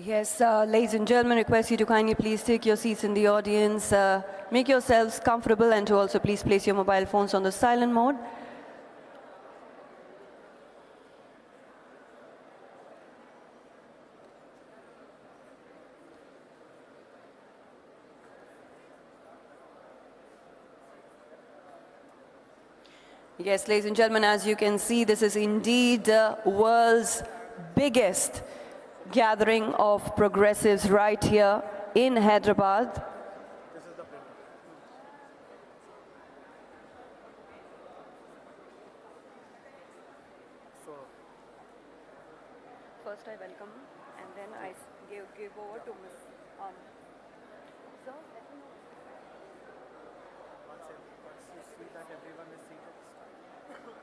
Yes, ladies and gentlemen, request you to kindly please take your seats in the audience. Make yourselves comfortable and to also please place your mobile phones on the silent mode. Yes, ladies and gentlemen, as you can see, this is indeed the world's biggest gathering of progressives right here in Hyderabad. This is the printer. So, First I welcome and then I give over to Ms. So, let me know. once you see that everyone is seated, start.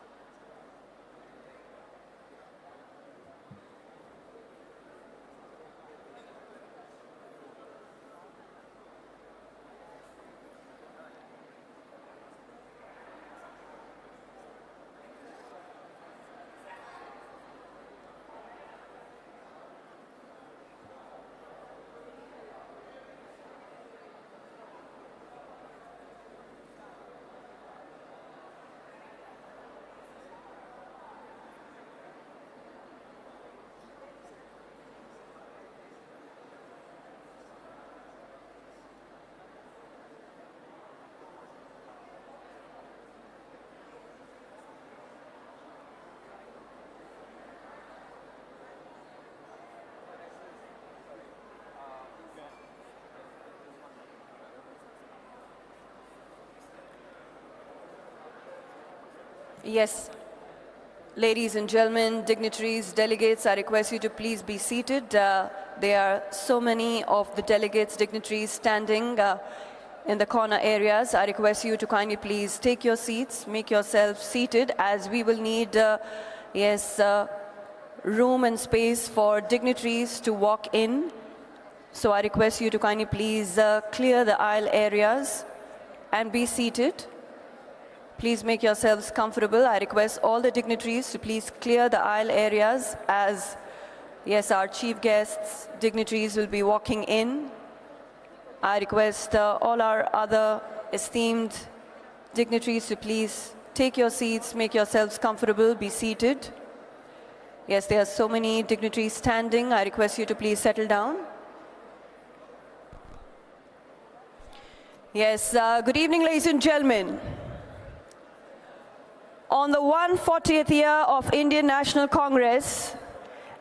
Yes, ladies and gentlemen, dignitaries, delegates, I request you to please be seated. There are so many of the delegates, dignitaries standing in the corner areas. I request you to kindly please take your seats, make yourself seated, as we will need, room and space for dignitaries to walk in. So I request you to kindly please clear the aisle areas and be seated. Please make yourselves comfortable. I request all the dignitaries to please clear the aisle areas as, yes, our chief guests, dignitaries will be walking in. I request all our other esteemed dignitaries to please take your seats, make yourselves comfortable, be seated. Yes, there are so many dignitaries standing. I request you to please settle down. Yes, good evening, ladies and gentlemen. On the 140th year of Indian National Congress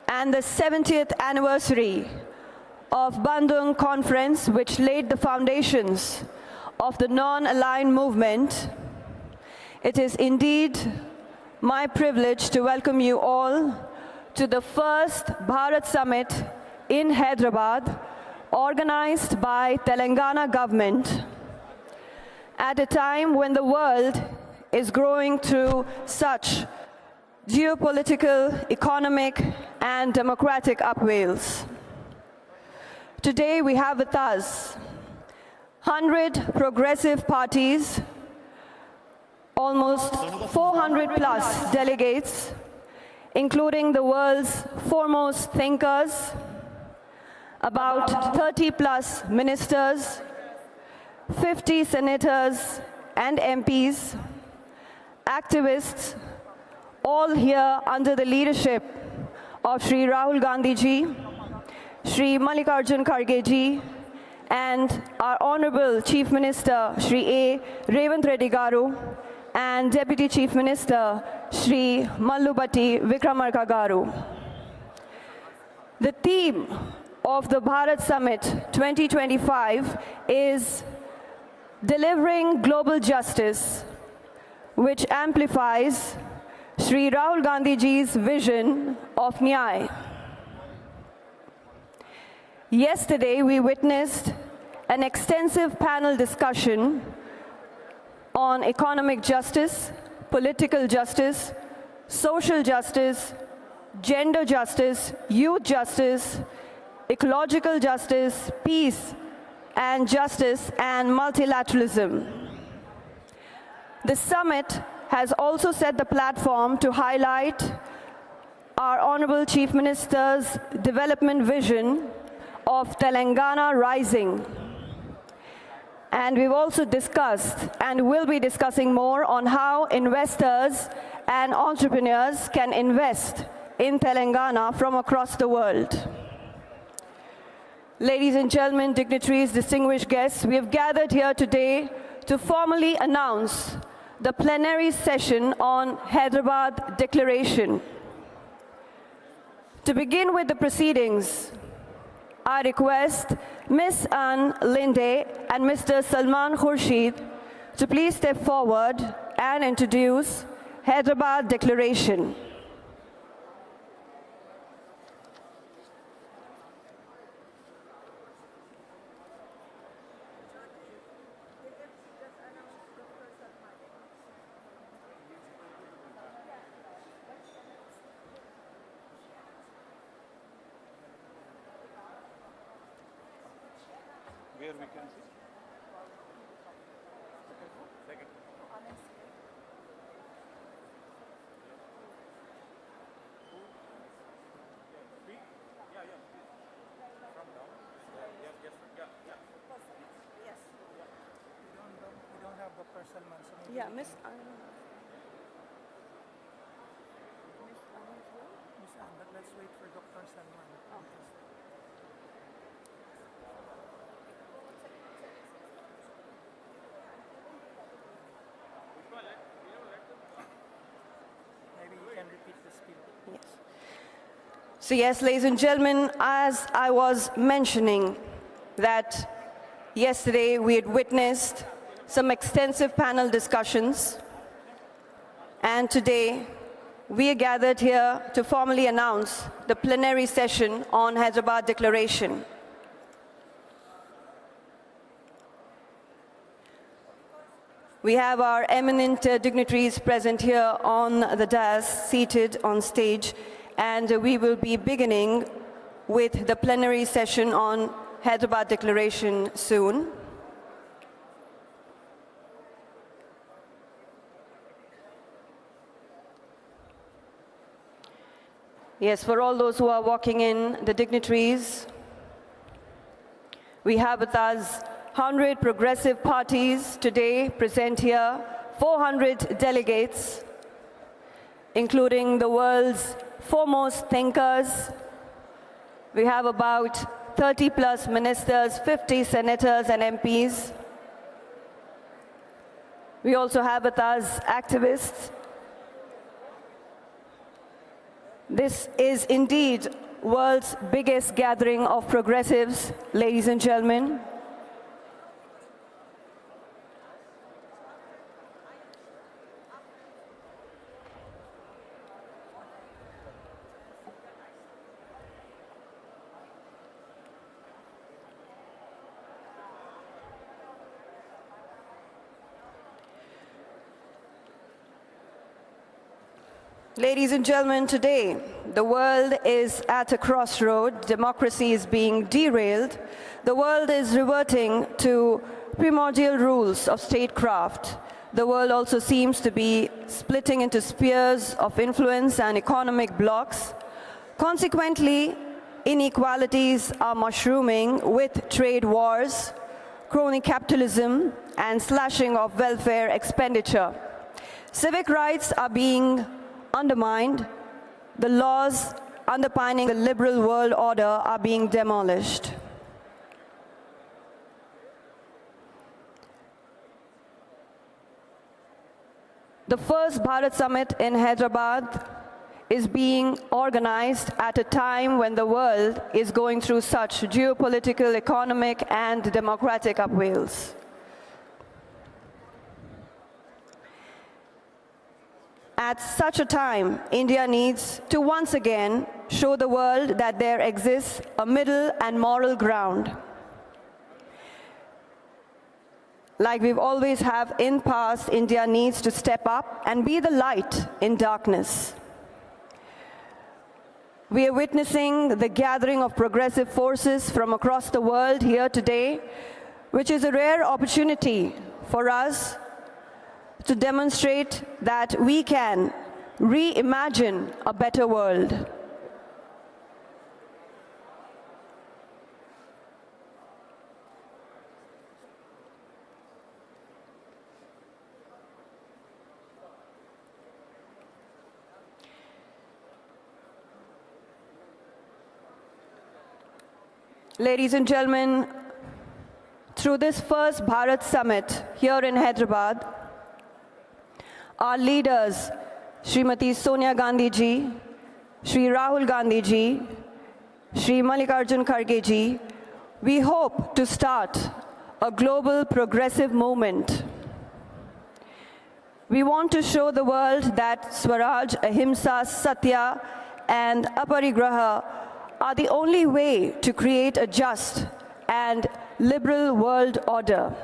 and the 70th anniversary of Bandung Conference, which laid the foundations of the non-aligned movement, it is indeed my privilege to welcome you all to the first Bharat Summit in Hyderabad, organized by Telangana government, at a time when the world is growing through such geopolitical, economic, and democratic upheavals. Today we have with us 100 progressive parties, almost 400 plus delegates, including the world's foremost thinkers, about 30 plus ministers, 50 senators and MPs, activists, all here under the leadership of Shri Rahul Gandhi ji, Shri Mallikarjun Kharge ji, and our Honorable Chief Minister Shri A. Revant Reddy Garu, and Deputy Chief Minister Shri Mallubatti Vikramarka Garu. The theme of the Bharat Summit 2025 is delivering global justice, which amplifies Shri Rahul Gandhi ji's vision of Nyay. Yesterday, we witnessed an extensive panel discussion on economic justice, political justice, social justice, gender justice, youth justice, ecological justice, peace and justice, and multilateralism. The summit has also set the platform to highlight our Honorable Chief Minister's development vision of Telangana Rising. And we've also discussed and will be discussing more on how investors and entrepreneurs can invest in Telangana from across the world. Ladies and gentlemen, dignitaries, distinguished guests, we have gathered here today to formally announce the plenary session on Hyderabad Declaration. To begin with the proceedings, I request Ms. Anne Linde and Mr. Salman Khurshid to please step forward and introduce Hyderabad Declaration. Where we can see? Second. We don't have Dr. Salman. So maybe Yeah, Ms. Miss Anne, but let's wait for Dr. Salman. Maybe you can repeat the speech. Yes. So yes, ladies and gentlemen, as I was mentioning that yesterday we had witnessed some extensive panel discussions, and today we are gathered here to formally announce the plenary session on Hyderabad Declaration. We have our eminent dignitaries present here on the dais, seated on stage, and we will be beginning with the plenary session on Hyderabad Declaration soon. Yes, for all those who are walking in, the dignitaries, we have with us 100 progressive parties today present here, 400 delegates, including the world's foremost thinkers. We have about 30 plus ministers, 50 senators and MPs. We also have with us activists. This is indeed world's biggest gathering of progressives, ladies and gentlemen. Ladies and gentlemen, today the world is at a crossroad. Democracy is being derailed. The world is reverting to primordial rules of statecraft. The world also seems to be splitting into spheres of influence and economic blocs. Consequently, inequalities are mushrooming with trade wars, crony capitalism, and slashing of welfare expenditure. Civic rights are being undermined. The laws underpinning the liberal world order are being demolished. The first Bharat Summit in Hyderabad is being organized at a time when the world is going through such geopolitical, economic, and democratic upheavals. At such a time, India needs to once again show the world that there exists a middle and moral ground. Like we've always have in past, India needs to step up and be the light in darkness. We are witnessing the gathering of progressive forces from across the world here today, which is a rare opportunity for us to demonstrate that we can reimagine a better world. Ladies and gentlemen, through this first Bharat Summit here in Hyderabad, our leaders, Srimati Sonia Gandhi ji, Shri Rahul Gandhi ji, Shri Mallikarjun Kharge ji, we hope to start a global progressive movement. We want to show the world that Swaraj, Ahimsa, Satya, and Aparigraha are the only way to create a just and liberal world order.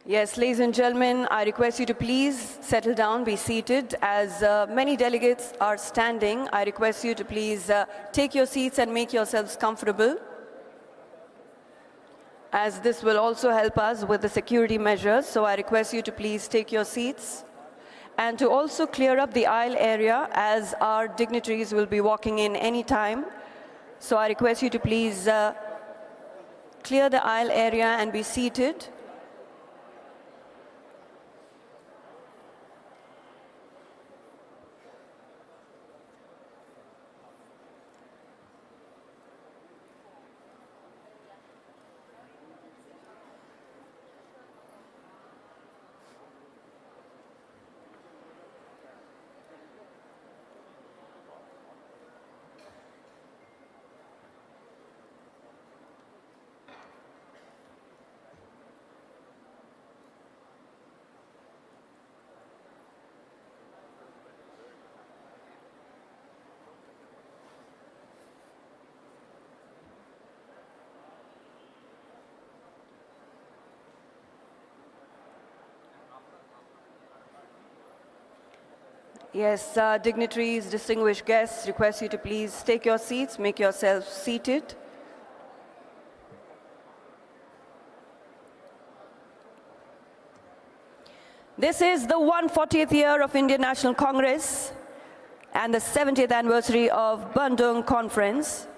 Yes, ladies and gentlemen, I request you to please settle down, be seated. As many delegates are standing, I request you to please take your seats and make yourselves comfortable, as this will also help us with the security measures. So I request you to please take your seats and to also clear up the aisle area, as our dignitaries will be walking in any time. So I request you to please clear the aisle area and be seated. Yes, dignitaries, distinguished guests, request you to please take your seats, make yourselves seated. This is the 140th year of Indian National Congress and the 70th anniversary of Bandung Conference,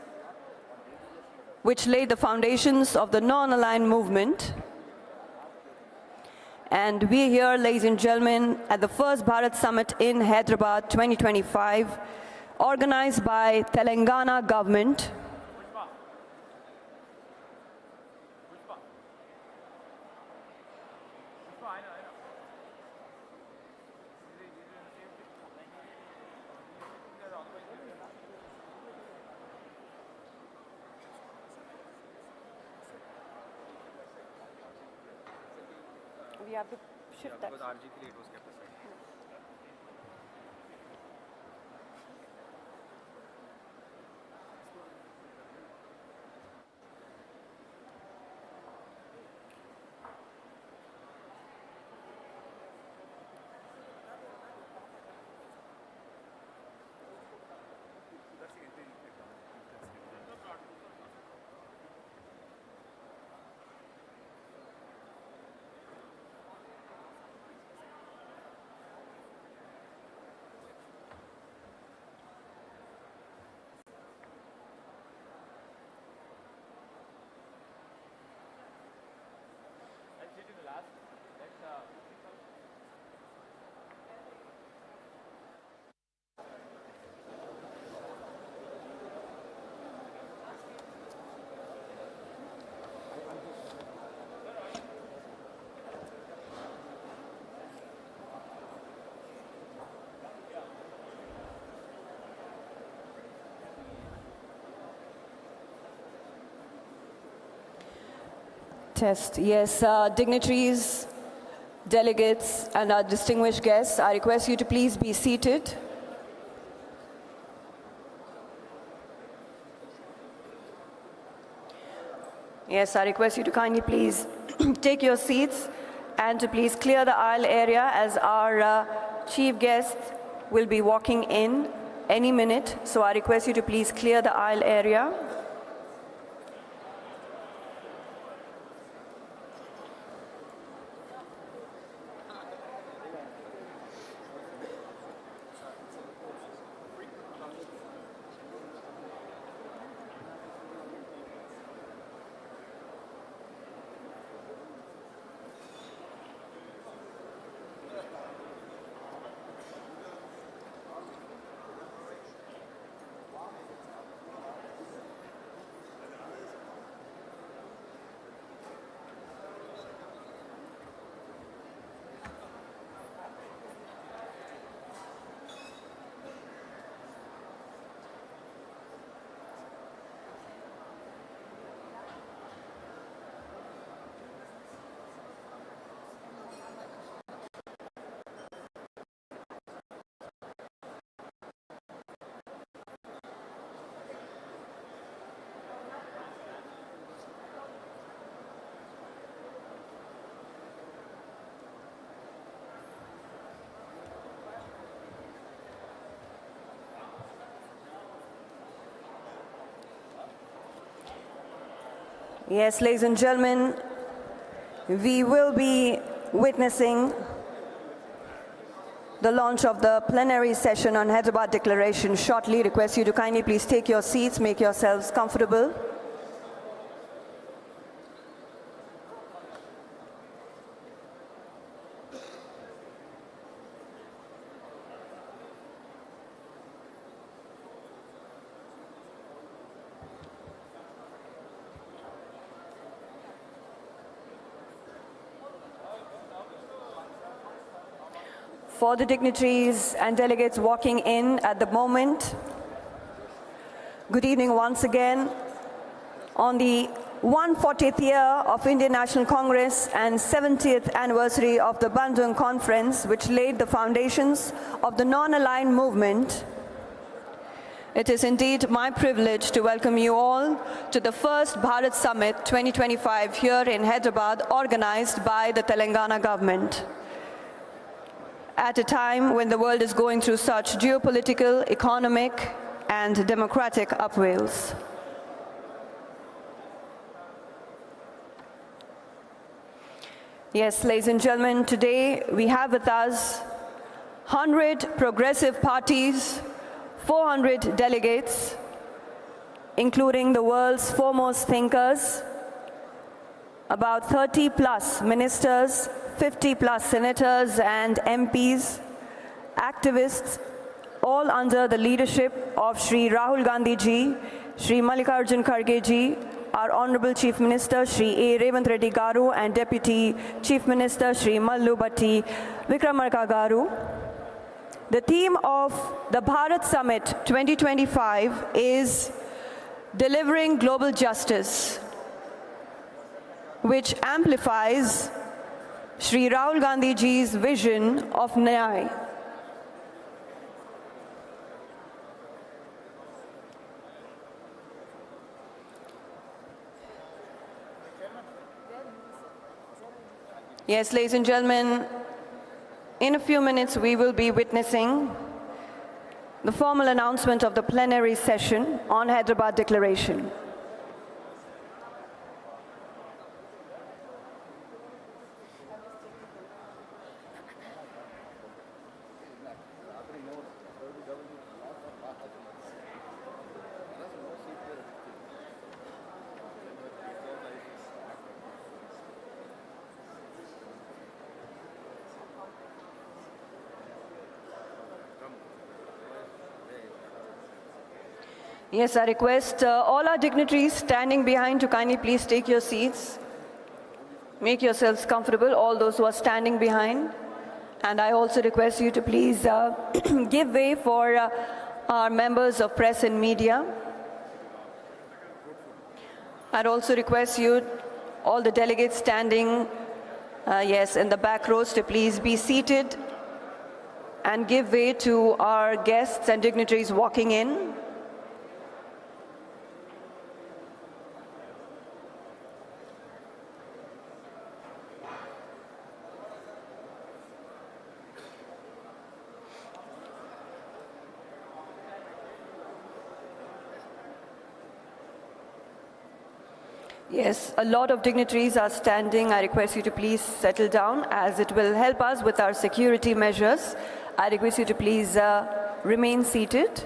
which laid the foundations of the non-aligned movement. And we're here, ladies and gentlemen, at the first Bharat Summit in Hyderabad 2025, organized by Telangana government. We have to shift that. Because RG के लिए it was kept aside. Test. Yes, dignitaries, delegates, and our distinguished guests, I request you to please be seated. Yes, I request you to kindly please take your seats and to please clear the aisle area as our chief guests will be walking in any minute. So I request you to please clear the aisle area. Yes, ladies and gentlemen, we will be witnessing the launch of the plenary session on Hyderabad Declaration shortly. Request you to kindly please take your seats, make yourselves comfortable. For the dignitaries and delegates walking in at the moment, good evening once again. On the 140th year of Indian National Congress and 70th anniversary of the Bandung Conference, which laid the foundations of the non-aligned movement, it is indeed my privilege to welcome you all to the first Bharat Summit 2025 here in Hyderabad, organized by the Telangana government. At a time when the world is going through such geopolitical, economic, and democratic upheavals. Yes, ladies and gentlemen, today we have with us 100 progressive parties, 400 delegates, including the world's foremost thinkers, about 30 plus ministers, 50 plus senators and MPs, activists, all under the leadership of Shri Rahul Gandhi ji, Shri Mallikarjun Kharge ji, our Honorable Chief Minister Shri A. Revanth Reddy Garu, and Deputy Chief Minister Shri Mallu Bhatti Vikramarka Garu. The theme of the Bharat Summit 2025 is Delivering Global Justice, which amplifies Shri Rahul Gandhi ji's vision of Nyay. Yes, ladies and gentlemen, in a few minutes we will be witnessing the formal announcement of the plenary session on Hyderabad Declaration. Yes, I request all our dignitaries standing behind to kindly please take your seats. Make yourselves comfortable, all those who are standing behind. And I also request you to please give way for our members of press and media. I'd also request you, all the delegates standing, yes, in the back rows, to please be seated and give way to our guests and dignitaries walking in. Yes, a lot of dignitaries are standing. I request you to please settle down as it will help us with our security measures. I request you to please remain seated.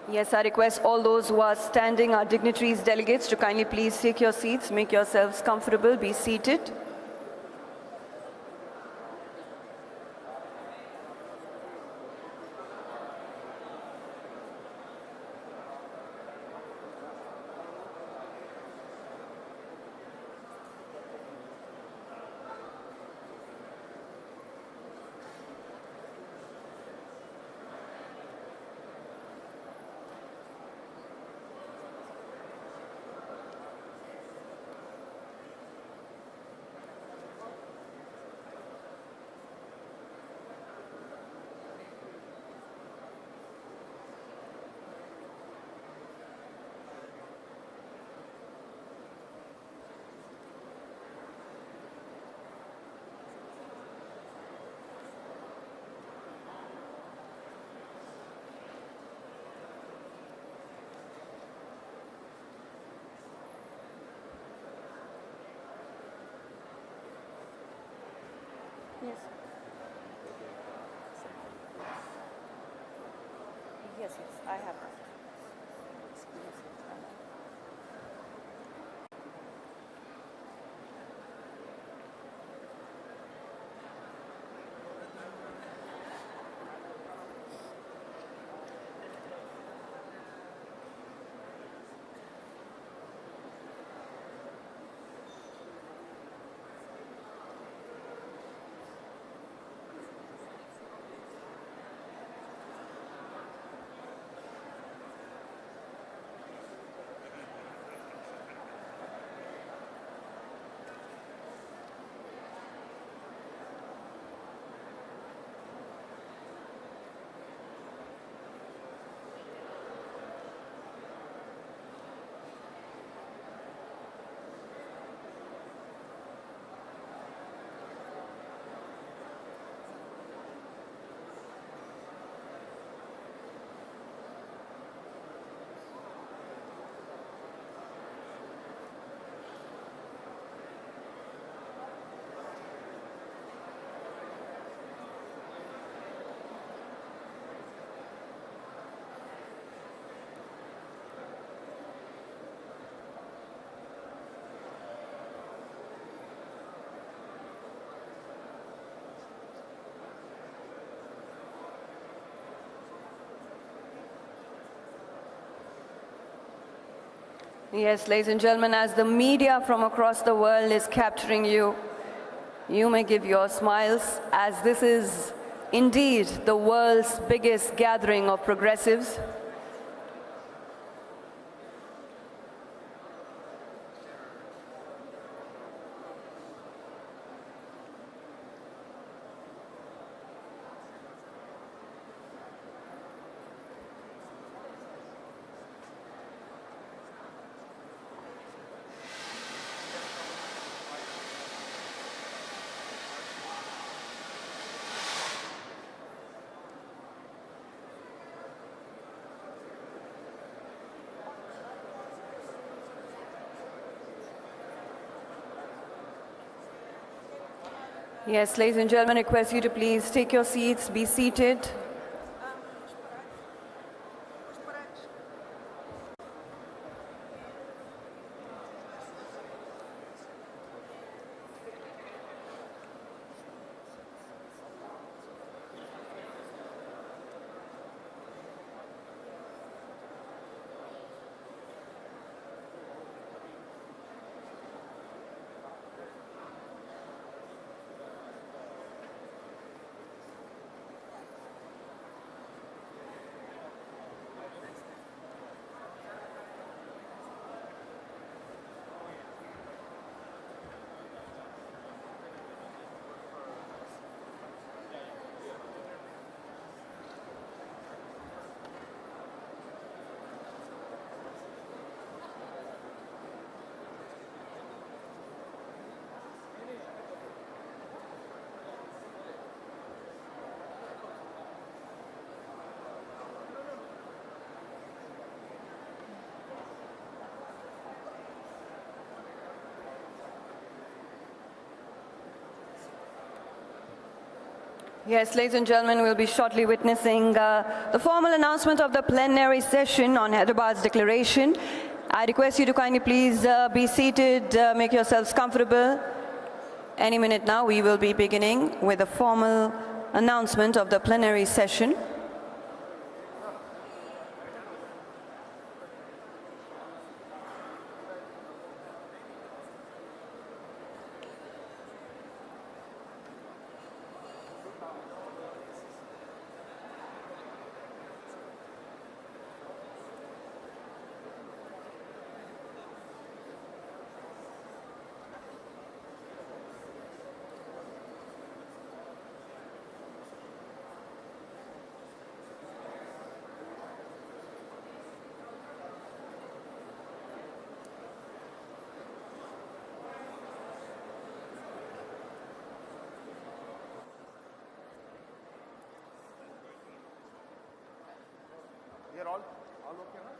Yes, I request all those who are standing, our dignitaries, delegates, to kindly please take your seats, make yourselves comfortable, be seated. Yes. Yes, I have that. Yes, ladies and gentlemen, as the media from across the world is capturing you, you may give your smiles, as this is indeed the world's biggest gathering of progressives. Yes, ladies and gentlemen, I request you to please take your seats, be seated. Yes, ladies and gentlemen, we'll be shortly witnessing the formal announcement of the plenary session on Hyderabad's declaration. I request you to kindly please be seated, make yourselves comfortable. Any minute now, we will be beginning with the formal announcement of the plenary session. We are all okay now?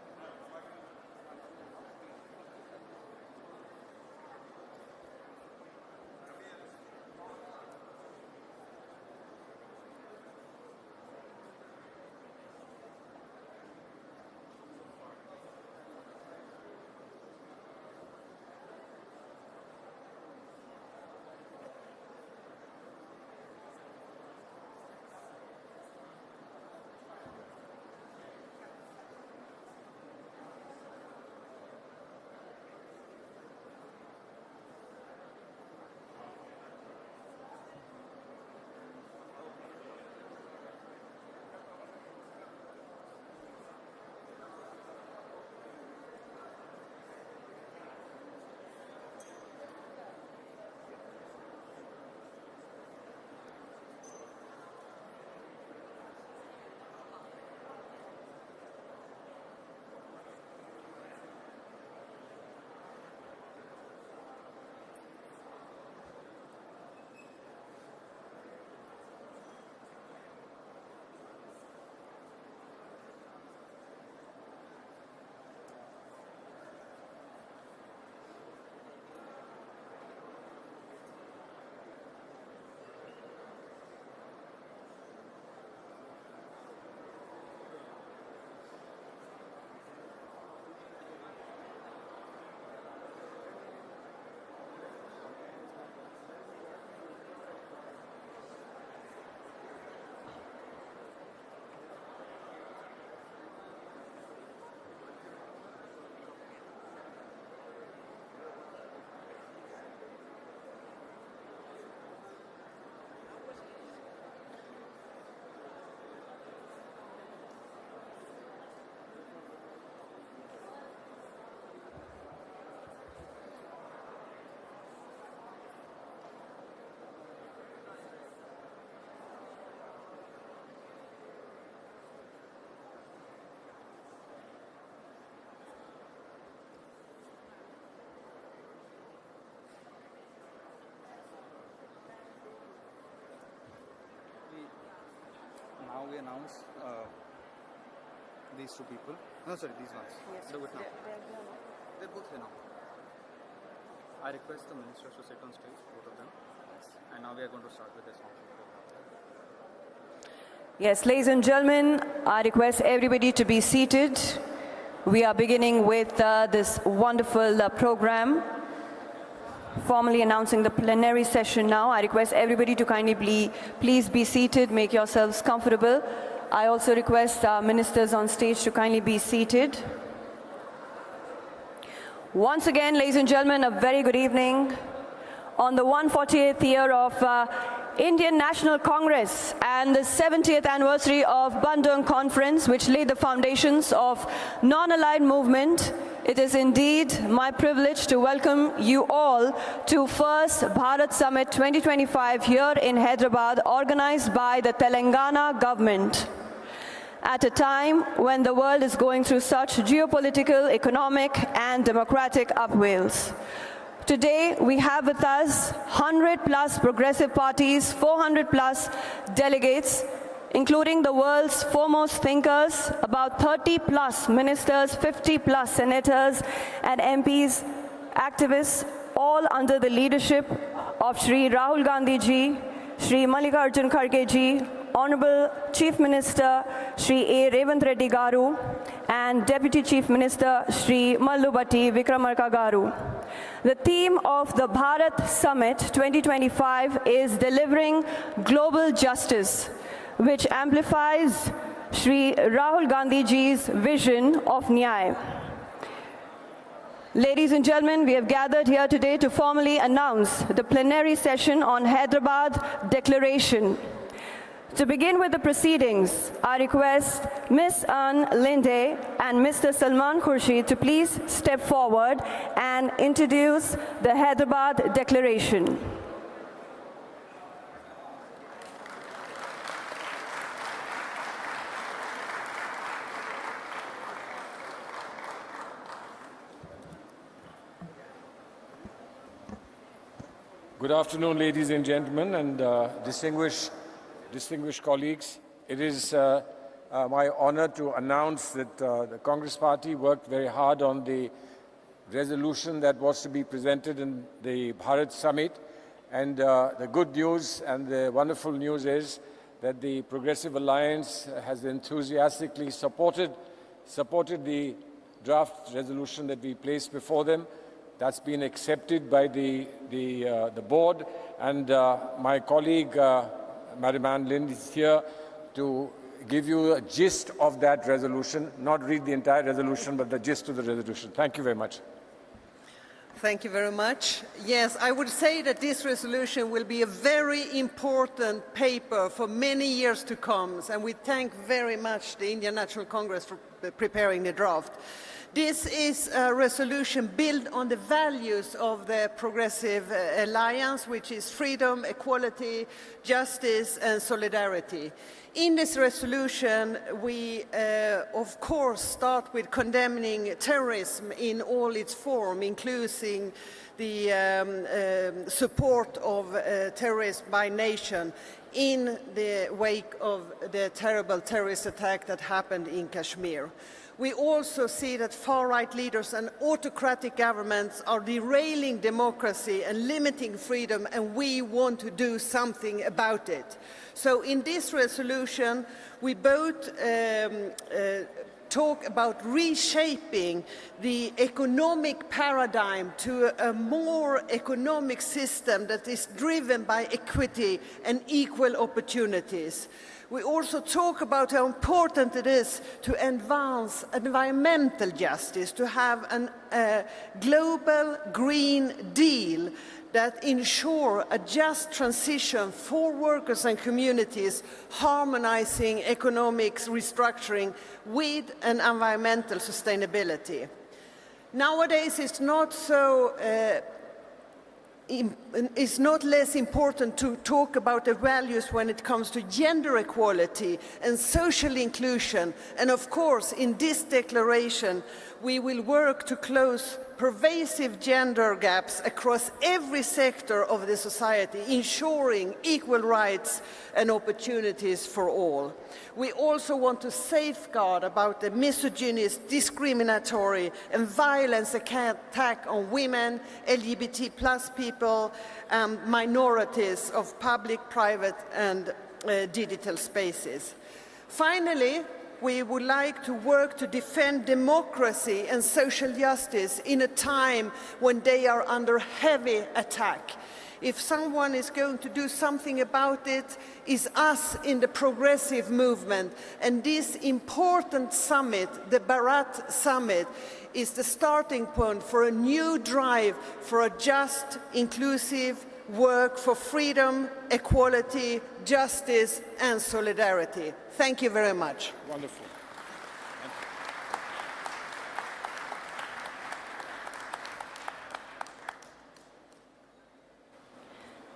Now we announce these two people. No, sorry, these ones. Do it now. They're both here now. I request the ministers to sit on stage, both of them. And now we are going to start with the song. Yes, ladies and gentlemen, I request everybody to be seated. We are beginning with this wonderful program. Formally announcing the plenary session now. I request everybody to kindly please be seated, make yourselves comfortable. I also request our ministers on stage to kindly be seated. Once again, ladies and gentlemen, a very good evening. On the 148th year of Indian National Congress and the 70th anniversary of Bandung Conference, which laid the foundations of non-aligned movement, it is indeed my privilege to welcome you all to first Bharat Summit 2025 here in Hyderabad, organized by the Telangana government. At a time when the world is going through such geopolitical, economic, and democratic upheavals. Today, we have with us 100+ progressive parties, 400+ delegates, including the world's foremost thinkers, about 30+ ministers, 50+ senators and MPs, activists, all under the leadership of Shri Rahul Gandhi ji, Shri Mallikarjun Kharge ji, Honorable Chief Minister Shri A. Revant Reddy Garu, and Deputy Chief Minister Shri Mallubhatti Vikramarka Garu. The theme of the Bharat Summit 2025 is delivering global justice, which amplifies Shri Rahul Gandhi ji's vision of Nyay. Ladies and gentlemen, we have gathered here today to formally announce the plenary session on Hyderabad Declaration. To begin with the proceedings, I request Ms. Ann Linde and Mr. Salman Khurshid to please step forward and introduce the Hyderabad Declaration. Good afternoon, ladies and gentlemen, and distinguished colleagues. It is my honor to announce that the Congress Party worked very hard on the resolution that was to be presented in the Bharat Summit. And the good news and the wonderful news is that the Progressive Alliance has enthusiastically supported the draft resolution that we placed before them. That's been accepted by the board, and my colleague, Madam Ann Lind, is here to give you a gist of that resolution, not read the entire resolution, but the gist of the resolution. Thank you very much. Thank you very much. Yes, I would say that this resolution will be a very important paper for many years to come, and we thank very much the Indian National Congress for preparing the draft. This is a resolution built on the values of the Progressive Alliance, which is freedom, equality, justice, and solidarity. In this resolution, we, of course, start with condemning terrorism in all its form, including the support of terrorism by nation in the wake of the terrible terrorist attack that happened in Kashmir. We also see that far-right leaders and autocratic governments are derailing democracy and limiting freedom, and we want to do something about it. So in this resolution, we both talk about reshaping the economic paradigm to a more economic system that is driven by equity and equal opportunities. We also talk about how important it is to advance environmental justice, to have a global Green Deal that ensure a just transition for workers and communities, harmonizing economic restructuring with an environmental sustainability. Nowadays, it's not less important to talk about the values when it comes to gender equality and social inclusion. And of course, in this declaration, we will work to close pervasive gender gaps across every sector of the society, ensuring equal rights and opportunities for all. We also want to safeguard about the misogynist, discriminatory and violence attack on women, LGBT plus people, and minorities of public, private and digital spaces. Finally, we would like to work to defend democracy and social justice in a time when they are under heavy attack. If someone is going to do something about it, it's us in the progressive movement. And this important summit, the Bharat Summit, is the starting point for a new drive for a just, inclusive work for freedom, equality, justice and solidarity. Thank you very much. Wonderful.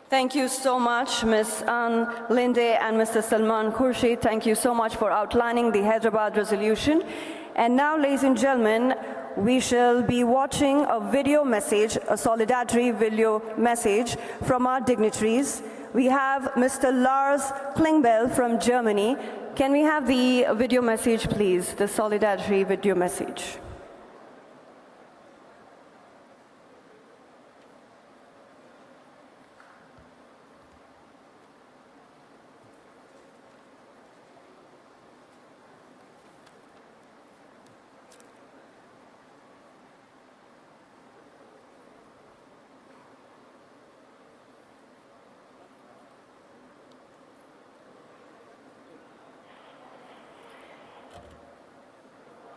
Thank you so much, Ms. Ann Linde and Mr. Salman Khurshid. Thank you so much for outlining the Hyderabad resolution. And now, ladies and gentlemen, we shall be watching a video message, a solidarity video message from our dignitaries. We have Mr. Lars Klingbeil from Germany. Can we have the video message, please, the solidarity video message?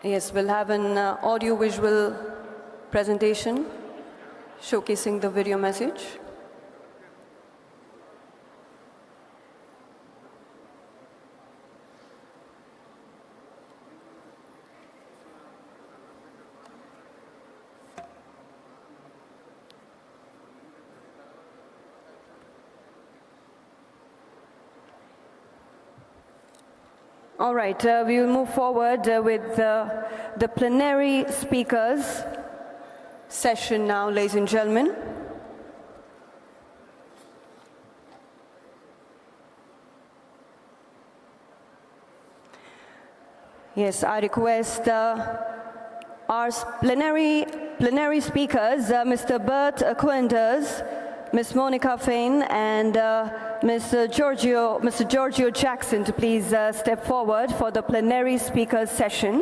Yes, we'll have an audio-visual presentation showcasing the video message. All right, we will move forward with the plenary speakers session now, ladies and gentlemen. Yes, I request our plenary speakers, Mr. Bert Quinders, Ms. Monica Fain, and Mr. Giorgio Jackson to please step forward for the plenary speakers session.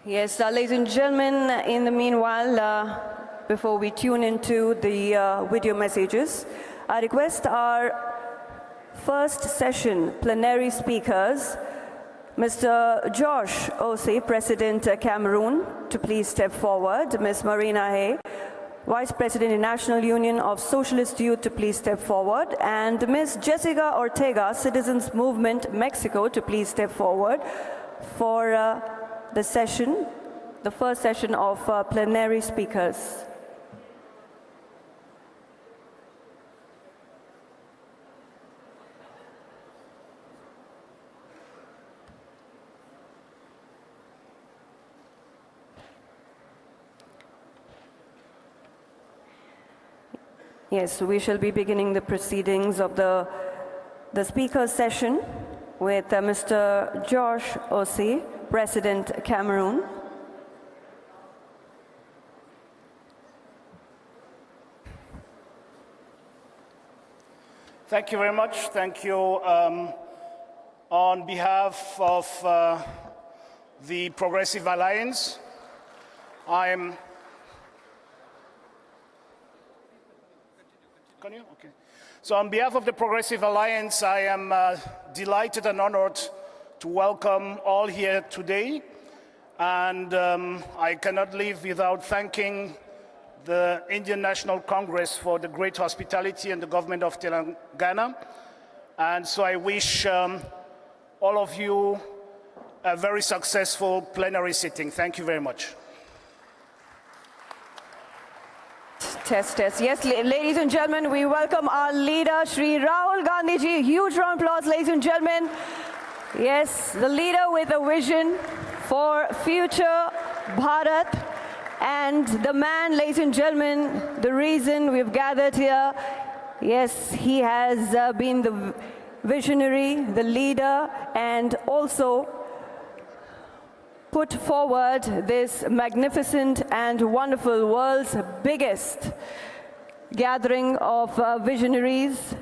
Yes, ladies and gentlemen, in the meanwhile, before we tune into the video messages, I request our first session plenary speakers, Mr. Josh Osei, President Cameroon, to please step forward. Ms. Marina Hay, Vice President, National Union of Socialist Youth, to please step forward. And Ms. Jessica Ortega, Citizens Movement, Mexico, to please step forward for the session, the first session of plenary speakers. Yes, we shall be beginning the proceedings of the speaker's session with Mr. Josh Osei, President Cameroon. Thank you very much. Thank you. On behalf of the Progressive Alliance, I am... Can you? Okay. So on behalf of the Progressive Alliance, I am delighted and honored to welcome all here today. And I cannot leave without thanking the Indian National Congress for the great hospitality and the government of Telangana. And so I wish all of you a very successful plenary sitting. Thank you very much. Test, test. Yes, ladies and gentlemen, we welcome our leader, Shri Rahul Gandhi ji. Huge round of applause, ladies and gentlemen. Yes, the leader with a vision for future Bharat. And the man, ladies and gentlemen, the reason we've gathered here, yes, he has been the visionary, the leader, and also put forward this magnificent and wonderful world's biggest gathering of visionaries.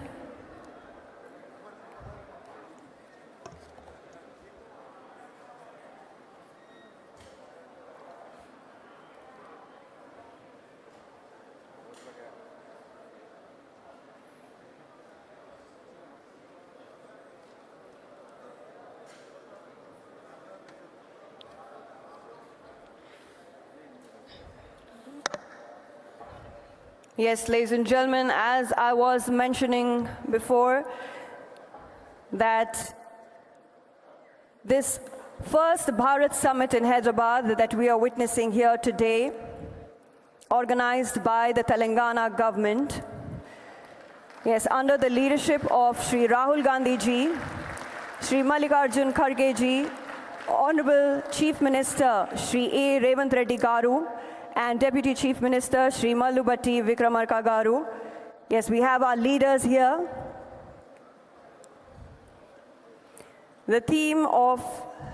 Yes, ladies and gentlemen, as I was mentioning before, that this first Bharat Summit in Hyderabad that we are witnessing here today, organized by the Telangana government, yes, under the leadership of Shri Rahul Gandhi ji, Shri Mallikarjun Kharge ji, Honorable Chief Minister Shri A. Revant Reddy Garu, and Deputy Chief Minister Shri Mallubhatti Vikramarka Garu. Yes, we have our leaders here. The theme of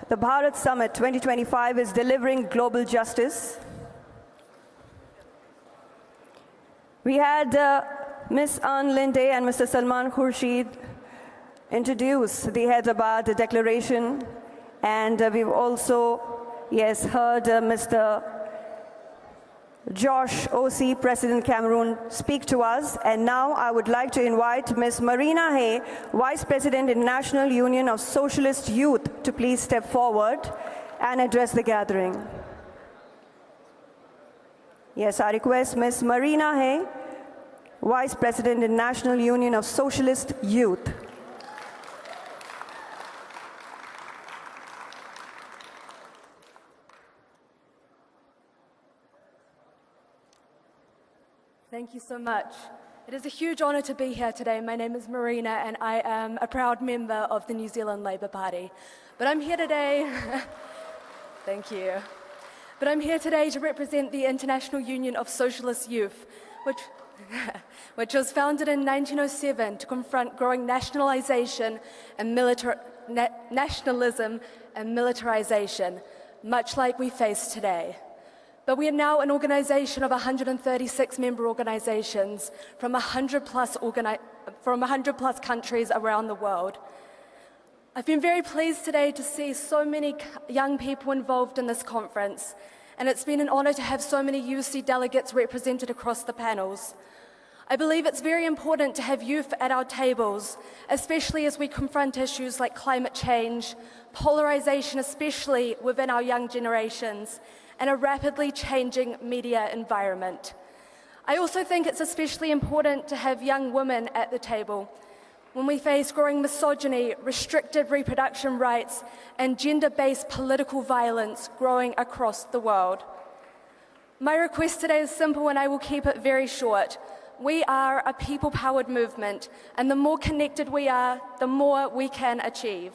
the Bharat Summit 2025 is delivering global justice. We had Ms. Ann Linde and Mr. Salman Khurshid introduce the Hyderabad Declaration, and we've also, yes, heard Mr. Josh Osei, President Cameroon, speak to us. And now I would like to invite Ms. Marina Hay, Vice President in National Union of Socialist Youth, to please step forward and address the gathering. Yes, I request Ms. Marina Hay, Vice President in National Union of Socialist Youth. Thank you so much. It is a huge honour to be here today. My name is Marina and I am a proud member of the New Zealand Labour Party. But I'm here today, thank you. But I'm here today to represent the International Union of Socialist Youth, which was founded in 1907 to confront growing nationalisation and nationalism and militarisation, much like we face today. But we are now an organisation of 136 member organisations from 100 plus countries around the world. I've been very pleased today to see so many young people involved in this conference, and it's been an honour to have so many UC delegates represented across the panels. I believe it's very important to have youth at our tables, especially as we confront issues like climate change, polarisation, especially within our young generations, and a rapidly changing media environment. I also think it's especially important to have young women at the table when we face growing misogyny, restricted reproduction rights, and gender-based political violence growing across the world. My request today is simple and I will keep it very short. We are a people-powered movement, and the more connected we are, the more we can achieve.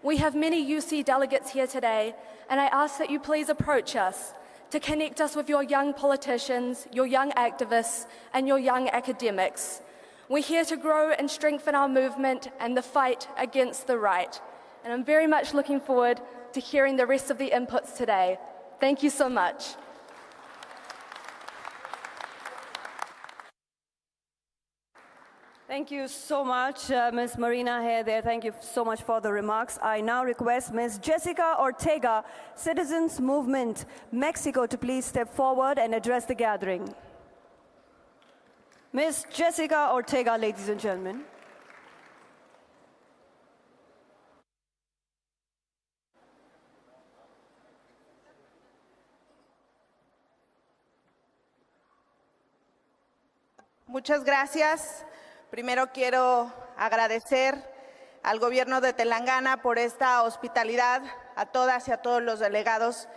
We have many UC delegates here today, and I ask that you please approach us. to connect us with your young politicians, your young activists, and your young academics. We're here to grow and strengthen our movement and the fight against the right. And I'm very much looking forward to hearing the rest of the inputs today. Thank you so much. Thank you so much, Ms. Marina Hare there. Thank you so much for the remarks. I now request Ms. Jessica Ortega, Citizens Movement, Mexico, to please step forward and address the gathering. Ms. Jessica Ortega, ladies and gentlemen. Muchas gracias. Primero quiero agradecer al gobierno de Telangana por esta hospitalidad, a todas y a todos los delegados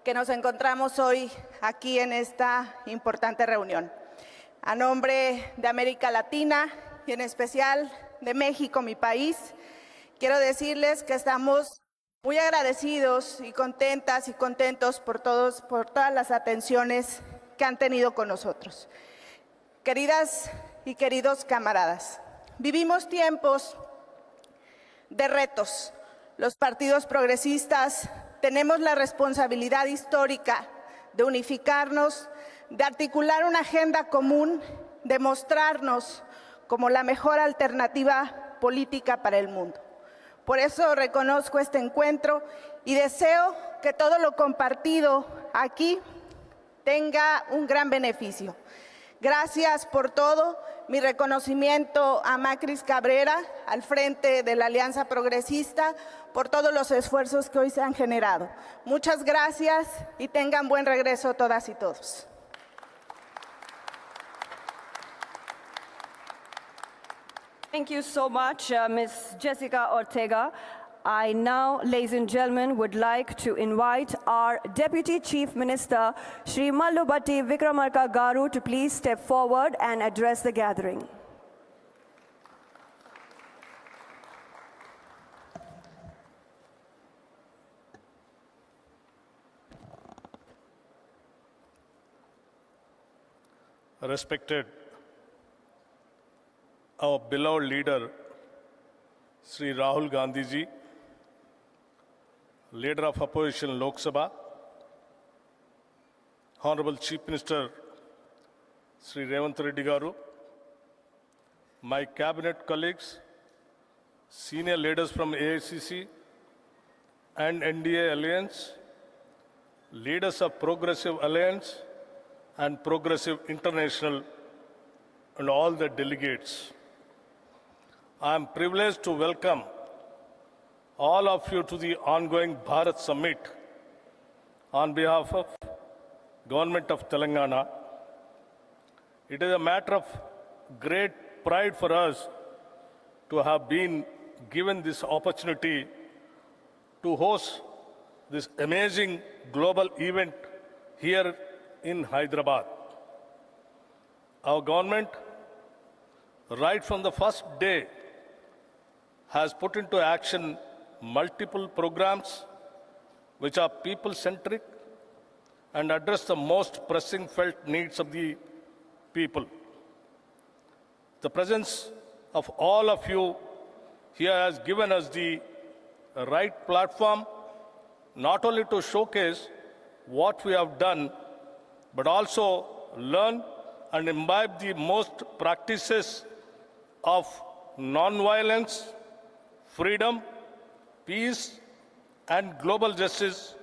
que nos encontramos hoy aquí en esta importante reunión. A nombre de América Latina y en especial de México, mi país, quiero decirles que estamos muy agradecidos y contentas y contentos por todas las atenciones que han tenido con nosotros. Queridas y queridos camaradas, vivimos tiempos de retos. Los partidos progresistas tenemos la responsabilidad histórica de unificarnos, de articular una agenda común, de mostrarnos como la mejor alternativa política para el mundo. Por eso reconozco este encuentro y deseo que todo lo compartido aquí tenga un gran beneficio. Gracias por todo. Mi reconocimiento a Macris Cabrera, al frente de la Alianza Progresista, por todos los esfuerzos que hoy se han generado. Muchas gracias y tengan buen regreso todas y todos. Thank you so much, Ms. Jessica Ortega. I now, ladies and gentlemen, would like to invite our Deputy Chief Minister, Shri Mallubhatti Vikramarka Garu, to please step forward and address the gathering. Respected, our beloved leader, Sri Rahul Gandhi ji, Leader of Opposition Lok Sabha, Honorable Chief Minister Sri Revanth Reddy Garu, my cabinet colleagues, senior leaders from AICC and NDA Alliance, leaders of Progressive Alliance and Progressive International, and all the delegates. I am privileged to welcome all of you to the ongoing Bharat Summit on behalf of Government of Telangana. It is a matter of great pride for us to have been given this opportunity to host this amazing global event here in Hyderabad. Our government, right from the first day, has put into action multiple programs which are people-centric and address the most pressing felt needs of the people. The presence of all of you here has given us the right platform not only to showcase what we have done, but also learn and imbibe the most practices of non-violence, freedom, peace, and global justice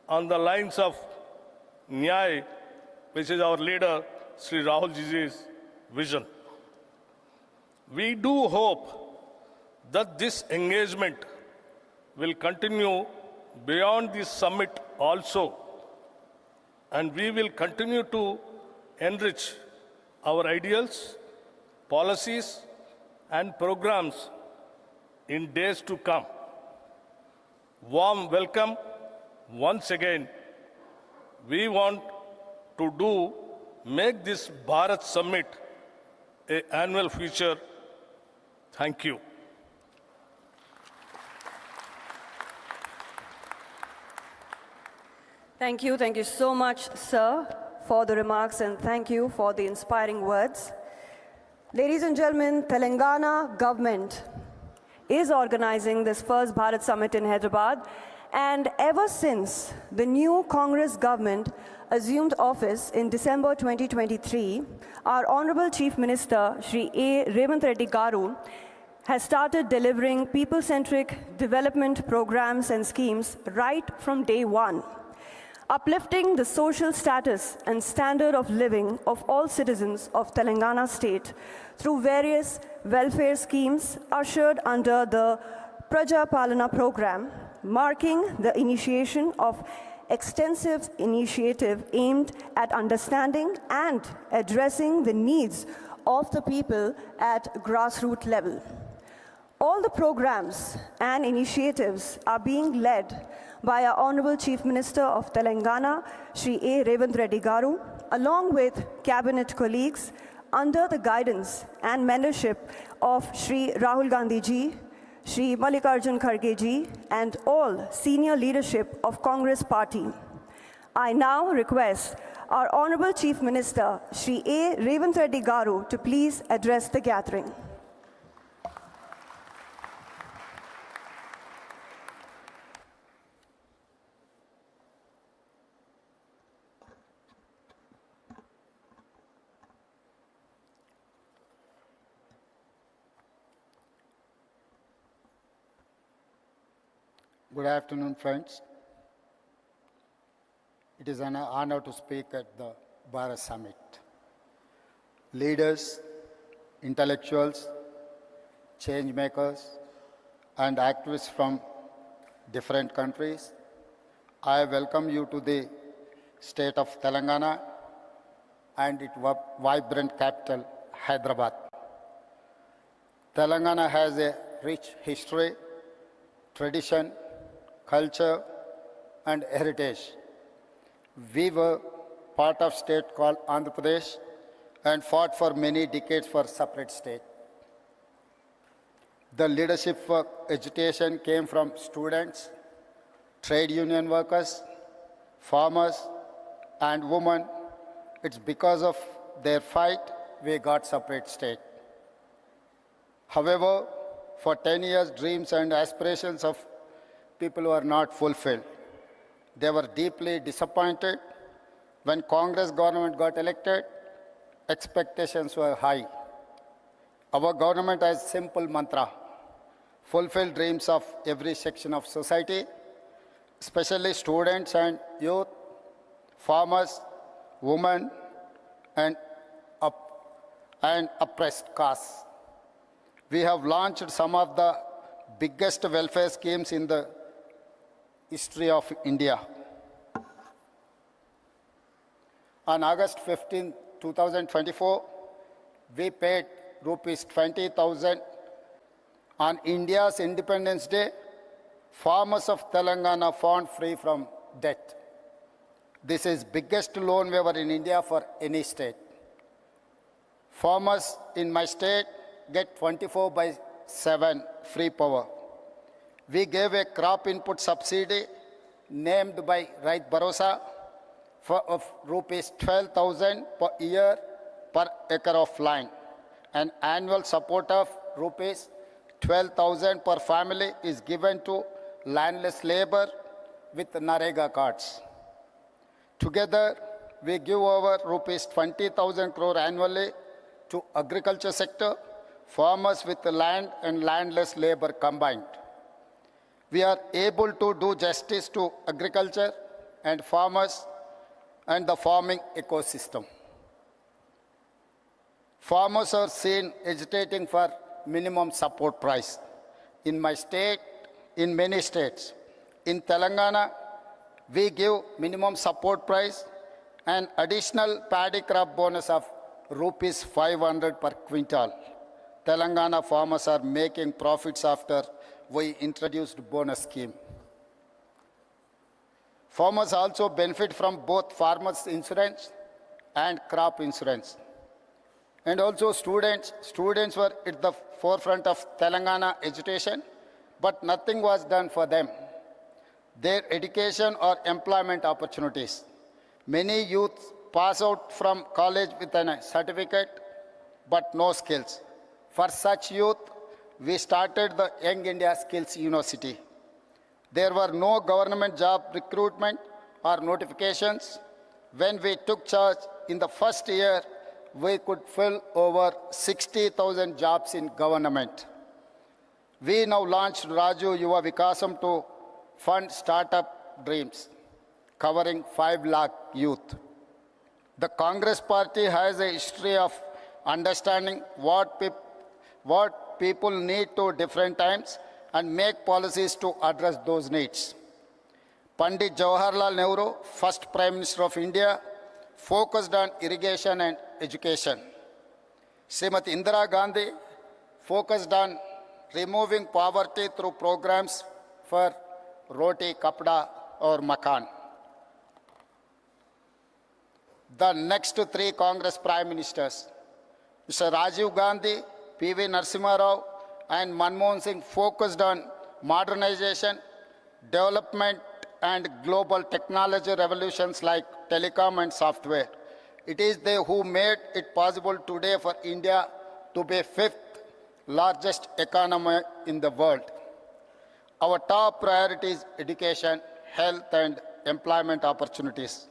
on the lines of Nyay, which is our leader, Sri Rahul Ji's vision. We do hope that this engagement will continue beyond this summit also, and we will continue to enrich our ideals, policies, and programs in days to come. Warm welcome once again. We want to make this Bharat Summit an annual feature. Thank you. Thank you so much, sir, for the remarks, and thank you for the inspiring words. Ladies and gentlemen, Telangana government is organizing this first Bharat Summit in Hyderabad, and ever since the new Congress government assumed office in December 2023, our Honorable Chief Minister, Shri A. Revanth Reddy Garu, has started delivering people-centric development programs and schemes right from day one, uplifting the social status and standard of living of all citizens of Telangana state through various welfare schemes ushered under the Praja Palana program, marking the initiation of extensive initiative aimed at understanding and addressing the needs of the people at grassroots level. All the programs and initiatives are being led by our Honorable Chief Minister of Telangana, Shri A. Revanth Reddy Garu, along with cabinet colleagues under the guidance and mentorship of Shri Rahul Gandhi ji, Shri Mallikarjun Kharge ji, and all senior leadership of Congress Party. I now request our Honorable Chief Minister, Shri A. Revanth Reddy Garu, to please address the gathering. Good afternoon, friends. It is an honor to speak at the Bharat Summit. Leaders, intellectuals, change makers, and activists from different countries, I welcome you to the state of Telangana and its vibrant capital, Hyderabad. Telangana has a rich history, tradition, culture, and heritage. We were part of state called Andhra Pradesh and fought for many decades for separate state. The leadership for education came from students, trade union workers, farmers, and women. It's because of their fight we got separate state. However, for 10 years, dreams and aspirations of people were not fulfilled. They were deeply disappointed. When Congress government got elected, expectations were high. Our government has simple mantra: fulfill dreams of every section of society, especially students and youth, farmers, women, and oppressed castes. We have launched some of the biggest welfare schemes in the history of India. On August 15, 2024, we paid rupees 20,000 on India's Independence Day. Farmers of Telangana found free from debt. This is biggest loan waiver in India for any state. Farmers in my state get 24/7 free power. We gave a crop input subsidy named by Rait Bharosa of rupees 12,000 per year per acre of land. An annual support of rupees 12,000 per family is given to landless labor with Narega cards. Together, we give over rupees 20,000 crore annually to agriculture sector, farmers with land and landless labor combined. We are able to do justice to agriculture and farmers and the farming ecosystem. Farmers are seen agitating for minimum support price. In my state, in many states, in Telangana, we give minimum support price and additional paddy crop bonus of rupees 500 per quintal. Telangana farmers are making profits after we introduced bonus scheme. Farmers also benefit from both farmers insurance and crop insurance. And also students were at the forefront of Telangana education, but nothing was done for them. their education or employment opportunities. Many youth pass out from college with a certificate but no skills. For such youth, we started the Young India Skills University. There were no government job recruitment or notifications. When we took charge in the first year, we could fill over 60,000 jobs in government. We now launched Raju Yuva Vikasam to fund startup dreams, covering 5 lakh youth. The Congress party has a history of understanding what people need to different times and make policies to address those needs. Pandit Jawaharlal Nehru, first Prime Minister of India, focused on irrigation and education. Srimati Indira Gandhi focused on removing poverty through programs for roti, kapda or makan. The next 3 Congress Prime Ministers, Mr. Rajiv Gandhi, P.V. Narasimha Rao and Manmohan Singh focused on modernization, development and global technology revolutions like telecom and software. It is they who made it possible today for India to be 5th largest economy in the world. Our top priority is education, health and employment opportunities.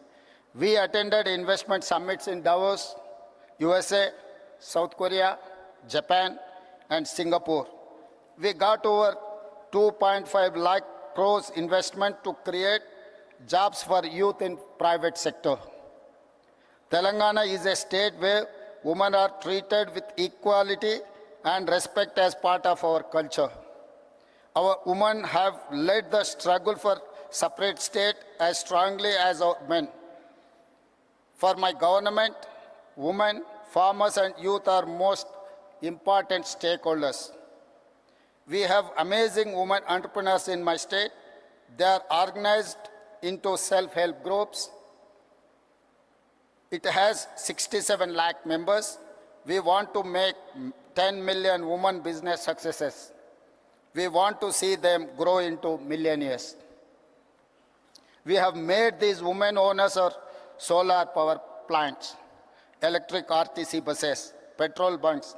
We attended investment summits in Davos, USA, South Korea, Japan and Singapore. We got over 2.5 lakh crores investment to create jobs for youth in private sector. Telangana is a state where women are treated with equality and respect as part of our culture. Our women have led the struggle for separate state as strongly as our men. For my government, women, farmers and youth are most important stakeholders. We have amazing women entrepreneurs in my state. They are organized into self-help groups. It has 67 lakh members. We want to make 10 million women business successes. We want to see them grow into millionaires. We have made these women owners of solar power plants, electric RTC buses, petrol bunks,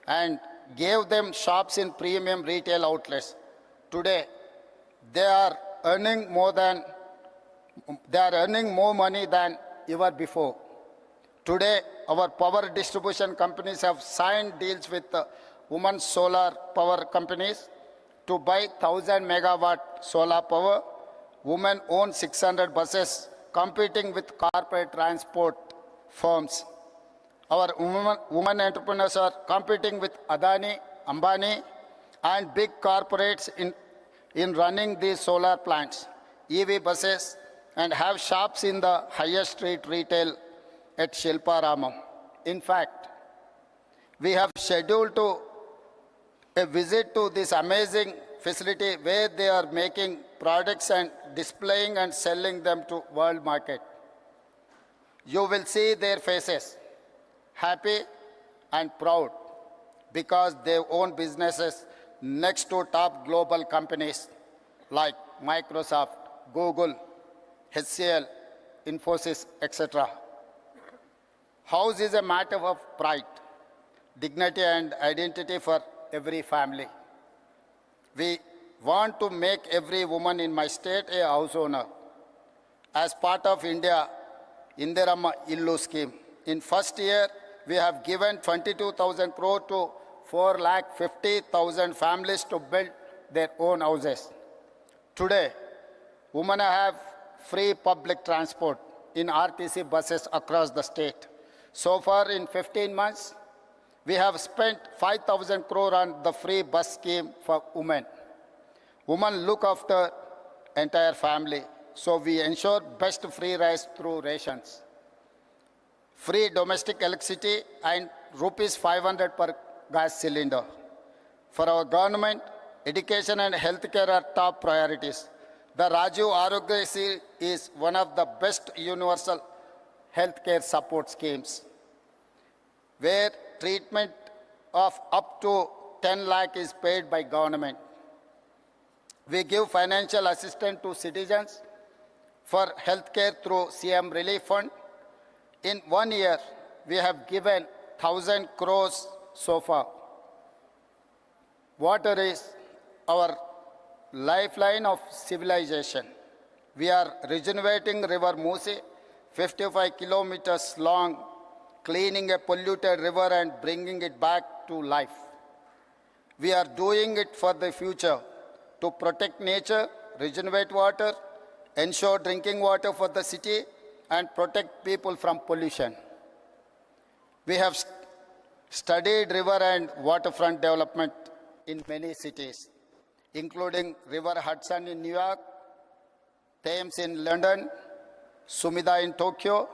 and gave them shops in premium retail outlets. Today, they are earning more money than ever before. Today, our power distribution companies have signed deals with women solar power companies to buy 1,000 megawatt solar power. Women own 600 buses, competing with corporate transport firms. Our women entrepreneurs are competing with Adani, Ambani, and big corporates in running these solar plants, EV buses, and have shops in the highest street retail at Shilparamam. In fact, we have scheduled a visit to this amazing facility where they are making products and displaying and selling them to world market. You will see their faces, happy and proud, because they own businesses next to top global companies like Microsoft, Google, HCL, Infosys, etc. House is a matter of pride, dignity and identity for every family. We want to make every woman in my state a house owner. As part of India Indirama Illu scheme, in first year, we have given 22,000 crore to 4,50,000 families to build their own houses. Today, women have free public transport in RTC buses across the state. So far, in 15 months, we have spent 5,000 crore on the free bus scheme for women. Women look after entire family, so we ensure best free rice through rations. Free domestic electricity and rupees 500 per gas cylinder. For our government, education and healthcare are top priorities. The Rajiv Arogyasri is one of the best universal healthcare support schemes, where treatment of up to 10 lakh is paid by government. We give financial assistance to citizens for healthcare through CM Relief Fund. In 1 year, we have given 1,000 crores so far. Water is our lifeline of civilization. We are regenerating River Musi, 55 kilometers long, cleaning a polluted river and bringing it back to life. We are doing it for the future to protect nature, regenerate water, ensure drinking water for the city, and protect people from pollution. We have studied river and waterfront development in many cities, including River Hudson in New York, Thames in London, Sumida in Tokyo.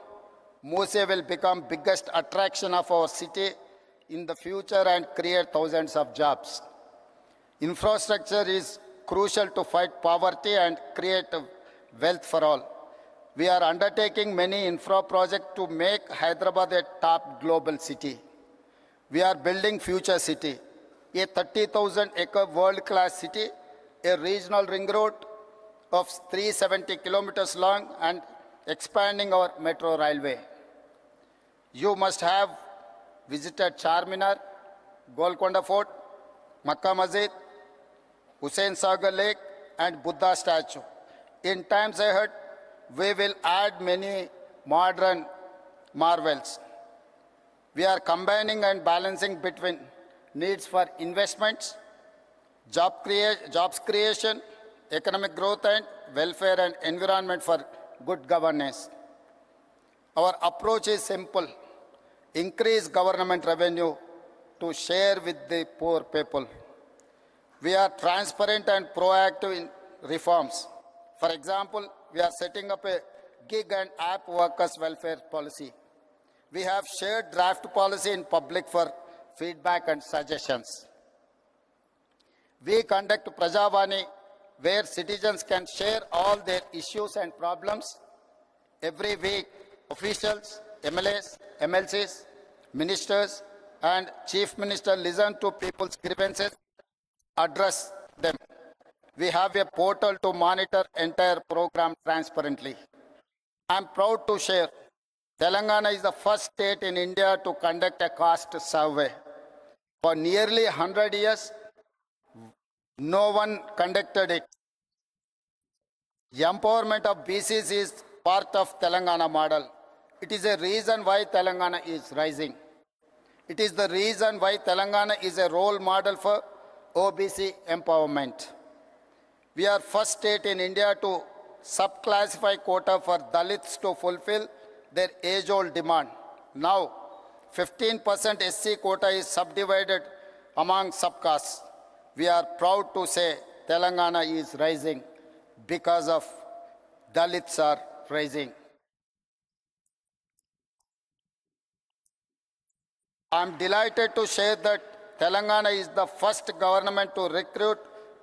Muse will become biggest attraction of our city in the future and create thousands of jobs. Infrastructure is crucial to fight poverty and create wealth for all. We are undertaking many infra projects to make Hyderabad a top global city. We are building future city, a 30,000-acre world-class city, a regional ring road of 370 kilometers long, and expanding our metro railway. You must have visited Charminar, Golconda Fort, Makkah Masjid, Hussain Sagar Lake, and Buddha statue. In times ahead, we will add many modern marvels. We are combining and balancing between needs for investments, jobs creation, economic growth, and welfare and environment for good governance. Our approach is simple: increase government revenue to share with the poor people. We are transparent and proactive in reforms. For example, we are setting up a gig and app workers' welfare policy. We have shared draft policy in public for feedback and suggestions. We conduct Prajavani, where citizens can share all their issues and problems. Every week, officials, MLAs, MLCs, ministers, and chief minister listen to people's grievances, address them. We have a portal to monitor entire program transparently. I am proud to share Telangana is the first state in India to conduct a caste survey. For nearly 100 years, no one conducted it. The empowerment of BCs is part of Telangana model. It is a reason why Telangana is rising. It is the reason why Telangana is a role model for OBC empowerment. We are first state in India to subclassify quota for Dalits to fulfill their age-old demand. Now, 15% SC quota is subdivided among subcastes. We are proud to say Telangana is rising because of Dalits are rising. I am delighted to share that Telangana is the first government to recruit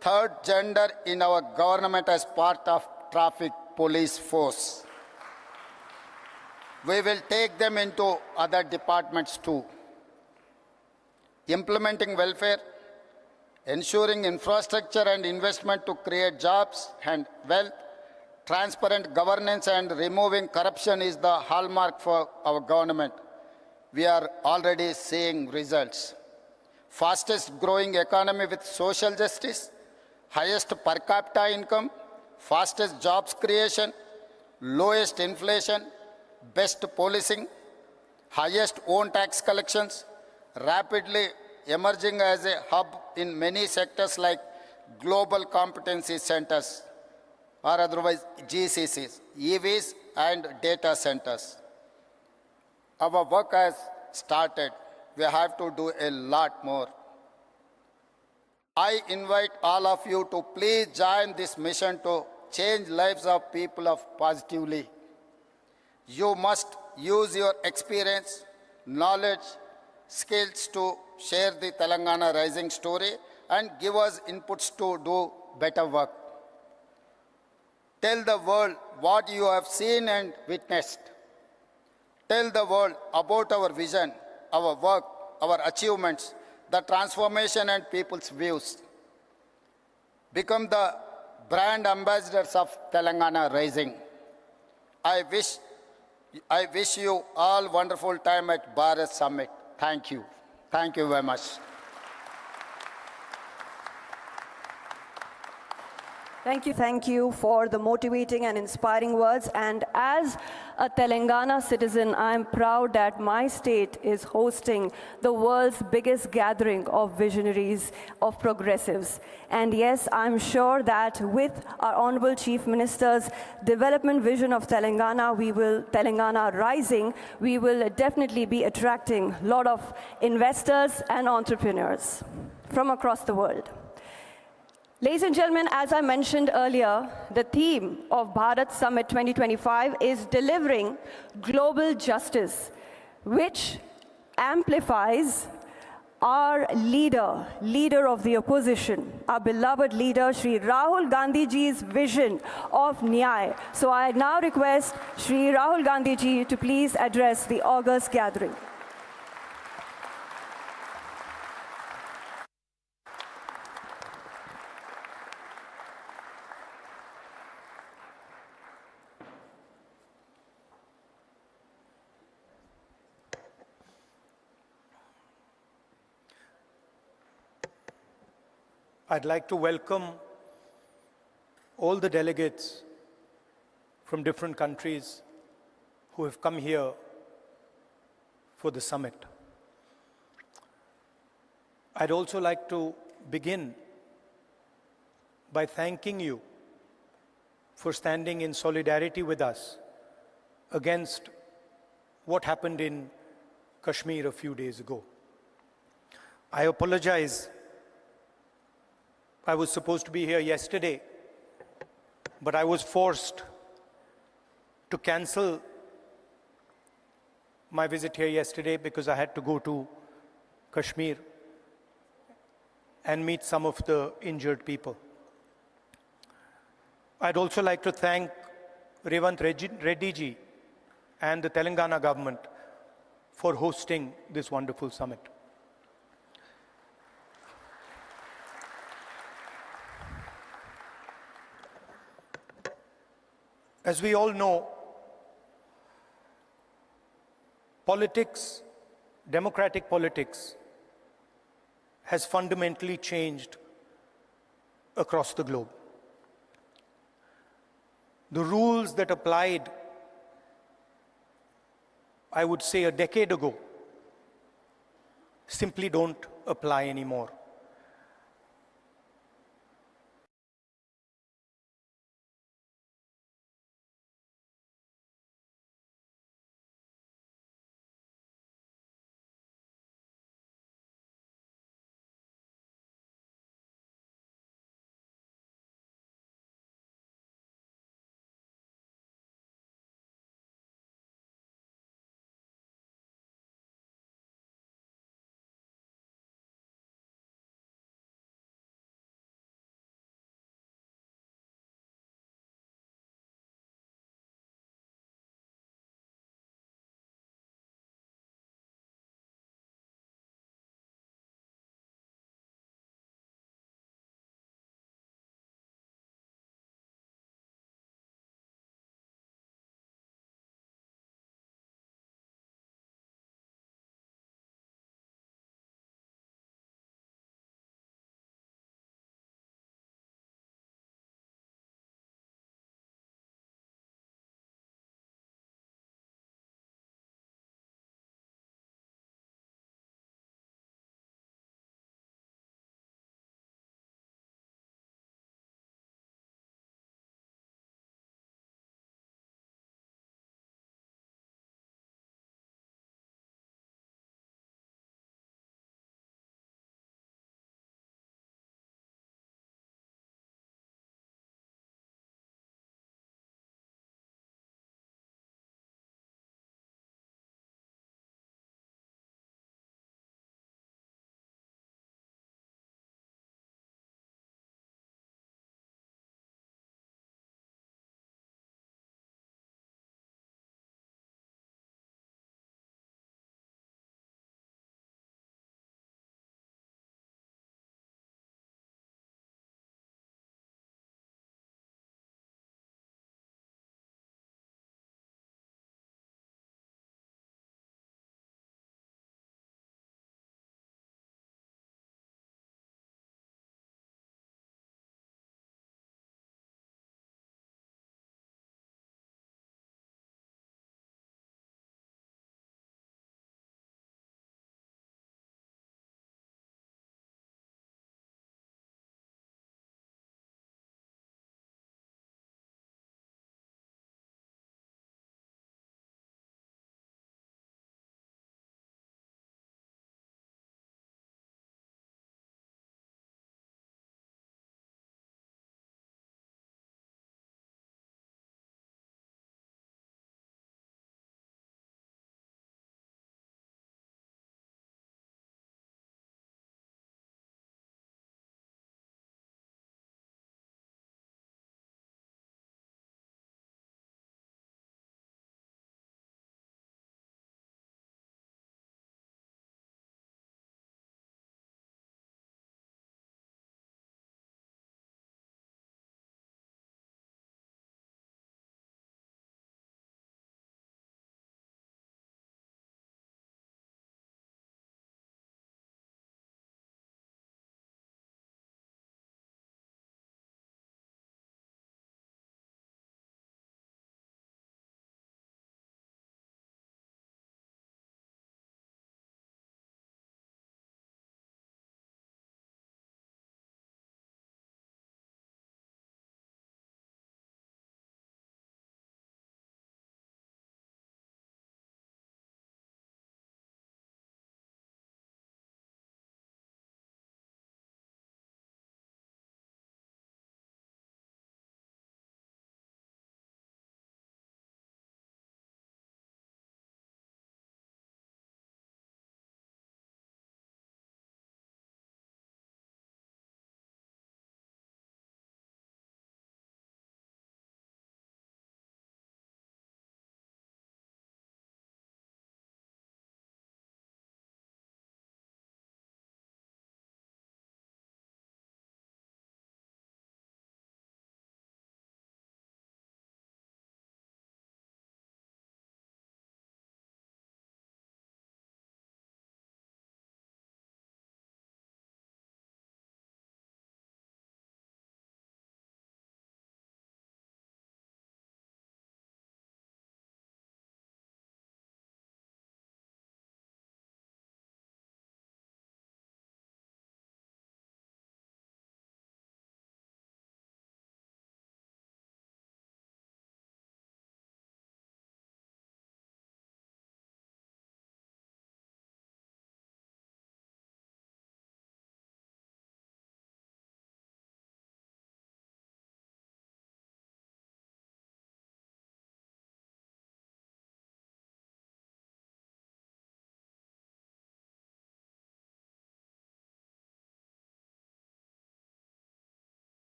third gender in our government as part of traffic police force. We will take them into other departments too. Implementing welfare, ensuring infrastructure and investment to create jobs and wealth, transparent governance and removing corruption is the hallmark for our government. We are already seeing results. Fastest growing economy with social justice, highest per capita income, fastest jobs creation, lowest inflation, best policing, highest own tax collections, rapidly emerging as a hub in many sectors like global competency centers or otherwise GCCs, EVs and data centers. Our work has started. We have to do a lot more. I invite all of you to please join this mission to change lives of people positively. You must use your experience, knowledge, skills to share the Telangana rising story and give us inputs to do better work. Tell the world what you have seen and witnessed. Tell the world about our vision, our work, our achievements, the transformation and people's views. Become the brand ambassadors of Telangana Rising. I wish you all wonderful time at Bharat Summit. Thank you. Thank you very much. Thank you for the motivating and inspiring words. And as a Telangana citizen, I'm proud that my state is hosting the world's biggest gathering of visionaries, of progressives. And yes, I'm sure that with our Honorable Chief Minister's development vision of Telangana, Telangana Rising, we will definitely be attracting a lot of investors and entrepreneurs from across the world. Ladies and gentlemen, as I mentioned earlier, the theme of Bharat Summit 2025 is delivering global justice, which amplifies our leader of the opposition, our beloved leader, Shri Rahul Gandhi ji's vision of Nyay. So I now request Shri Rahul Gandhi ji to please address the August gathering. I'd like to welcome all the delegates from different countries who have come here for the summit. I'd also like to begin by thanking you for standing in solidarity with us against what happened in Kashmir a few days ago. I apologize. I was supposed to be here yesterday, but I was forced to cancel my visit here yesterday because I had to go to Kashmir and meet some of the injured people. I'd also like to thank Revant Reddy ji and the Telangana government for hosting this wonderful summit. As we all know, politics, democratic politics, has fundamentally changed across the globe. The rules that applied, I would say, a decade ago, simply don't apply anymore.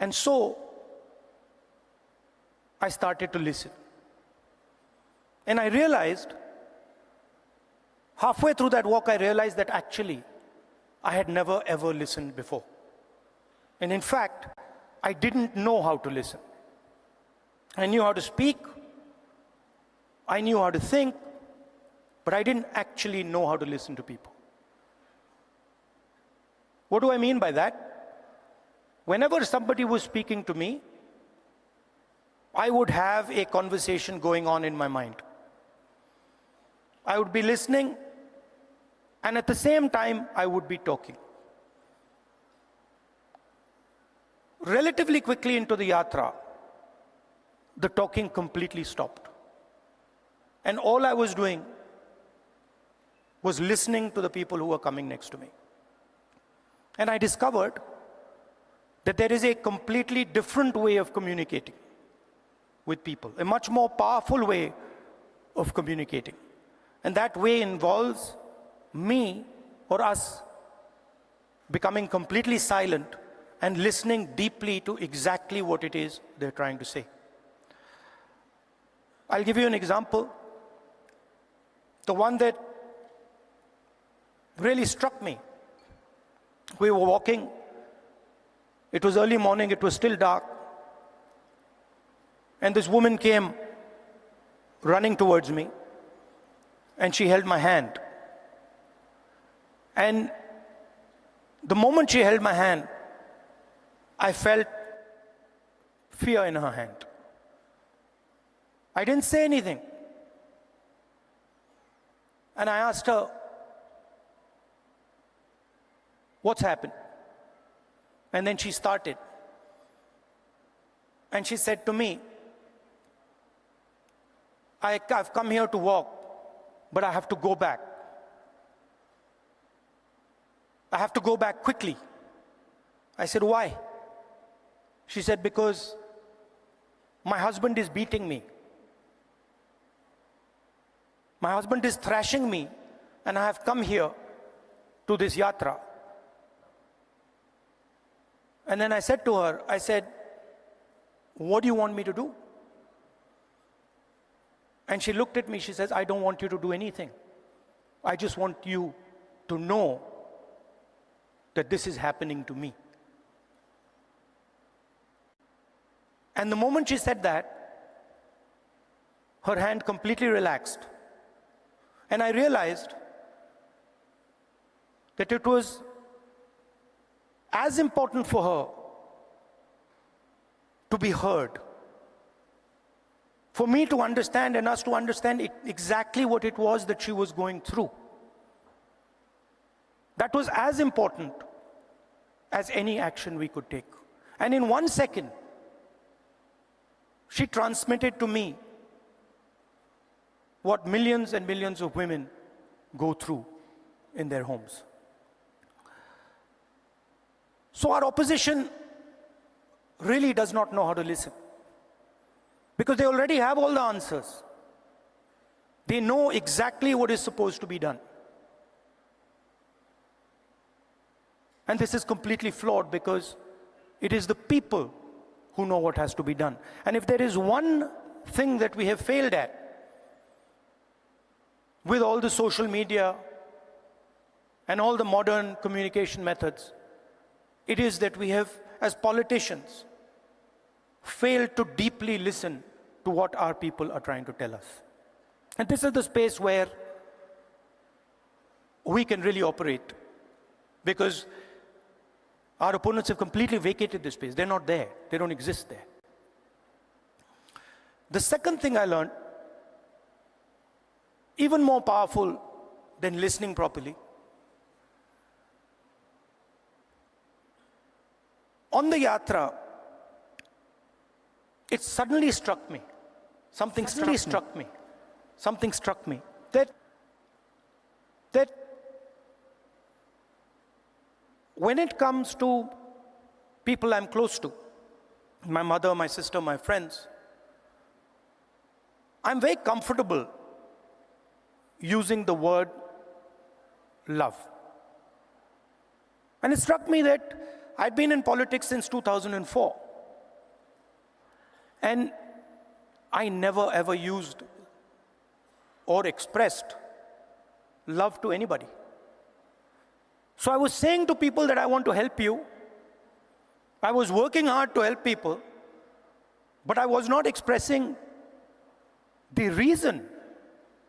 And so I started to listen. And I realized, halfway through that walk, I realized that actually I had never ever listened before. And in fact, I didn't know how to listen. I knew how to speak, I knew how to think, but I didn't actually know how to listen to people. What do I mean by that? Whenever somebody was speaking to me, I would have a conversation going on in my mind. I would be listening, and at the same time, I would be talking. Relatively quickly into the yatra, the talking completely stopped. And all I was doing was listening to the people who were coming next to me. And I discovered that there is a completely different way of communicating with people, a much more powerful way of communicating. And that way involves me or us becoming completely silent and listening deeply to exactly what it is they're trying to say. I'll give you an example. The one that really struck me. We were walking. It was early morning, it was still dark. And this woman came running towards me, and she held my hand. And the moment she held my hand, I felt fear in her hand. I didn't say anything. And I asked her, what's happened? And then she started. And she said to me, I've come here to walk, but I have to go back. I have to go back quickly. I said, why? She said, because my husband is beating me. My husband is thrashing me, and I have come here to this yatra. And then I said to her, I said, what do you want me to do? And she looked at me, she says, I don't want you to do anything. I just want you to know that this is happening to me. And the moment she said that, her hand completely relaxed. And I realized that it was as important for her to be heard, for me to understand and us to understand exactly what it was that she was going through. That was as important as any action we could take. And in 1 second, she transmitted to me what millions and millions of women go through in their homes. So our opposition really does not know how to listen, because they already have all the answers. They know exactly what is supposed to be done. And this is completely flawed, because it is the people who know what has to be done. And if there is one thing that we have failed at with all the social media and all the modern communication methods, it is that we have, as politicians, failed to deeply listen to what our people are trying to tell us. And this is the space where we can really operate, because our opponents have completely vacated this space. They're not there. They don't exist there. The second thing I learned, even more powerful than listening properly, on the yatra, it suddenly struck me. Something struck me that when it comes to people I'm close to, my mother, my sister, my friends, I'm very comfortable using the word love. And it struck me that I'd been in politics since 2004. And I never ever used or expressed love to anybody. So I was saying to people that I want to help you. I was working hard to help people, but I was not expressing the reason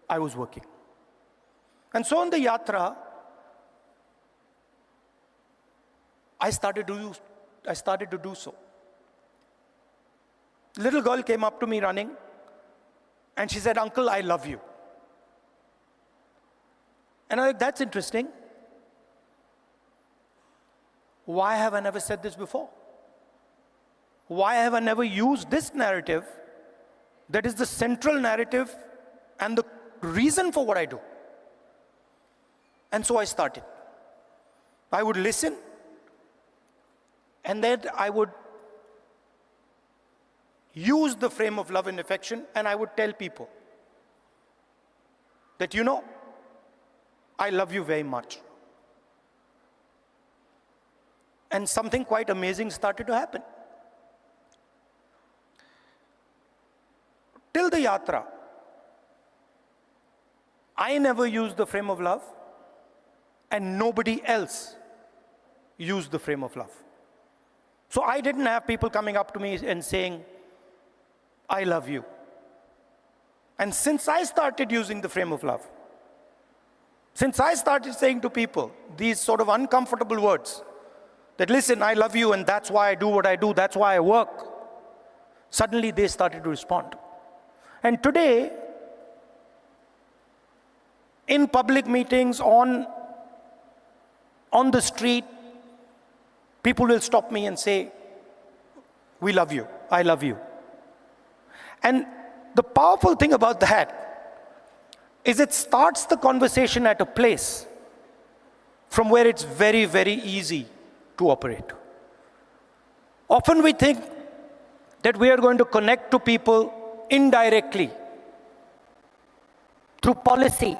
I was working. And so on the yatra, I started to do so. Little girl came up to me running, and she said, "Uncle, I love you." And I was like, that's interesting. Why have I never said this before? Why have I never used this narrative that is the central narrative and the reason for what I do? And so I started. I would listen, and then I would use the frame of love and affection, and I would tell people that, you know, I love you very much. And something quite amazing started to happen. Till the yatra, I never used the frame of love, and nobody else used the frame of love. So I didn't have people coming up to me and saying, "I love you." And since I started using the frame of love, since I started saying to people these sort of uncomfortable words, that listen, I love you and that's why I do what I do, that's why I work, suddenly they started to respond. And today, in public meetings, on the street, people will stop me and say, "We love you, I love you." And the powerful thing about that is it starts the conversation at a place from where it's very, very easy to operate. Often we think that we are going to connect to people indirectly through policy,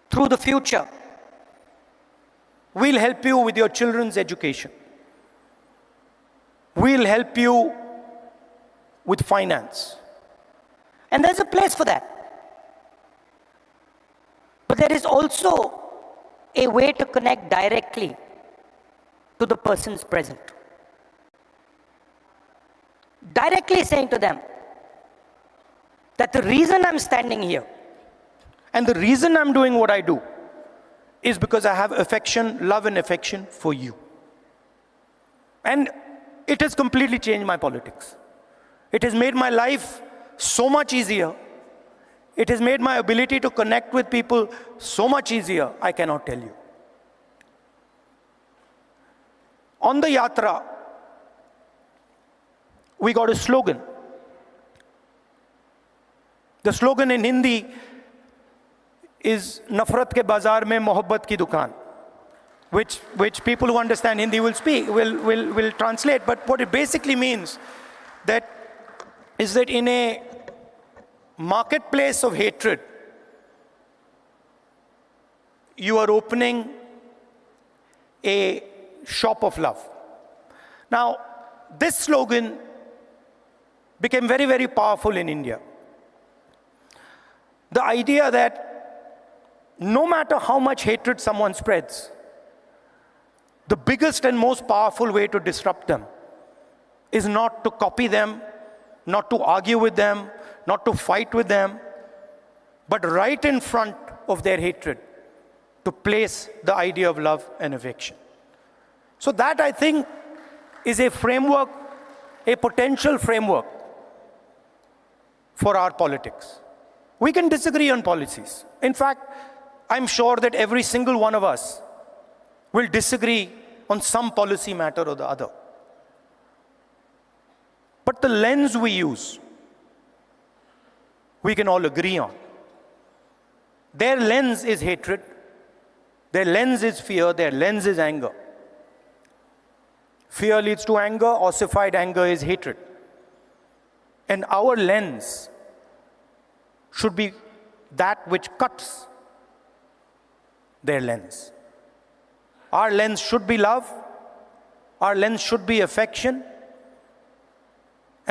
through the future. We'll help you with your children's education. We'll help you with finance. And there's a place for that. But there is also a way to connect directly to the persons present. Directly saying to them that the reason I'm standing here and the reason I'm doing what I do is because I have affection, love and affection for you. And it has completely changed my politics. It has made my life so much easier. It has made my ability to connect with people so much easier, I cannot tell you. On the yatra, we got a slogan. The slogan in Hindi is "Nafrat ke bazaar mein mohabbat ki dukaan," which people who understand Hindi will translate. But what it basically means is that in a marketplace of hatred, you are opening a shop of love. Now, this slogan became very, very powerful in India. The idea that no matter how much hatred someone spreads, the biggest and most powerful way to disrupt them is not to copy them, not to argue with them, not to fight with them, but right in front of their hatred, to place the idea of love and affection. So that, I think, is a framework, a potential framework for our politics. We can disagree on policies. In fact, I'm sure that every single one of us will disagree on some policy matter or the other. But the lens we use, we can all agree on. Their lens is hatred, their lens is fear, their lens is anger. Fear leads to anger, ossified anger is hatred. And our lens should be that which cuts their lens. Our lens should be love, our lens should be affection,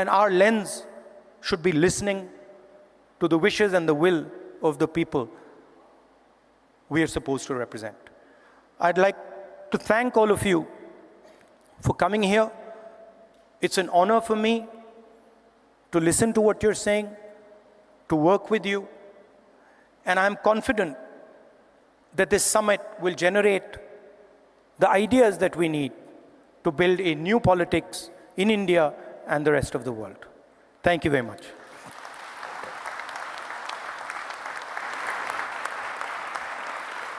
And our lens should be listening to the wishes and the will of the people we are supposed to represent. I'd like to thank all of you for coming here. It's an honor for me to listen to what you're saying, to work with you, and I'm confident that this summit will generate the ideas that we need to build a new politics in India and the rest of the world. Thank you very much.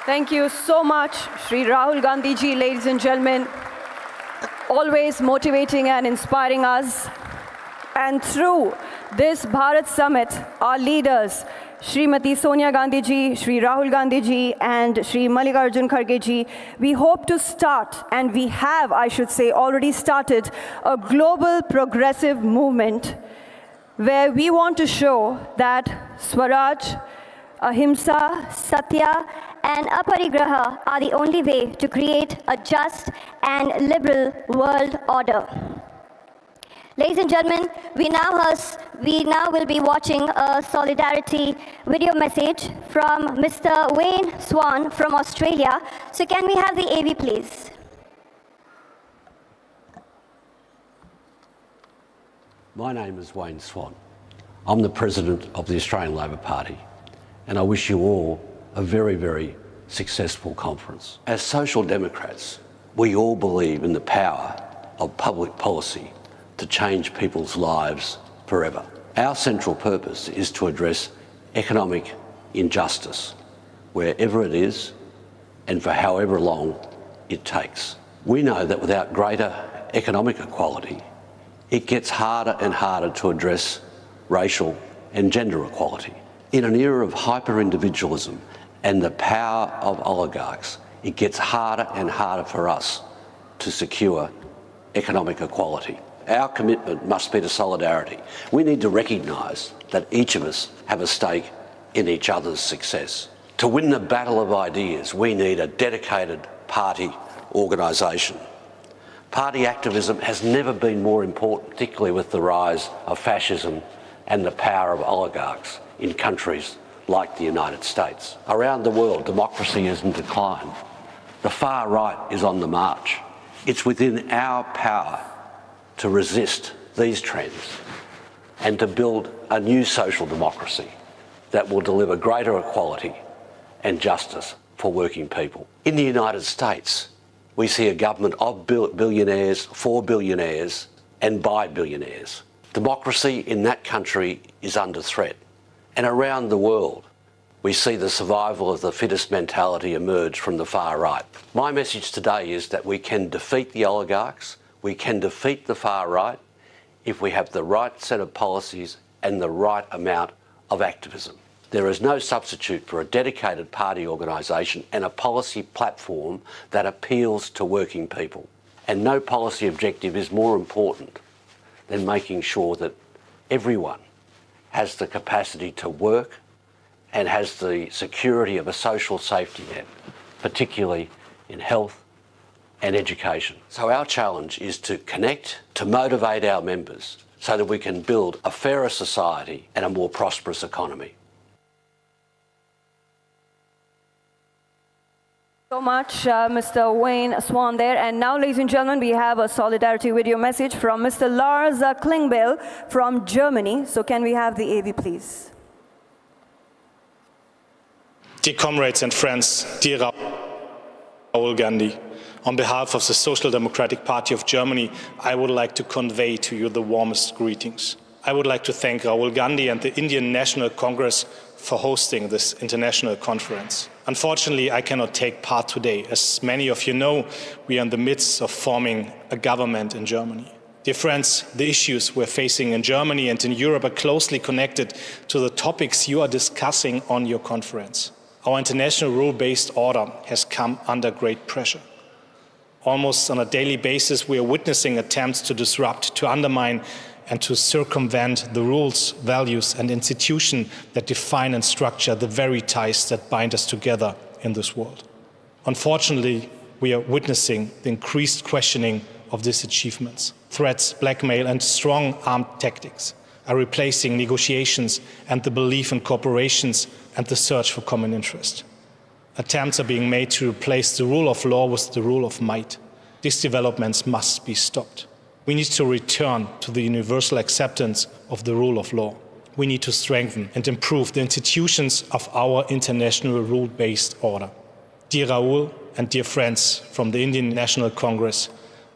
Thank you so much, Shri Rahul Gandhi ji, ladies and gentlemen, always motivating and inspiring us. And through this Bharat Summit, our leaders, Srimati Sonia Gandhi ji, Shri Rahul Gandhi ji, and Shri Mallikarjun Kharge ji, we hope to start, and we have, I should say, already started a global progressive movement where we want to show that Swaraj, Ahimsa, Satya, and Aparigraha are the only way to create a just and liberal world order. Ladies and gentlemen, we now will be watching a solidarity video message from Mr. Wayne Swan from Australia. So can we have the AV, please? My name is Wayne Swan. I'm the President of the Australian Labor Party, and I wish you all a very, very successful conference. As Social Democrats, we all believe in the power of public policy to change people's lives forever. Our central purpose is to address economic injustice, wherever it is and for however long it takes. We know that without greater economic equality, it gets harder and harder to address racial and gender equality. In an era of hyper-individualism and the power of oligarchs, it gets harder and harder for us to secure economic equality. Our commitment must be to solidarity. We need to recognise that each of us have a stake in each other's success. To win the battle of ideas, we need a dedicated party organisation. Party activism has never been more important, particularly with the rise of fascism and the power of oligarchs in countries like the United States. Around the world, democracy is in decline. The far right is on the march. It's within our power to resist these trends and to build a new social democracy that will deliver greater equality and justice for working people. In the United States, we see a government of billionaires, for billionaires, and by billionaires. Democracy in that country is under threat. And around the world, we see the survival of the fittest mentality emerge from the far right. My message today is that we can defeat the oligarchs, we can defeat the far right if we have the right set of policies and the right amount of activism. There is no substitute for a dedicated party organisation and a policy platform that appeals to working people. And no policy objective is more important than making sure that everyone has the capacity to work and has the security of a social safety net, particularly in health and education. So our challenge is to connect, to motivate our members so that we can build a fairer society and a more prosperous economy. So much, Mr. Wayne Swan there. And now, ladies and gentlemen, we have a solidarity video message from Mr. Lars Klingbeil from Germany. So can we have the AV, please? Dear comrades and friends, dear Rahul Gandhi, on behalf of the Social Democratic Party of Germany, I would like to convey to you the warmest greetings. I would like to thank Rahul Gandhi and the Indian National Congress for hosting this international conference. Unfortunately, I cannot take part today. As many of you know, we are in the midst of forming a government in Germany. Dear friends, the issues we're facing in Germany and in Europe are closely connected to the topics you are discussing on your conference. Our international rule-based order has come under great pressure. Almost on a daily basis, we are witnessing attempts to disrupt, to undermine, and to circumvent the rules, values, and institutions that define and structure the very ties that bind us together in this world. Unfortunately, we are witnessing the increased questioning of these achievements. Threats, blackmail, and strong armed tactics are replacing negotiations and the belief in corporations and the search for common interest. Attempts are being made to replace the rule of law with the rule of might. These developments must be stopped. We need to return to the universal acceptance of the rule of law. We need to strengthen and improve the institutions of our international rule-based order. Dear Rahul and dear friends from the Indian National Congress,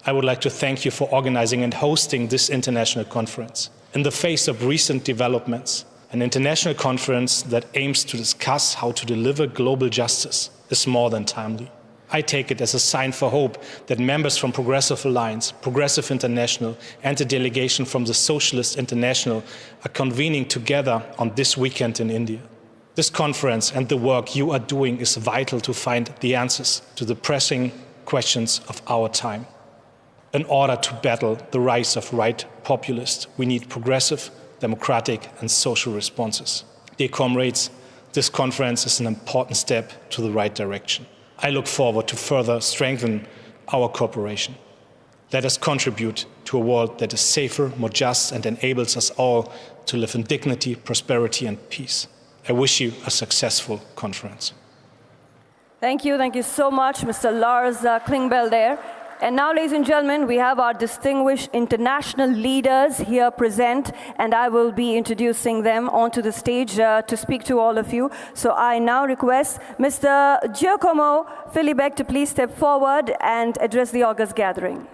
I would like to thank you for organizing and hosting this international conference. In the face of recent developments, an international conference that aims to discuss how to deliver global justice is more than timely. I take it as a sign for hope that members from Progressive Alliance, Progressive International, and a delegation from the Socialist International are convening together on this weekend in India. This conference and the work you are doing is vital to find the answers to the pressing questions of our time. In order to battle the rise of right populists, we need progressive, democratic, and social responses. Dear comrades, this conference is an important step to the right direction. I look forward to further strengthen our cooperation. Let us contribute to a world that is safer, more just, and enables us all to live in dignity, prosperity, and peace. I wish you a successful conference. Thank you so much, Mr. Lars Klingbeil there. And now, ladies and gentlemen, we have our distinguished international leaders here present, and I will be introducing them onto the stage to speak to all of you. So I now request Mr. Giacomo Filibeck to please step forward and address the August gathering.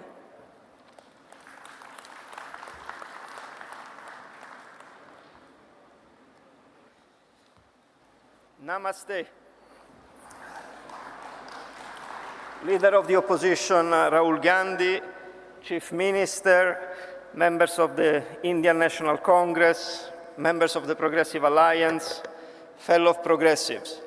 Namaste. Leader of the opposition, Rahul Gandhi, Chief Minister, members of the Indian National Congress, members of the Progressive Alliance, fellow progressives.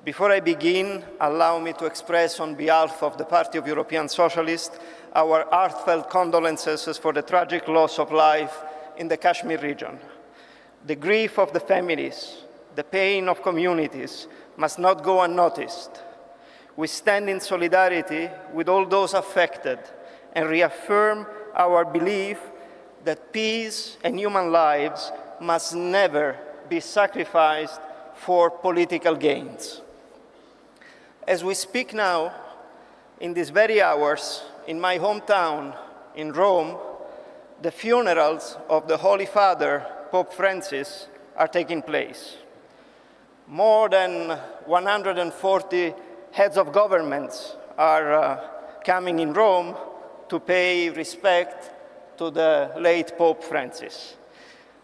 Before I begin, allow me to express on behalf of the Party of European Socialists our heartfelt condolences for the tragic loss of life in the Kashmir region. The grief of the families, the pain of communities must not go unnoticed. We stand in solidarity with all those affected and reaffirm our belief that peace and human lives must never be sacrificed for political gains. As we speak now, in these very hours, in my hometown, in Rome, the funerals of the Holy Father, Pope Francis, are taking place. More than 140 heads of governments are coming in Rome to pay respect to the late Pope Francis.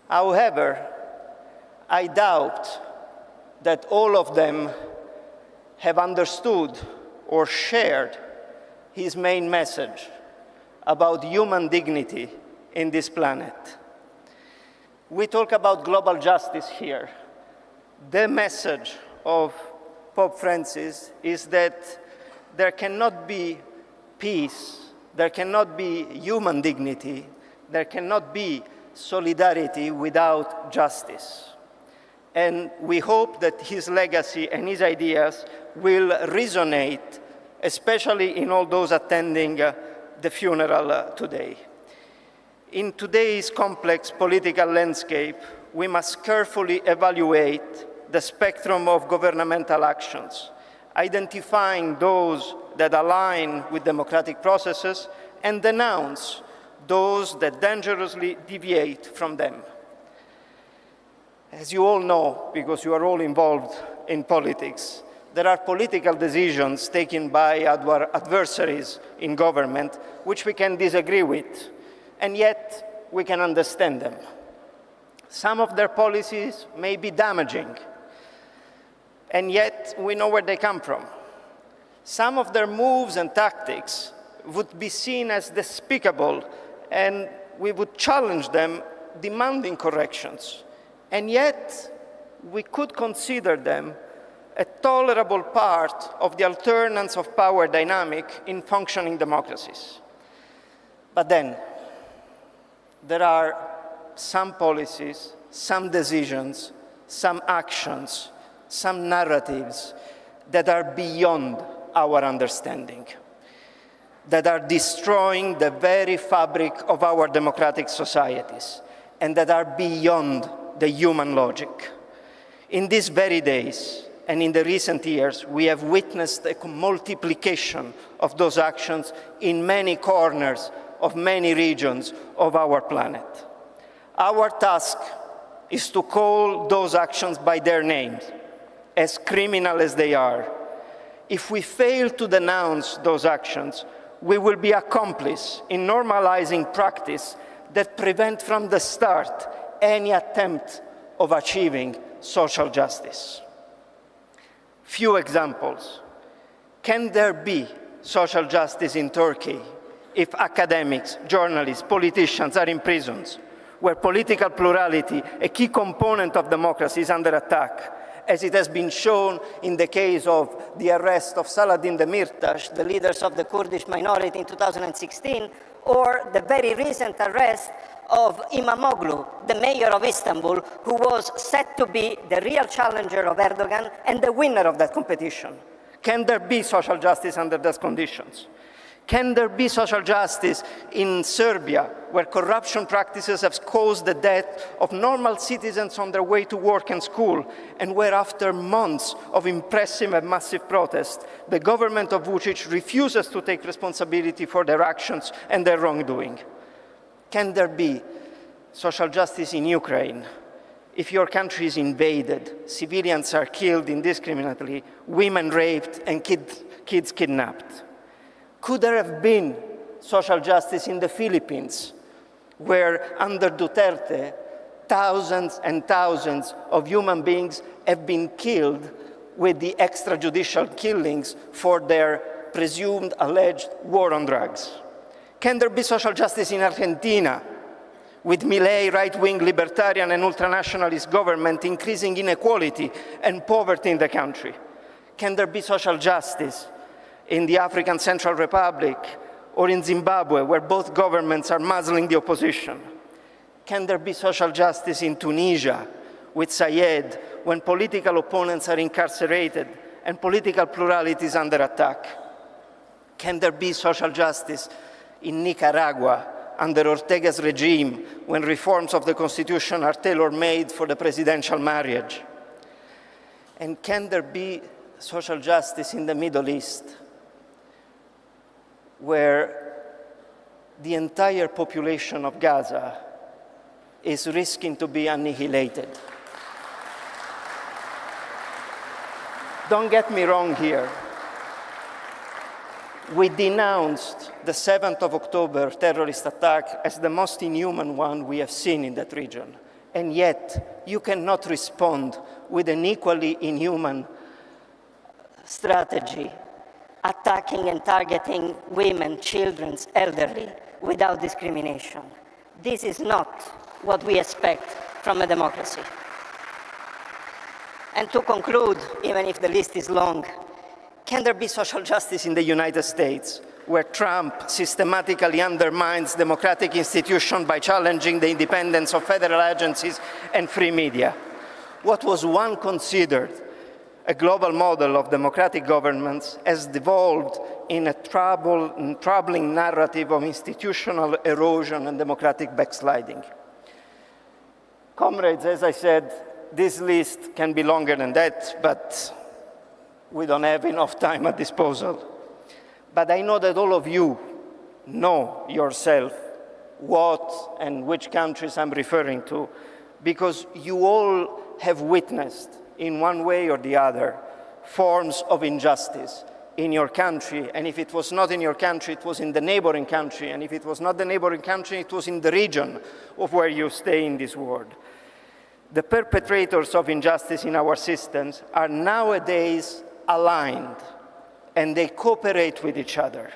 However, I doubt that all of them have understood or shared his main message about human dignity in this planet. We talk about global justice here. The message of Pope Francis is that there cannot be peace, there cannot be human dignity, there cannot be solidarity without justice. And we hope that his legacy and his ideas will resonate, especially in all those attending the funeral today. In today's complex political landscape, we must carefully evaluate the spectrum of governmental actions, identifying those that align with democratic processes and denounce those that dangerously deviate from them. As you all know, because you are all involved in politics, there are political decisions taken by our adversaries in government which we can disagree with, and yet we can understand them. Some of their policies may be damaging, and yet we know where they come from. Some of their moves and tactics would be seen as despicable, and we would challenge them, demanding corrections. And yet, we could consider them a tolerable part of the alternance of power dynamic in functioning democracies. But then, there are some policies, some decisions, some actions, some narratives that are beyond our understanding. that are destroying the very fabric of our democratic societies and that are beyond the human logic. In these very days and in the recent years, we have witnessed a multiplication of those actions in many corners of many regions of our planet. Our task is to call those actions by their names, as criminal as they are. If we fail to denounce those actions, we will be accomplice in normalizing practice that prevent from the start any attempt of achieving social justice. Few examples. Can there be social justice in Turkey if academics, journalists, politicians are in prisons, where political plurality, a key component of democracy, is under attack, as it has been shown in the case of the arrest of Saladin Demirtas, the leaders of the Kurdish minority in 2016, or the very recent arrest of Imamoglu, the mayor of Istanbul, who was said to be the real challenger of Erdogan and the winner of that competition. Can there be social justice under those conditions? Can there be social justice in Serbia, where corruption practices have caused the death of normal citizens on their way to work and school, and where after months of impressive and massive protest, the government of Vučić refuses to take responsibility for their actions and their wrongdoing? Can there be social justice in Ukraine? If your country is invaded, civilians are killed indiscriminately, women raped, and kids kidnapped. Could there have been social justice in the Philippines, where under Duterte, thousands and thousands of human beings have been killed with the extrajudicial killings for their presumed alleged war on drugs? Can there be social justice in Argentina, with Milei right-wing libertarian and ultranationalist government increasing inequality and poverty in the country? Can there be social justice in the African Central Republic or in Zimbabwe, where both governments are muzzling the opposition? Can there be social justice in Tunisia with Sayed, when political opponents are incarcerated and political plurality is under attack? Can there be social justice in Nicaragua under Ortega's regime, when reforms of the constitution are tailor-made for the presidential marriage? And can there be social justice in the Middle East, where the entire population of Gaza is risking to be annihilated? Don't get me wrong here. We denounced the 7th of October terrorist attack as the most inhuman one we have seen in that region. And yet, you cannot respond with an equally inhuman strategy, attacking and targeting women, children, elderly, without discrimination. This is not what we expect from a democracy. And to conclude, even if the list is long, can there be social justice in the United States, where Trump systematically undermines democratic institutions by challenging the independence of federal agencies and free media? What was once considered a global model of democratic governments has devolved in a troubling narrative of institutional erosion and democratic backsliding. Comrades, as I said, this list can be longer than that, but we don't have enough time at disposal. But I know that all of you know yourself what and which countries I'm referring to, because you all have witnessed, in one way or the other, forms of injustice in your country. And if it was not in your country, it was in the neighboring country. And if it was not the neighboring country, it was in the region of where you stay in this world. The perpetrators of injustice in our systems are nowadays aligned, and they cooperate with each other.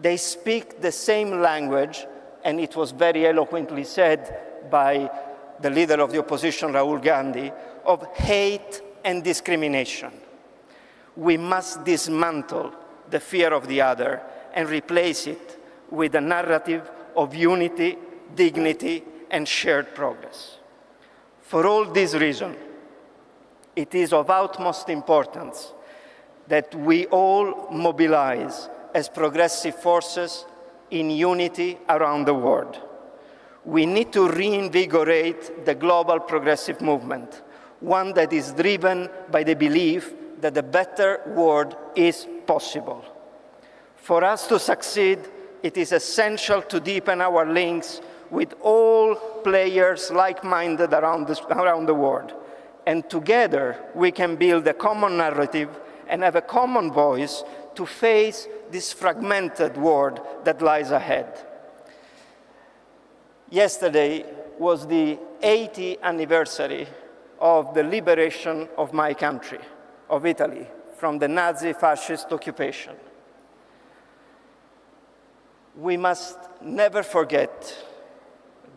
They speak the same language, and it was very eloquently said by the leader of the opposition, Rahul Gandhi, of hate and discrimination. We must dismantle the fear of the other and replace it with a narrative of unity, dignity, and shared progress. For all these reasons, it is of utmost importance that we all mobilize as progressive forces in unity around the world. We need to reinvigorate the global progressive movement, one that is driven by the belief that a better world is possible. For us to succeed, it is essential to deepen our links with all players like-minded around the world. And together, we can build a common narrative and have a common voice to face this fragmented world that lies ahead. Yesterday was the 80th anniversary of the liberation of my country, of Italy, from the Nazi fascist occupation. We must never forget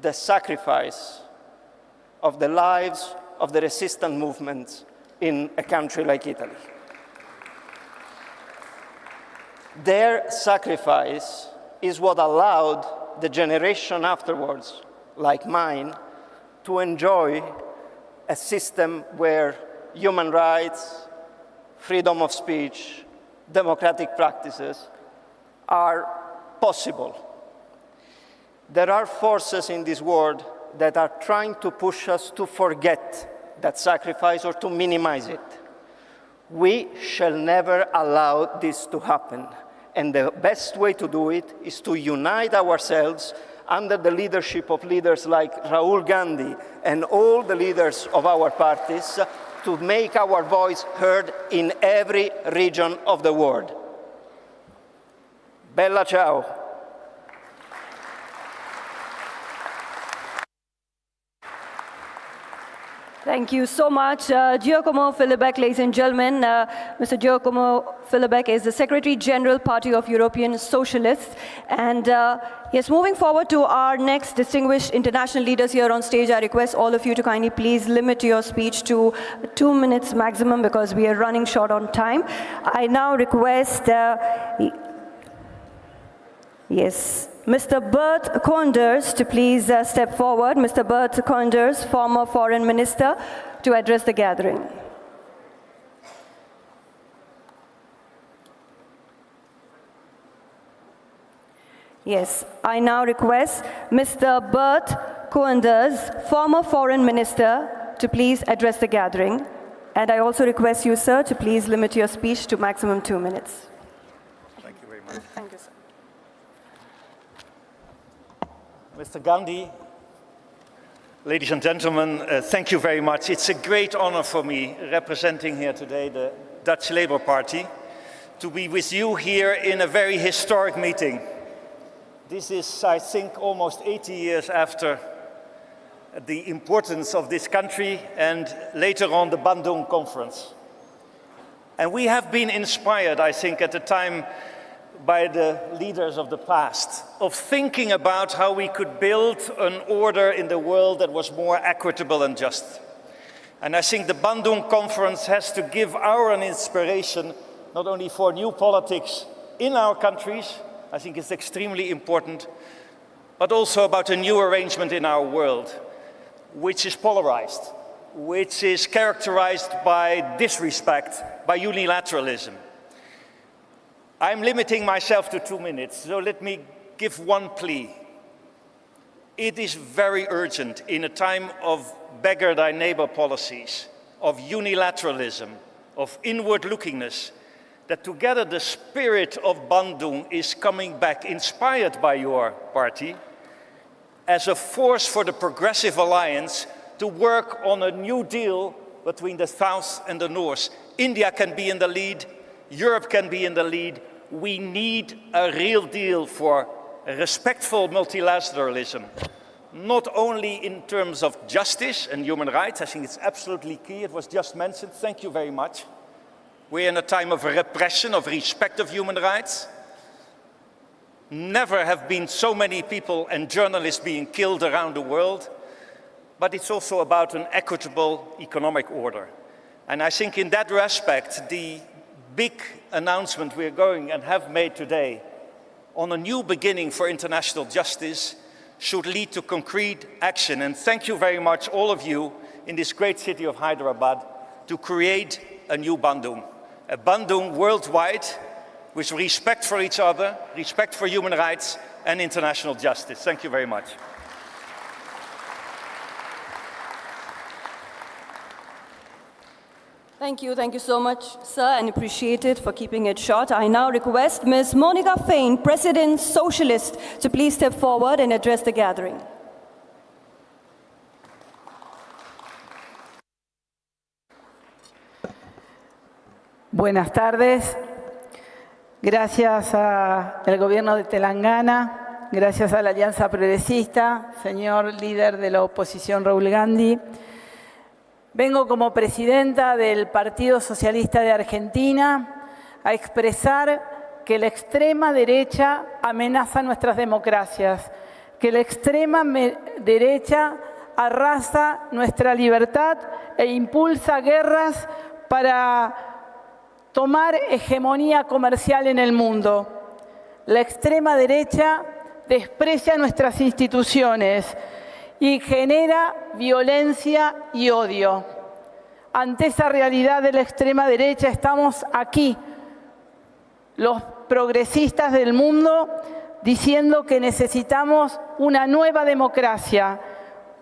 the sacrifice of the lives of the resistance movements in a country like Italy. Their sacrifice is what allowed the generation afterwards, like mine, to enjoy a system where human rights, freedom of speech, democratic practices are possible. There are forces in this world that are trying to push us to forget that sacrifice or to minimize it. We shall never allow this to happen. And the best way to do it is to unite ourselves under the leadership of leaders like Rahul Gandhi and all the leaders of our parties to make our voice heard in every region of the world. Bella ciao. Thank you so much. Giacomo Filibeck, ladies and gentlemen. Mr. Giacomo Filibeck is the Secretary General, Party of European Socialists. And yes, moving forward to our next distinguished international leaders here on stage, I request all of you to kindly please limit your speech to 2 minutes maximum because we are running short on time. I now request, yes, Mr. Bert Koenders to please step forward. Mr. Bert Koenders, former Foreign Minister, to address the gathering. Yes, I now request Mr. Bert Koenders, former Foreign Minister, to please address the gathering. And I also request you, sir, to please limit your speech to maximum 2 minutes. Thank you very much. Thank you, sir. Mr. Gandhi, ladies and gentlemen, thank you very much. It's a great honor for me, representing here today the Dutch Labour Party, to be with you here in a very historic meeting. This is, I think, almost 80 years after the importance of this country and later on the Bandung Conference. And we have been inspired, I think, at the time by the leaders of the past, of thinking about how we could build an order in the world that was more equitable and just. And I think the Bandung Conference has to give an inspiration, not only for new politics in our countries, I think it's extremely important, but also about a new arrangement in our world, which is polarized, which is characterized by disrespect, by unilateralism. I'm limiting myself to 2 minutes, so let me give one plea. It is very urgent in a time of beggar thy neighbor policies, of unilateralism, of inward-lookingness, that together the spirit of Bandung is coming back, inspired by your party, as a force for the Progressive Alliance to work on a new deal between the South and the North. India can be in the lead, Europe can be in the lead. We need a real deal for respectful multilateralism, not only in terms of justice and human rights. I think it's absolutely key. It was just mentioned. Thank you very much. We're in a time of repression, of respect of human rights. Never have been so many people and journalists being killed around the world. But it's also about an equitable economic order. And I think in that respect, the big announcement we're going and have made today on a new beginning for international justice should lead to concrete action. And thank you very much, all of you, in this great city of Hyderabad, to create a new Bandung. A Bandung worldwide, with respect for each other, respect for human rights and international justice. Thank you very much. Thank you so much, sir, and appreciate it for keeping it short. I now request Ms. Monica Fain, President Socialist, to please step forward and address the gathering. Buenas tardes. Gracias al gobierno de Telangana, gracias a la Alianza Progresista, señor líder de la oposición Rahul Gandhi. Vengo como presidenta del Partido Socialista de Argentina a expresar que la extrema derecha amenaza nuestras democracias, que la extrema derecha arrasa nuestra libertad e impulsa guerras para tomar hegemonía comercial en el mundo. La extrema derecha desprecia nuestras instituciones y genera violencia y odio. Ante esa realidad de la extrema derecha estamos aquí, los progresistas del mundo, diciendo que necesitamos una nueva democracia,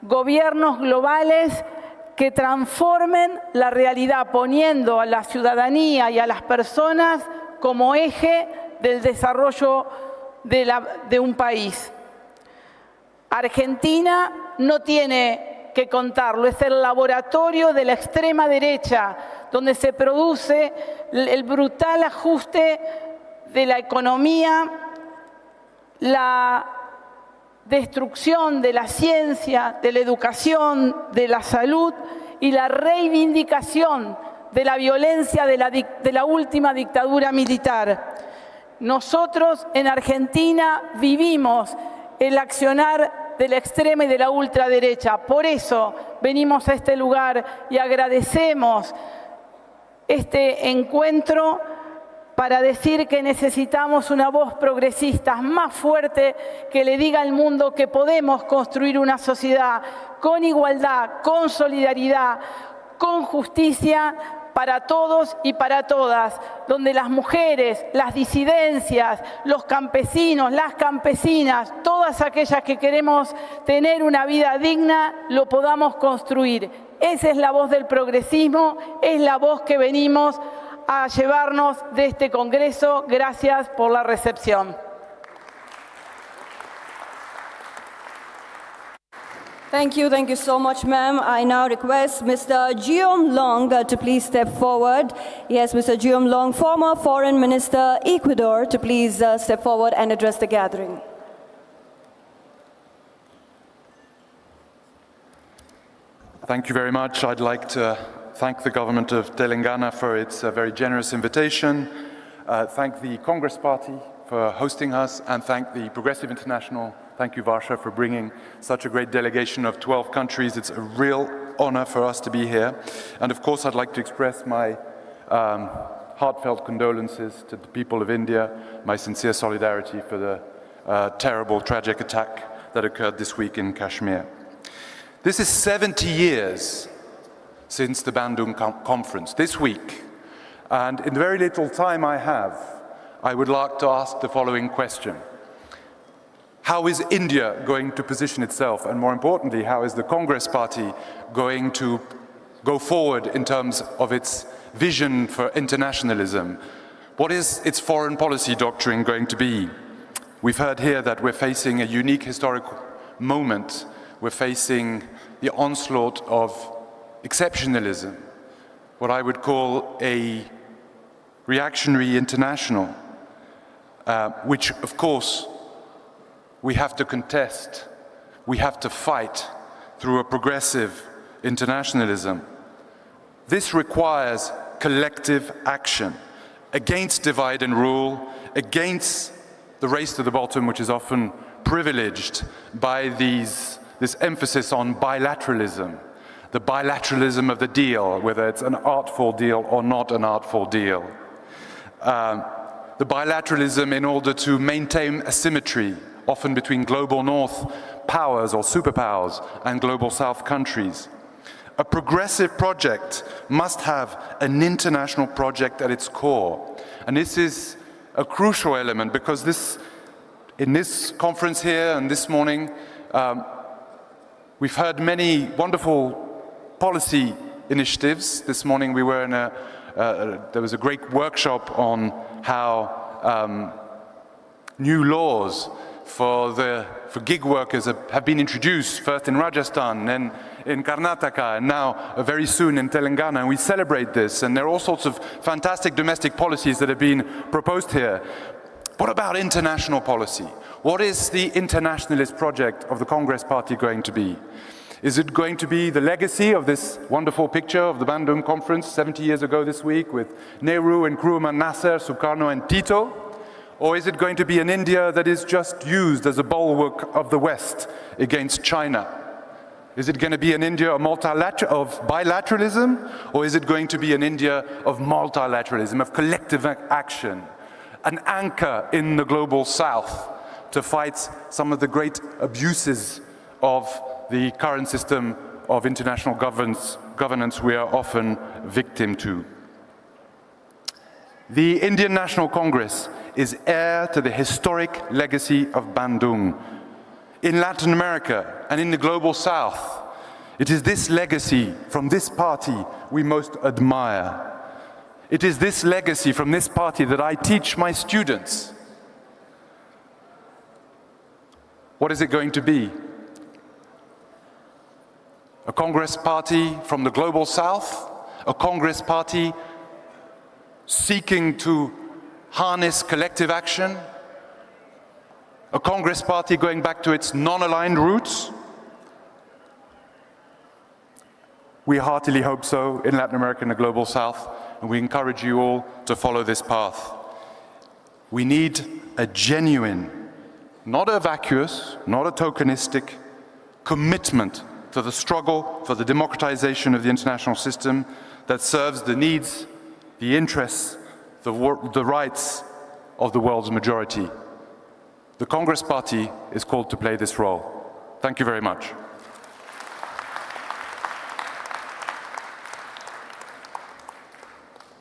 gobiernos globales que transformen la realidad, poniendo a la ciudadanía y a las personas como eje del desarrollo de un país. Argentina no tiene que contarlo, es el laboratorio de la extrema derecha, donde se produce el brutal ajuste de la economía, la destrucción de la ciencia, de la educación, de la salud y la reivindicación de la violencia de la última dictadura militar. Nosotros en Argentina vivimos el accionar de la extrema y de la ultraderecha. Por eso venimos a este lugar y agradecemos este encuentro para decir que necesitamos una voz progresista más fuerte que le diga al mundo que podemos construir una sociedad con igualdad, con solidaridad, con justicia para todos y para todas, donde las mujeres, las disidencias, los campesinos, las campesinas, todas aquellas que queremos tener una vida digna, lo podamos construir. Esa es la voz del progresismo, es la voz que venimos a llevarnos de este Congreso. Gracias por la recepción. Thank you so much, ma'am. I now request Mr. Jiom Long to please step forward. Yes, Mr. Jiom Long, former Foreign Minister, Ecuador, to please step forward and address the gathering. Thank you very much. I'd like to thank the government of Telangana for its very generous invitation, thank the Congress Party for hosting us, and thank the Progressive International. Thank you, Varsha, for bringing such a great delegation of 12 countries. It's a real honor for us to be here. And of course, I'd like to express my heartfelt condolences to the people of India, my sincere solidarity for the terrible, tragic attack that occurred this week in Kashmir. This is 70 years since the Bandung conference, this week. And in the very little time I have, I would like to ask the following question. How is India going to position itself? And more importantly, how is the Congress Party going to go forward in terms of its vision for internationalism? What is its foreign policy doctrine going to be? We've heard here that we're facing a unique historical moment. We're facing the onslaught of exceptionalism, what I would call a reactionary international, which of course we have to contest, we have to fight through a progressive internationalism. This requires collective action against divide and rule, against the race to the bottom, which is often privileged by this emphasis on bilateralism, the bilateralism of the deal, whether it's an artful deal or not an artful deal. The bilateralism in order to maintain a symmetry, often between global north powers or superpowers and global south countries. A progressive project must have an international project at its core. And this is a crucial element, because in this conference here and this morning, we've heard many wonderful policy initiatives. This morning we were in there was a great workshop on how new laws for gig workers have been introduced, first in Rajasthan, then in Karnataka, and now very soon in Telangana, and we celebrate this. And there are all sorts of fantastic domestic policies that have been proposed here. What about international policy? What is the internationalist project of the Congress Party going to be? Is it going to be the legacy of this wonderful picture of the Bandung Conference 70 years ago this week with Nehru, Nkrumah, Nasser, Sukarno and Tito? Or is it going to be an India that is just used as a bulwark of the West against China? Is it going to be an India of bilateralism? Or is it going to be an India of multilateralism, of collective action? An anchor in the global South to fight some of the great abuses of the current system of international governance we are often victim to. The Indian National Congress is heir to the historic legacy of Bandung. In Latin America and in the global South, it is this legacy from this party we most admire. It is this legacy from this party that I teach my students. What is it going to be? A Congress party from the global South? A Congress party seeking to harness collective action? A Congress party going back to its non-aligned roots? We heartily hope so in Latin America and the global South, and we encourage you all to follow this path. We need a genuine, not a vacuous, not a tokenistic, commitment to the struggle for the democratization of the international system that serves the needs, the interests, the rights of the world's majority. The Congress Party is called to play this role. Thank you very much.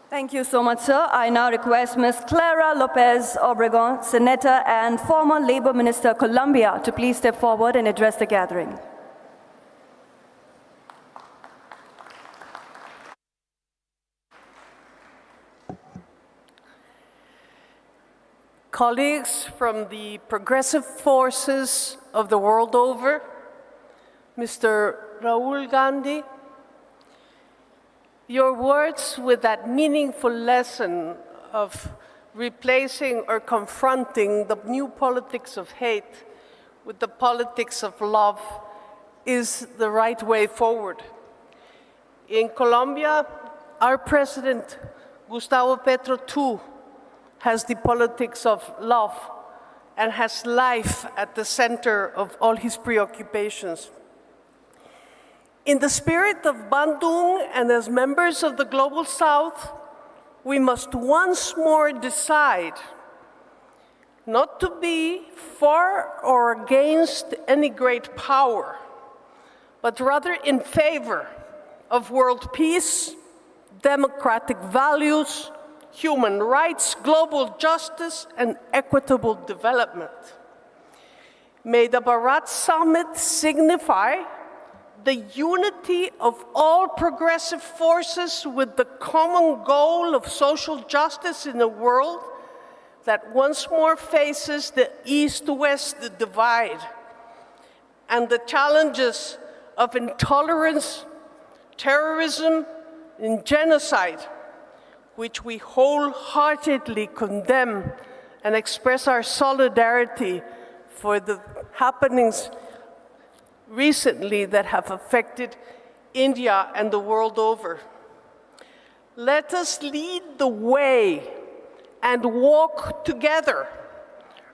Thank you so much, sir. I now request Ms. Clara Lopez Obregon, Senator and former Labor Minister of Colombia, to please step forward and address the gathering. Colleagues from the progressive forces of the world over, Mr. Rahul Gandhi, your words with that meaningful lesson of replacing or confronting the new politics of hate with the politics of love is the right way forward. In Colombia, our president, Gustavo Petro, too, has the politics of love and has life at the center of all his preoccupations. In the spirit of Bandung and as members of the Global South, we must once more decide not to be for or against any great power, but rather in favor of world peace, democratic values, human rights, global justice, and equitable development. May the Bharat Summit signify the unity of all progressive forces with the common goal of social justice in a world that once more faces the East-West divide and the challenges of intolerance, terrorism, and genocide, which we wholeheartedly condemn and express our solidarity for the happenings recently that have affected India and the world over. Let us lead the way and walk together,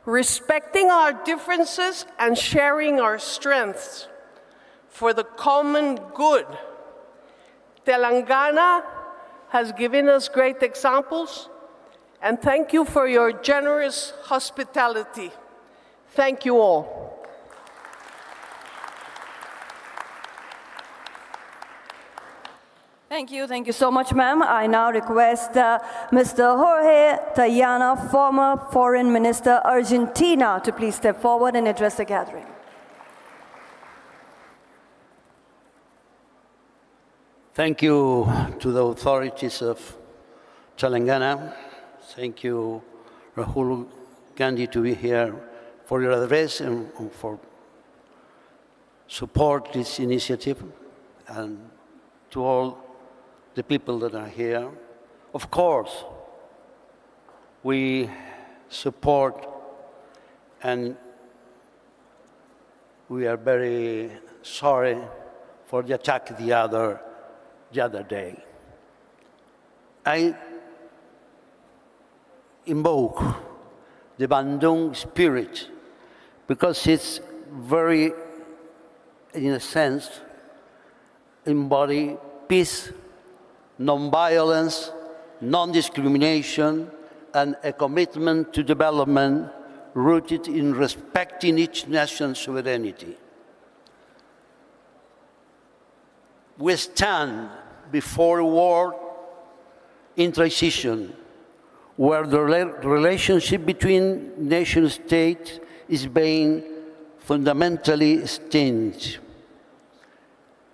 respecting our differences and sharing our strengths for the common good. Telangana has given us great examples, and thank you for your generous hospitality. Thank you all. Thank you so much, ma'am. I now request Mr. Jorge Tayana, former Foreign Minister, Argentina, to please step forward and address the gathering. Thank you to the authorities of Telangana. Thank you, Rahul Gandhi, to be here for your address and for support this initiative, and to all the people that are here. Of course, we support and we are very sorry for the attack the other day. I invoke the Bandung spirit because it's very, in a sense, embody peace, non-violence, non-discrimination, and a commitment to development rooted in respecting each nation's sovereignty. We stand before a world in transition, where the relationship between nation states is being fundamentally changed.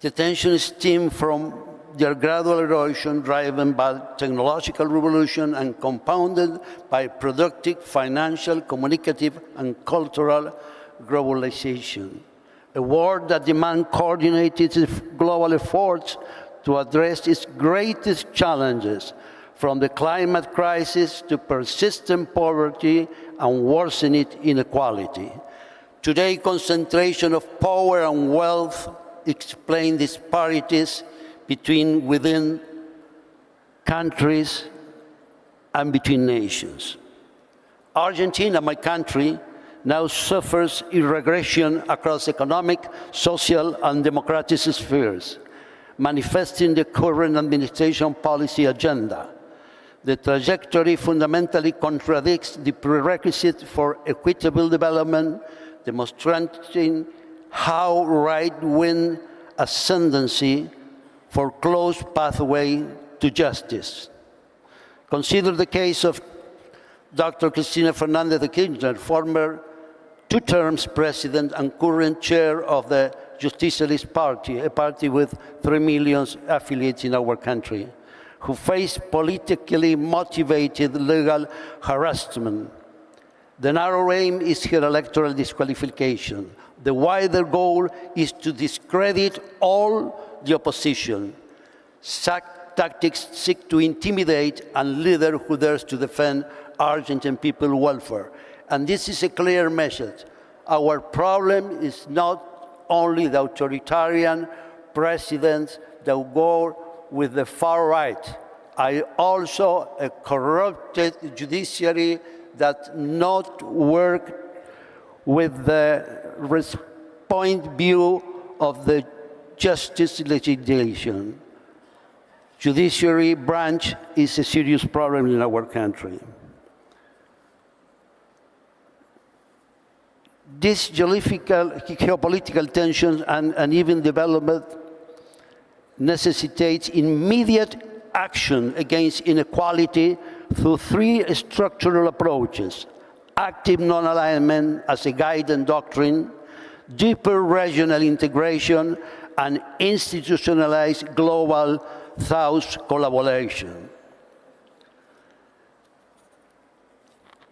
The tension stems from their gradual erosion driven by technological revolution and compounded by productive, financial, communicative, and cultural globalization. A world that demands coordinated global efforts to address its greatest challenges, from the climate crisis to persistent poverty and worsening inequality. Today, concentration of power and wealth explain disparities within countries and between nations. Argentina, my country, now suffers a regression across economic, social, and democratic spheres, manifesting the current administration policy agenda. The trajectory fundamentally contradicts the prerequisite for equitable development, demonstrating how right-wing ascendancy foreclose pathway to justice. Consider the case of Dr. Cristina Fernández de Kirchner, former two-term president and current chair of the Justicialist Party, a party with 3 million affiliates in our country, who faced politically motivated legal harassment. The narrow aim is her electoral disqualification. The wider goal is to discredit all the opposition. Such tactics seek to intimidate a leader who dares to defend Argentine people's welfare. And this is a clear message. Our problem is not only the authoritarian presidents that go with the far right. Also a corrupted judiciary that not work with the point view of the justice legislation. Judiciary branch is a serious problem in our country. This geopolitical tensions and uneven development necessitates immediate action against inequality through 3 structural approaches: active non-alignment as a guiding doctrine, deeper regional integration, and institutionalized global South collaboration.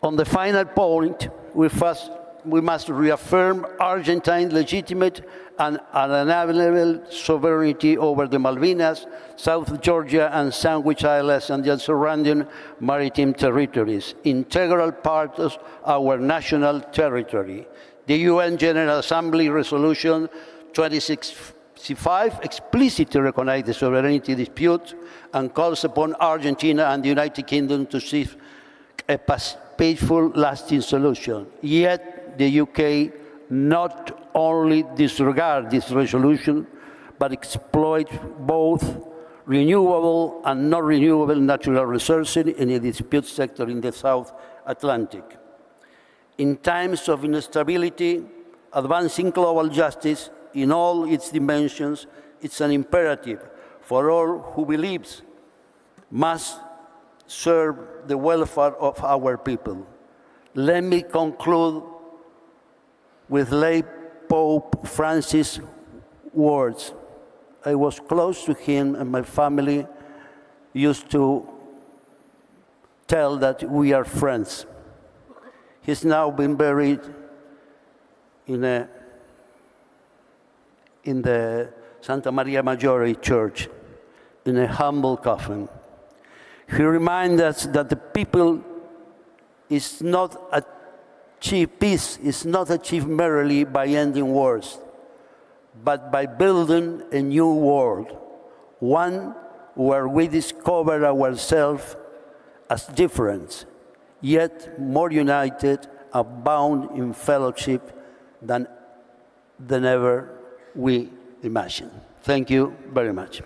On the final point, we must reaffirm Argentine's legitimate and unalienable sovereignty over the Malvinas, South Georgia, and Sandwich Islands and their surrounding maritime territories, integral parts of our national territory. The UN General Assembly Resolution 2665 explicitly recognizes the sovereignty dispute and calls upon Argentina and the United Kingdom to seek a peaceful, lasting solution. Yet, the UK not only disregard this resolution, but exploit both renewable and non-renewable natural resources in the dispute sector in the South Atlantic. In times of instability, advancing global justice in all its dimensions is an imperative for all who believes must serve the welfare of our people. Let me conclude with late Pope Francis' words. I was close to him, and my family used to tell that we are friends. He's now been buried in the Santa Maria Maggiore Church in a humble coffin. He reminds us that the people is not achieved, peace is not achieved merely by ending wars, but by building a new world, one where we discover ourselves as different, yet more united and bound in fellowship than ever we imagined. Thank you very much.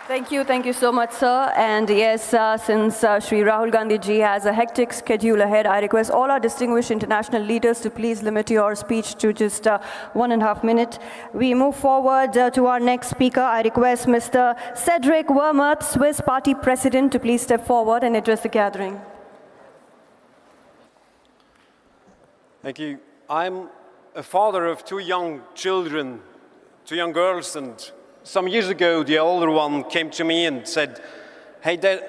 Thank you so much, sir. And yes, since Shri Rahul Gandhi ji has a hectic schedule ahead, I request all our distinguished international leaders to please limit your speech to just 1.5 minutes. We move forward to our next speaker. I request Mr. Cedric Wermuth, Swiss Party President, to please step forward and address the gathering. Thank you. I'm a father of 2 young children, 2 young girls, and some years ago, the older one came to me and said, "Hey, Dad,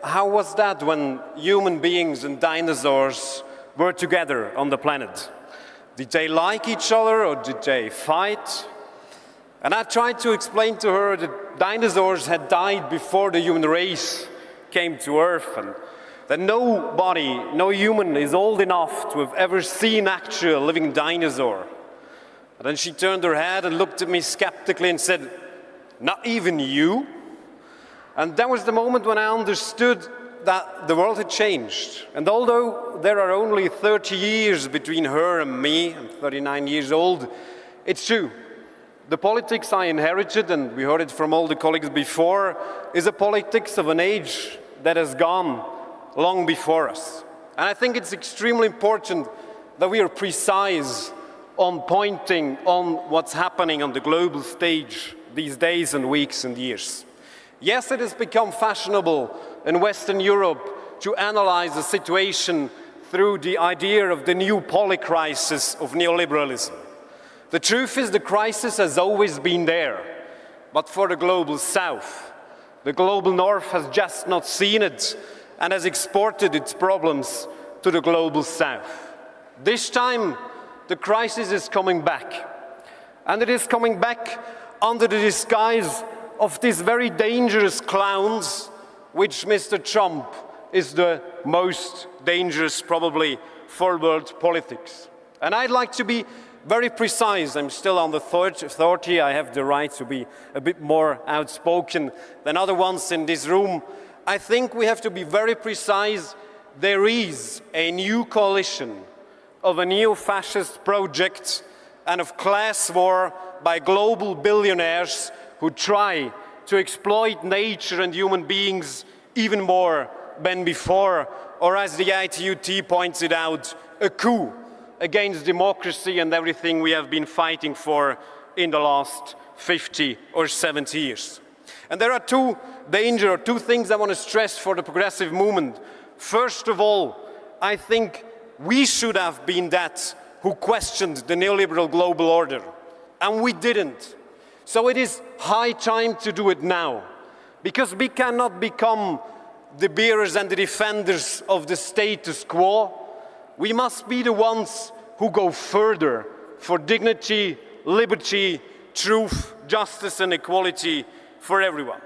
how was that when human beings and dinosaurs were together on the planet? Did they like each other or did they fight?" And I tried to explain to her that dinosaurs had died before the human race came to Earth, and that nobody, no human is old enough to have ever seen actual living dinosaur. And then she turned her head and looked at me skeptically and said, "Not even you?" And that was the moment when I understood that the world had changed. And although there are only 30 years between her and me, I'm 39 years old, it's true. The politics I inherited, and we heard it from all the colleagues before, is a politics of an age that has gone long before us. And I think it's extremely important that we are precise on pointing on what's happening on the global stage these days and weeks and years. Yes, it has become fashionable in Western Europe to analyze the situation through the idea of the new polycrisis of neoliberalism. The truth is the crisis has always been there, but for the global South. The global North has just not seen it and has exported its problems to the global South. This time, the crisis is coming back. And it is coming back under the disguise of these very dangerous clowns, which Mr. Trump is the most dangerous, probably, for world politics. And I'd like to be very precise. I'm still on the 30. I have the right to be a bit more outspoken than other ones in this room. I think we have to be very precise. There is a new coalition of a neo-fascist project and of class war by global billionaires who try to exploit nature and human beings even more than before, or as the ITUT points it out, a coup against democracy and everything we have been fighting for in the last 50 or 70 years. And there are two things I want to stress for the progressive movement. First of all, I think we should have been that who questioned the neoliberal global order, and we didn't. So it is high time to do it now, because we cannot become the bearers and the defenders of the status quo. We must be the ones who go further for dignity, liberty, truth, justice and equality for everyone.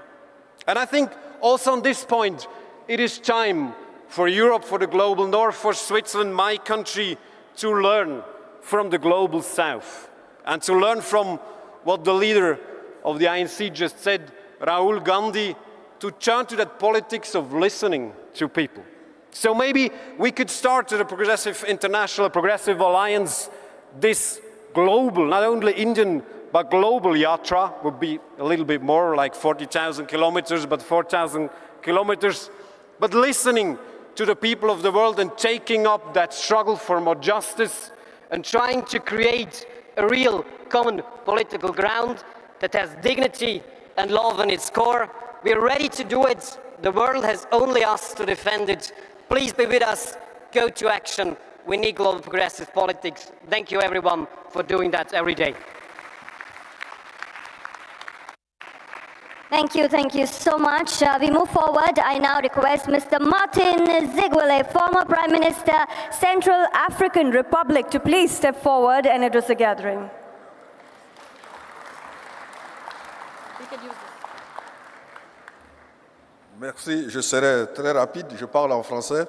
And I think also on this point, it is time for Europe, for the global North, for Switzerland, my country, to learn from the global South and to learn from what the leader of the INC just said, Rahul Gandhi, to turn to that politics of listening to people. So maybe we could start with a progressive international, progressive alliance, this global, not only Indian, but global yatra would be a little bit more, like 40,000 kilometers, but 4,000 kilometers, but listening to the people of the world and taking up that struggle for more justice and trying to create a real common political ground that has dignity and love in its core. We're ready to do it. The world has only us to defend it. Please be with us. Go to action. We need global progressive politics. Thank you, everyone, for doing that every day. Thank you so much. We move forward. I now request Mr. Martin Ziguele, former Prime Minister, Central African Republic, to please step forward and address the gathering. Merci, je serai très rapide, je parle en français.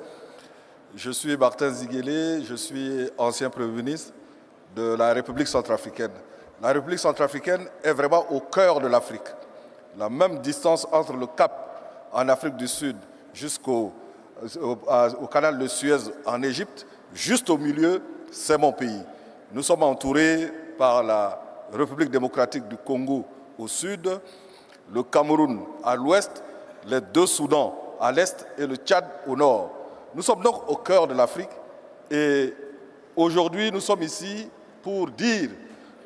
Je suis Martin Ziguele, je suis ancien Premier ministre de la République centrafricaine. La République centrafricaine est vraiment au cœur de l'Afrique. La même distance entre le Cap en Afrique du Sud jusqu'au canal de Suez en Égypte, juste au milieu, c'est mon pays. Nous sommes entourés par la République démocratique du Congo au sud, le Cameroun à l'ouest, les deux Soudans à l'est et le Tchad au nord. Nous sommes donc au cœur de l'Afrique et aujourd'hui nous sommes ici pour dire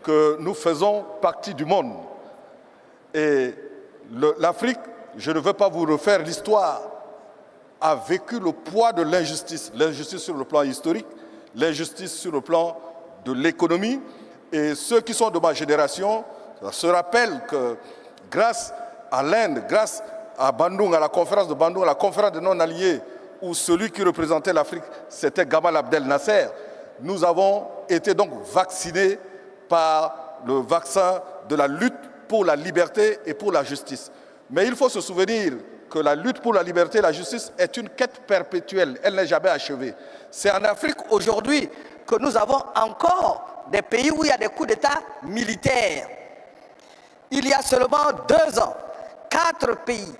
que nous faisons partie du monde. Et l'Afrique, je ne veux pas vous refaire l'histoire, a vécu le poids de l'injustice. L'injustice sur le plan historique, l'injustice sur le plan de l'économie. Et ceux qui sont de ma génération se rappellent que grâce à l'Inde, grâce à Bandung, à la conférence de Bandung, à la conférence des non-alliés, où celui qui représentait l'Afrique, c'était Gamal Abdel Nasser, nous avons été donc vaccinés par le vaccin de la lutte pour la liberté et pour la justice. Mais il faut se souvenir que la lutte pour la liberté et la justice est une quête perpétuelle, elle n'est jamais achevée. C'est en Afrique aujourd'hui que nous avons encore des pays où il y a des coups d'État militaires. Il y a seulement 2 ans, 4 pays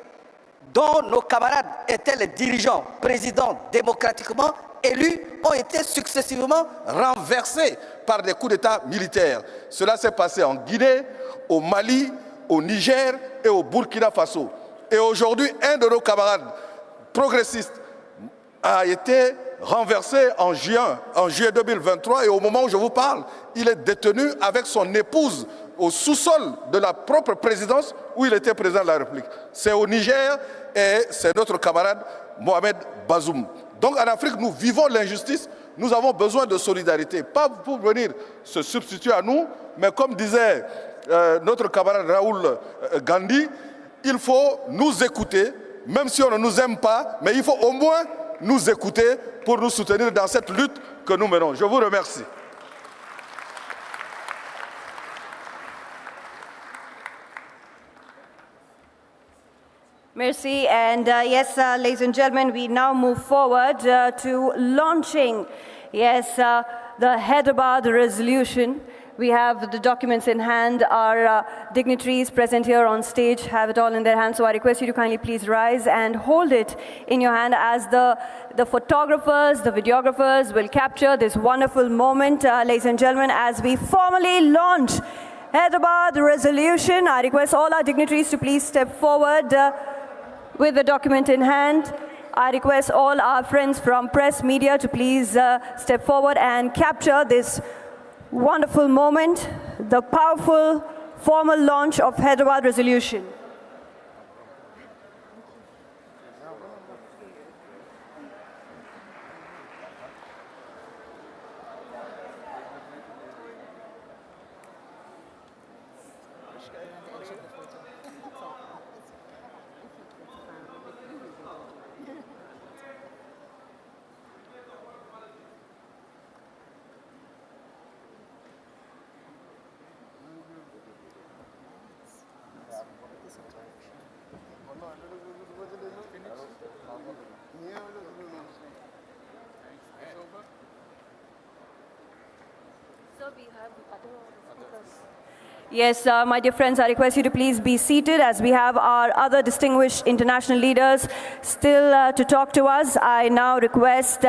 dont nos camarades étaient les dirigeants, présidents démocratiquement élus, ont été successivement renversés par des coups d'État militaires. Cela s'est passé en Guinée, au Mali, au Niger et au Burkina Faso. Et aujourd'hui, un de nos camarades progressistes a été renversé en juillet 2023 et au moment où je vous parle, il est détenu avec son épouse au sous-sol de la propre présidence où il était président de la République. C'est au Niger et c'est notre camarade Mohamed Bazoum. Donc en Afrique, nous vivons l'injustice, nous avons besoin de solidarité, pas pour venir se substituer à nous, mais comme disait notre camarade Raoul Gandhi, il faut nous écouter, même si on ne nous aime pas, mais il faut au moins nous écouter pour nous soutenir dans cette lutte que nous menons. Je vous remercie. Merci. And yes, ladies and gentlemen, we now move forward to launching, the Hyderabad resolution. We have the documents in hand. Our dignitaries present here on stage have it all in their hands. So I request you to kindly please rise and hold it in your hand as the photographers, the videographers will capture this wonderful moment, ladies and gentlemen, as we formally launch Hyderabad resolution. I request all our dignitaries to please step forward with the document in hand. I request all our friends from press media to please step forward and capture this wonderful moment, the powerful formal launch of Hyderabad resolution. Yes, my dear friends, I request you to please be seated as we have our other distinguished international leaders still to talk to us. I now request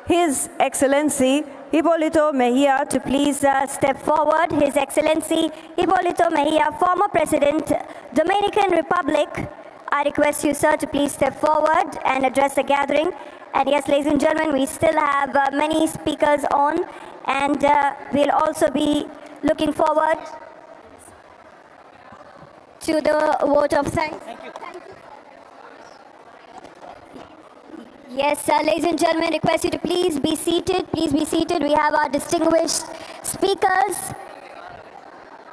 His Excellency Hipólito Mejia to please step forward. His Excellency Hipólito Mejia, former President, Dominican Republic. I request you, sir, to please step forward and address the gathering. And yes, ladies and gentlemen, we still have many speakers on, and we'll also be looking forward. to the vote of thanks. Yes, ladies and gentlemen, request you to please be seated. Please be seated. We have our distinguished speakers.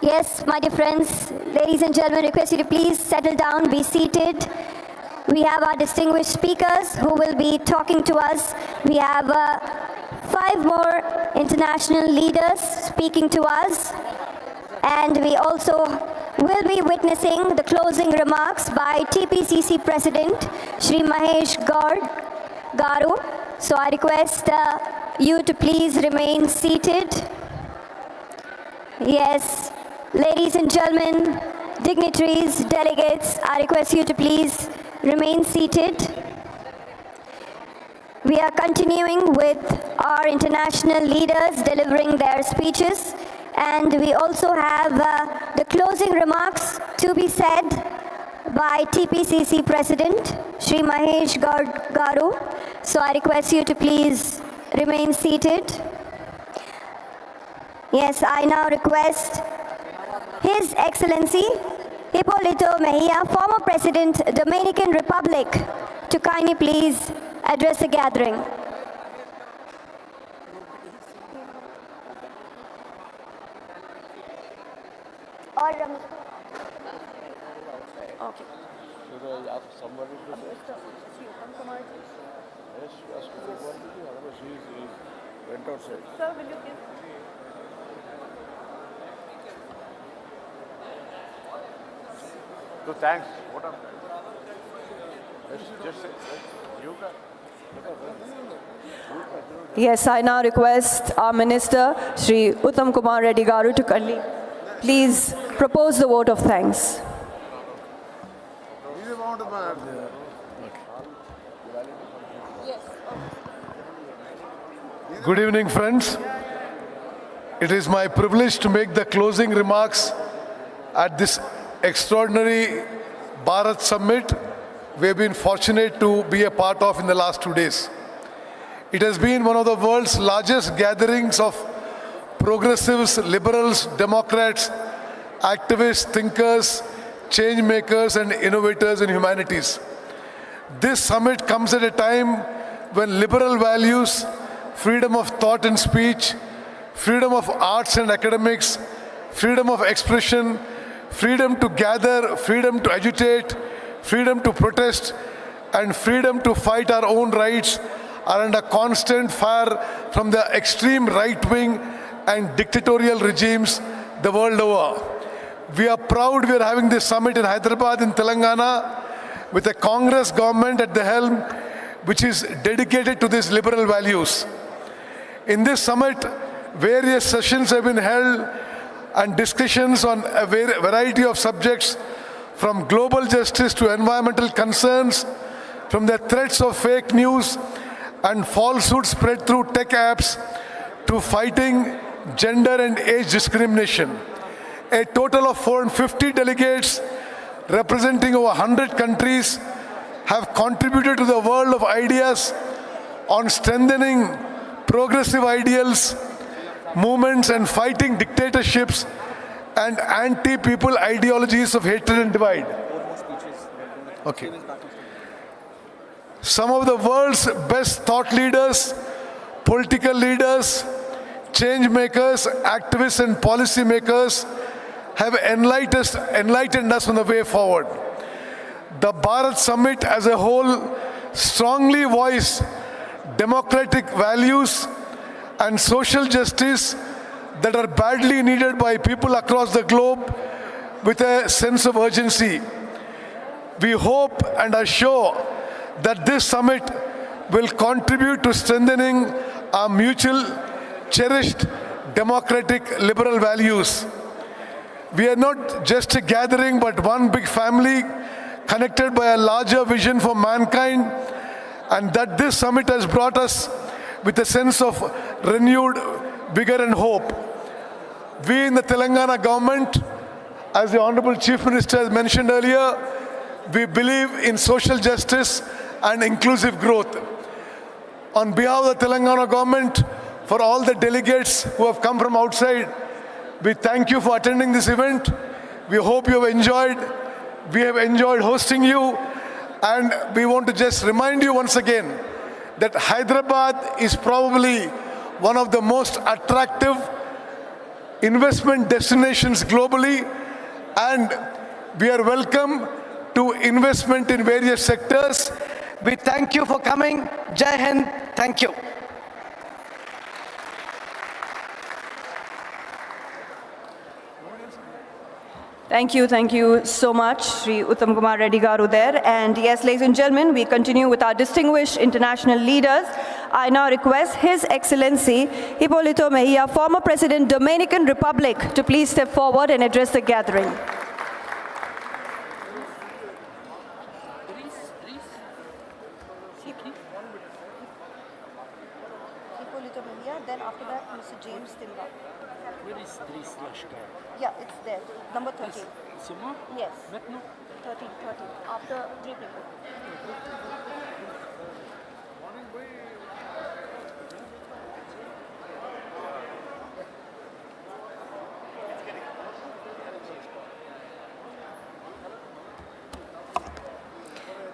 Yes, my dear friends, ladies and gentlemen, request you to please settle down, be seated. We have our distinguished speakers who will be talking to us. We have 5 more international leaders speaking to us. And we also will be witnessing the closing remarks by TPCC President Shri Mahesh Garu. So I request you to please remain seated. Yes, ladies and gentlemen, dignitaries, delegates, I request you to please remain seated. We are continuing with our international leaders delivering their speeches, and we also have the closing remarks to be said by TPCC President Shri Mahesh Garu. So I request you to please remain seated. Yes, I now request His Excellency Hipólito Mejia, former President, Dominican Republic, to kindly please address the gathering. Okay. Sir, will you give? So thanks. What are just you Yes, I now request our Minister, Shri Uttam Kumar Reddy Garu, to kindly please propose the vote of thanks. Good evening, friends. It is my privilege to make the closing remarks at this extraordinary Bharat Summit we have been fortunate to be a part of in the last 2 days. It has been one of the world's largest gatherings of progressives, liberals, democrats, activists, thinkers, change makers and innovators in humanities. This summit comes at a time when liberal values, freedom of thought and speech, freedom of arts and academics, freedom of expression, freedom to gather, freedom to agitate, freedom to protest, and freedom to fight our own rights are under constant fire from the extreme right-wing and dictatorial regimes the world over. We are proud we are having this summit in Hyderabad in Telangana with a Congress government at the helm which is dedicated to these liberal values. In this summit, various sessions have been held and discussions on a variety of subjects, from global justice to environmental concerns, from the threats of fake news and falsehoods spread through tech apps to fighting gender and age discrimination. A total of 450 delegates representing over 100 countries have contributed to the world of ideas on strengthening progressive ideals, movements, and fighting dictatorships and anti-people ideologies of hatred and divide. Okay. Some of the world's best thought leaders, political leaders, change makers, activists, and policy makers have enlightened us on the way forward. The Bharat Summit as a whole strongly voiced democratic values and social justice that are badly needed by people across the globe with a sense of urgency. We hope and are sure that this summit will contribute to strengthening our mutual, cherished, democratic, liberal values. We are not just a gathering, but one big family connected by a larger vision for mankind, and that this summit has brought us with a sense of renewed vigor and hope. We in the Telangana government, as the Honorable Chief Minister has mentioned earlier, we believe in social justice and inclusive growth. On behalf of the Telangana government, for all the delegates who have come from outside, we thank you for attending this event. We hope you have enjoyed. We have enjoyed hosting you. And we want to just remind you once again that Hyderabad is probably one of the most attractive investment destinations globally, and we are welcome to investment in various sectors. We thank you for coming. Jai Hind. Thank you. Thank you so much, Sri Uttam Kumar Reddy Garu there. And yes, ladies and gentlemen, we continue with our distinguished international leaders. I now request His Excellency Hipólito Mejia, former President, Dominican Republic, to please step forward and address the gathering. Hipólito Mejia, then after that, Mr. James Timba. Where is Dries Lashkar? Yeah, it's there. Number 13. C'est moi? Yes. Maintenant? 13. After 3 people.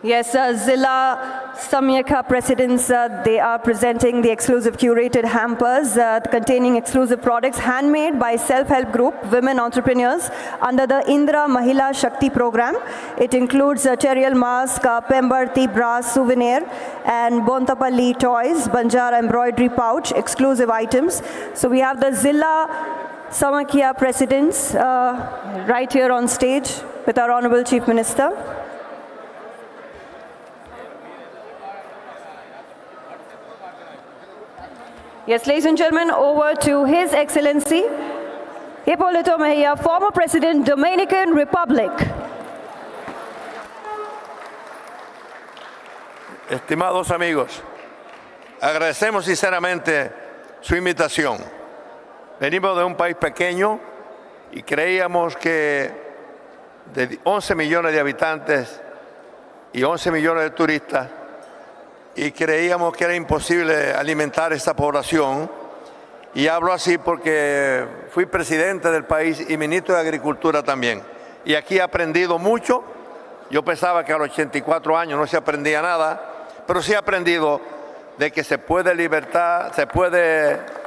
Yes, Zilla Samyaka presidents, they are presenting the exclusive curated hampers containing exclusive products handmade by self-help group women entrepreneurs under the Indra Mahila Shakti program. It includes a Terial mask, Pemberti brass souvenir, and Bontapalli toys, Banjara embroidery pouch, exclusive items. So we have the Zilla Samakia presidents right here on stage with our Honorable Chief Minister. Yes, ladies and gentlemen, over to His Excellency Hipólito Mejia, former President, Dominican Republic. Estimados amigos, agradecemos sinceramente su invitación. Venimos de un país pequeño y creíamos que de 11 millones de habitantes y 11 millones de turistas, y creíamos que era imposible alimentar esta población. Y hablo así porque fui presidente del país y ministro de Agricultura también. Y aquí he aprendido mucho. Yo pensaba que a los 84 años no se aprendía nada, pero sí he aprendido de que se puede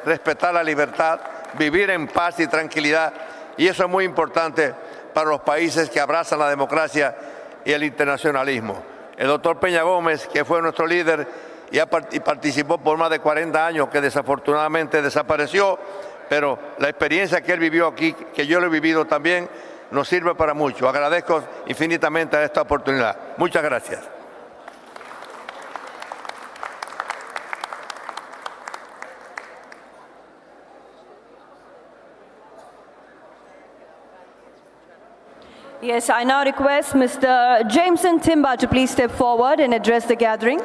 respetar la libertad, vivir en paz y tranquilidad. Y eso es muy importante para los países que abrazan la democracia y el internacionalismo. El doctor Peña Gómez, que fue nuestro líder y participó por más de 40 años, que desafortunadamente desapareció, pero la experiencia que él vivió aquí, que yo lo he vivido también, nos sirve para mucho. Agradezco infinitamente esta oportunidad. Muchas gracias. Yes, I now request Mr. Jameson Timba to please step forward and address the gathering.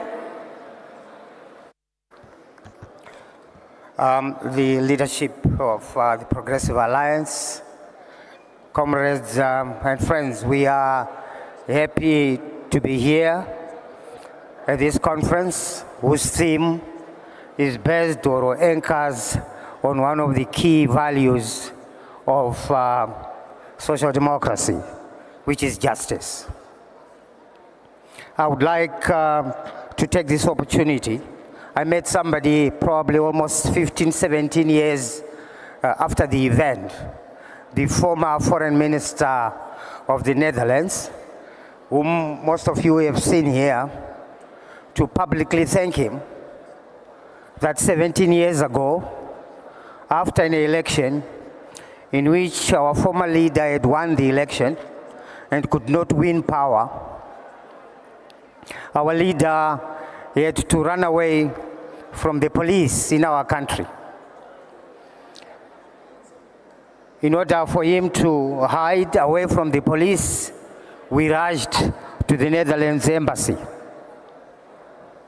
The leadership of the Progressive Alliance, comrades and friends, we are happy to be here at this conference whose theme is based or anchors on one of the key values of social democracy, which is justice. I would like to take this opportunity. I met somebody probably almost 15, 17 years after the event, the former foreign minister of the Netherlands, whom most of you have seen here, to publicly thank him that 17 years ago, after an election in which our former leader had won the election and could not win power, our leader had to run away from the police in our country. In order for him to hide away from the police, we rushed to the Netherlands embassy.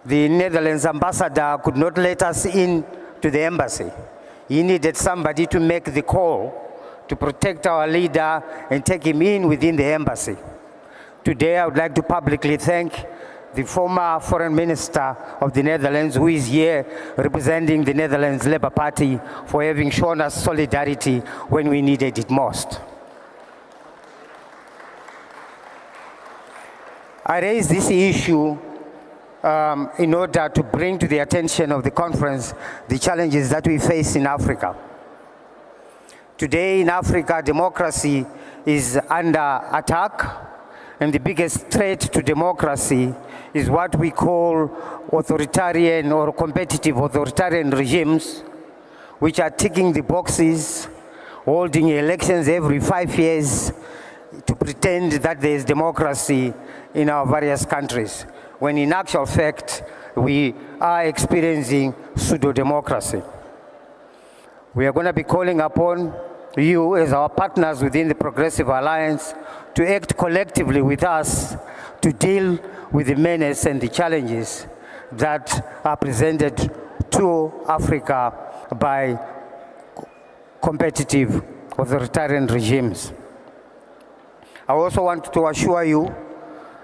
The Netherlands ambassador could not let us in to the embassy. He needed somebody to make the call to protect our leader and take him in within the embassy. Today, I would like to publicly thank the former foreign minister of the Netherlands, who is here representing the Netherlands Labour Party, for having shown us solidarity when we needed it most. I raise this issue in order to bring to the attention of the conference the challenges that we face in Africa. Today in Africa, democracy is under attack, and the biggest threat to democracy is what we call authoritarian or competitive authoritarian regimes, which are ticking the boxes, holding elections every 5 years to pretend that there is democracy in our various countries, when in actual fact, we are experiencing pseudo-democracy. We are going to be calling upon you as our partners within the Progressive Alliance to act collectively with us to deal with the menace and the challenges that are presented to Africa by competitive authoritarian regimes. I also want to assure you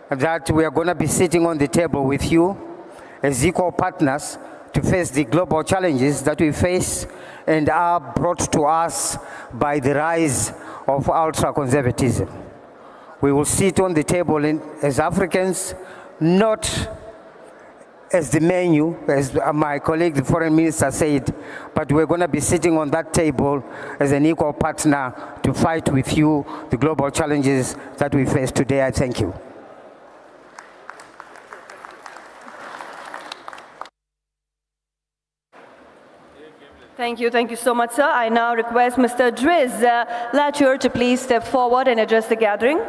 that we are going to be sitting on the table with you as equal partners to face the global challenges that we face and are brought to us by the rise of ultra-conservatism. We will sit on the table as Africans, not as the menu, as my colleague, the foreign minister, said, but we're going to be sitting on that table as an equal partner to fight with you the global challenges that we face today. I thank you. Thank you so much, sir. I now request Mr. Driz Latour to please step forward and address the gathering.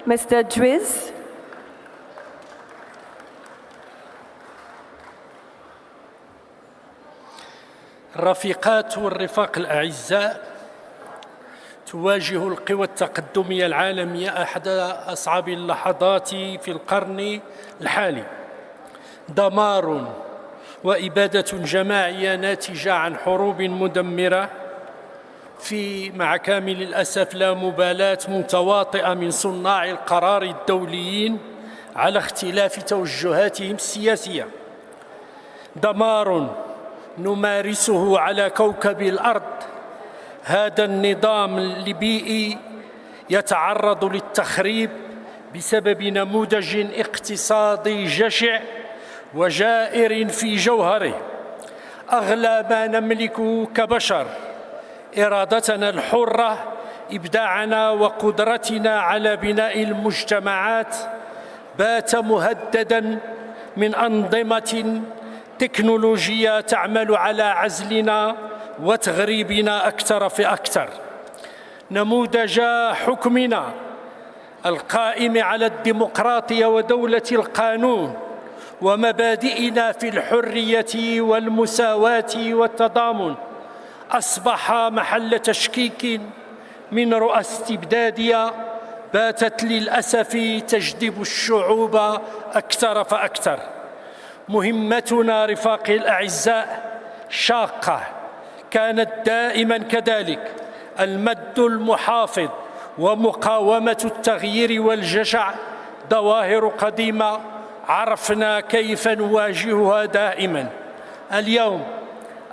Mr. Driz. الرفيقات والرفاق الأعزاء، تواجه القوى التقدمية العالمية أحد أصعب اللحظات في القرن الحالي. دمار وإبادة جماعية ناتجة عن حروب مدمرة مع كامل الأسف لا مبالاة متواطئة من صناع القرار الدوليين على اختلاف توجهاتهم السياسية. دمار نمارسه على كوكب الأرض. هذا النظام البيئي يتعرض للتخريب بسبب نموذج اقتصادي جشع وجائر في جوهره. أغلى ما نملك كبشر إرادتنا الحرة، إبداعنا وقدرتنا على بناء المجتمعات بات مهدداً من أنظمة تكنولوجية تعمل على عزلنا وتغريبنا أكثر فأكثر. نموذج حكمنا القائم على الديمقراطية ودولة القانون ومبادئنا في الحرية والمساواة والتضامن أصبح محل تشكيك من رؤى استبدادية باتت للأسف تجذب الشعوب أكثر فأكثر. مهمتنا رفاقي الأعزاء شاقة، كانت دائما كذلك. المد المحافظ ومقاومة التغيير والجشع ظواهر قديمة عرفنا كيف نواجهها دائما. اليوم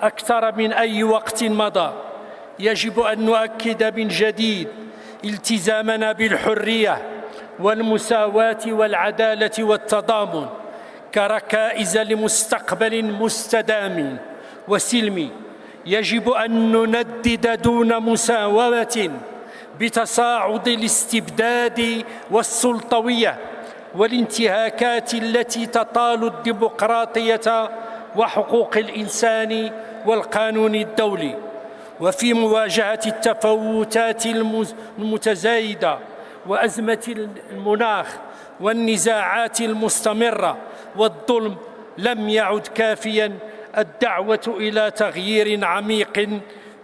أكثر من أي وقت مضى يجب أن نؤكد من جديد التزامنا بالحرية والمساواة والعدالة والتضامن كركائز لمستقبل مستدام وسلمي. يجب أن نندد دون مساومة بتصاعد الاستبداد والسلطوية والانتهاكات التي تطال الديمقراطية وحقوق الإنسان والقانون الدولي. وفي مواجهة التفاوتات المتزايدة وأزمة المناخ والنزاعات المستمرة والظلم لم يعد كافياً الدعوة إلى تغيير عميق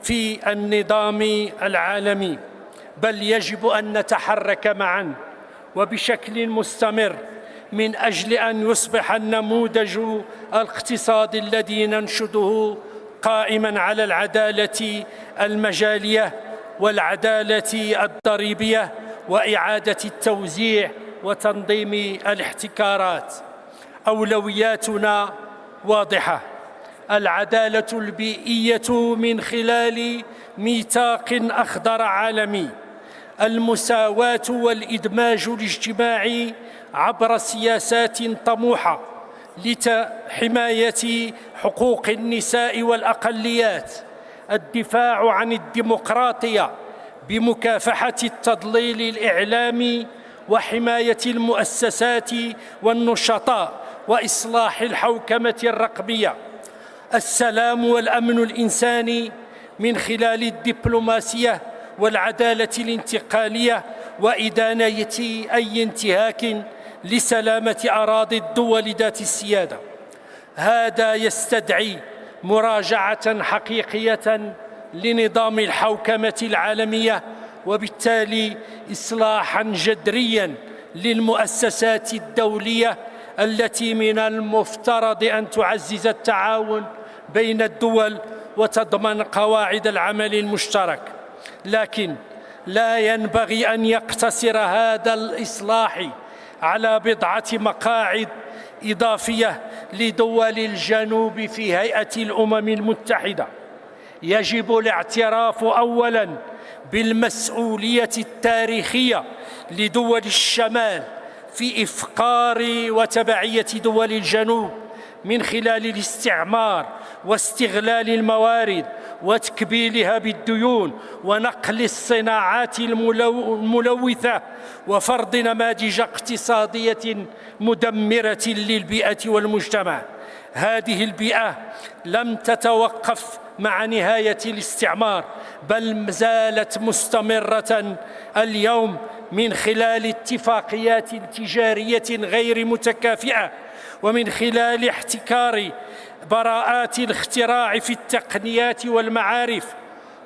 في النظام العالمي، بل يجب أن نتحرك معاً وبشكل مستمر من أجل أن يصبح النموذج الاقتصادي الذي ننشده قائماً على العدالة المجالية والعدالة الضريبية وإعادة التوزيع وتنظيم الاحتكارات. أولوياتنا واضحة: العدالة البيئية من خلال ميثاق أخضر عالمي، المساواة والإدماج الاجتماعي عبر سياسات طموحة لحماية حقوق النساء والأقليات، الدفاع عن الديمقراطية بمكافحة التضليل الإعلامي وحماية المؤسسات والنشطاء وإصلاح الحوكمة الرقمية، السلام والأمن الإنساني من خلال الدبلوماسية والعدالة الانتقالية وإدانة أي انتهاك لسلامة أراضي الدول ذات السيادة. هذا يستدعي مراجعة حقيقية لنظام الحوكمة العالمية، وبالتالي إصلاحاً جذرياً للمؤسسات الدولية التي من المفترض أن تعزز التعاون بين الدول وتضمن قواعد العمل المشترك. لكن لا ينبغي أن يقتصر هذا الإصلاح على بضعة مقاعد إضافية لدول الجنوب في هيئة الأمم المتحدة. يجب الاعتراف أولاً بالمسؤولية التاريخية لدول الشمال في إفقار وتبعية دول الجنوب من خلال الاستعمار واستغلال الموارد وتكبيلها بالديون ونقل الصناعات الملوثة وفرض نماذج اقتصادية مدمرة للبيئة والمجتمع. هذه البيئة لم تتوقف مع نهاية الاستعمار، بل مازالت مستمرة اليوم من خلال اتفاقيات تجارية غير متكافئة، ومن خلال احتكار براءات الاختراع في التقنيات والمعارف،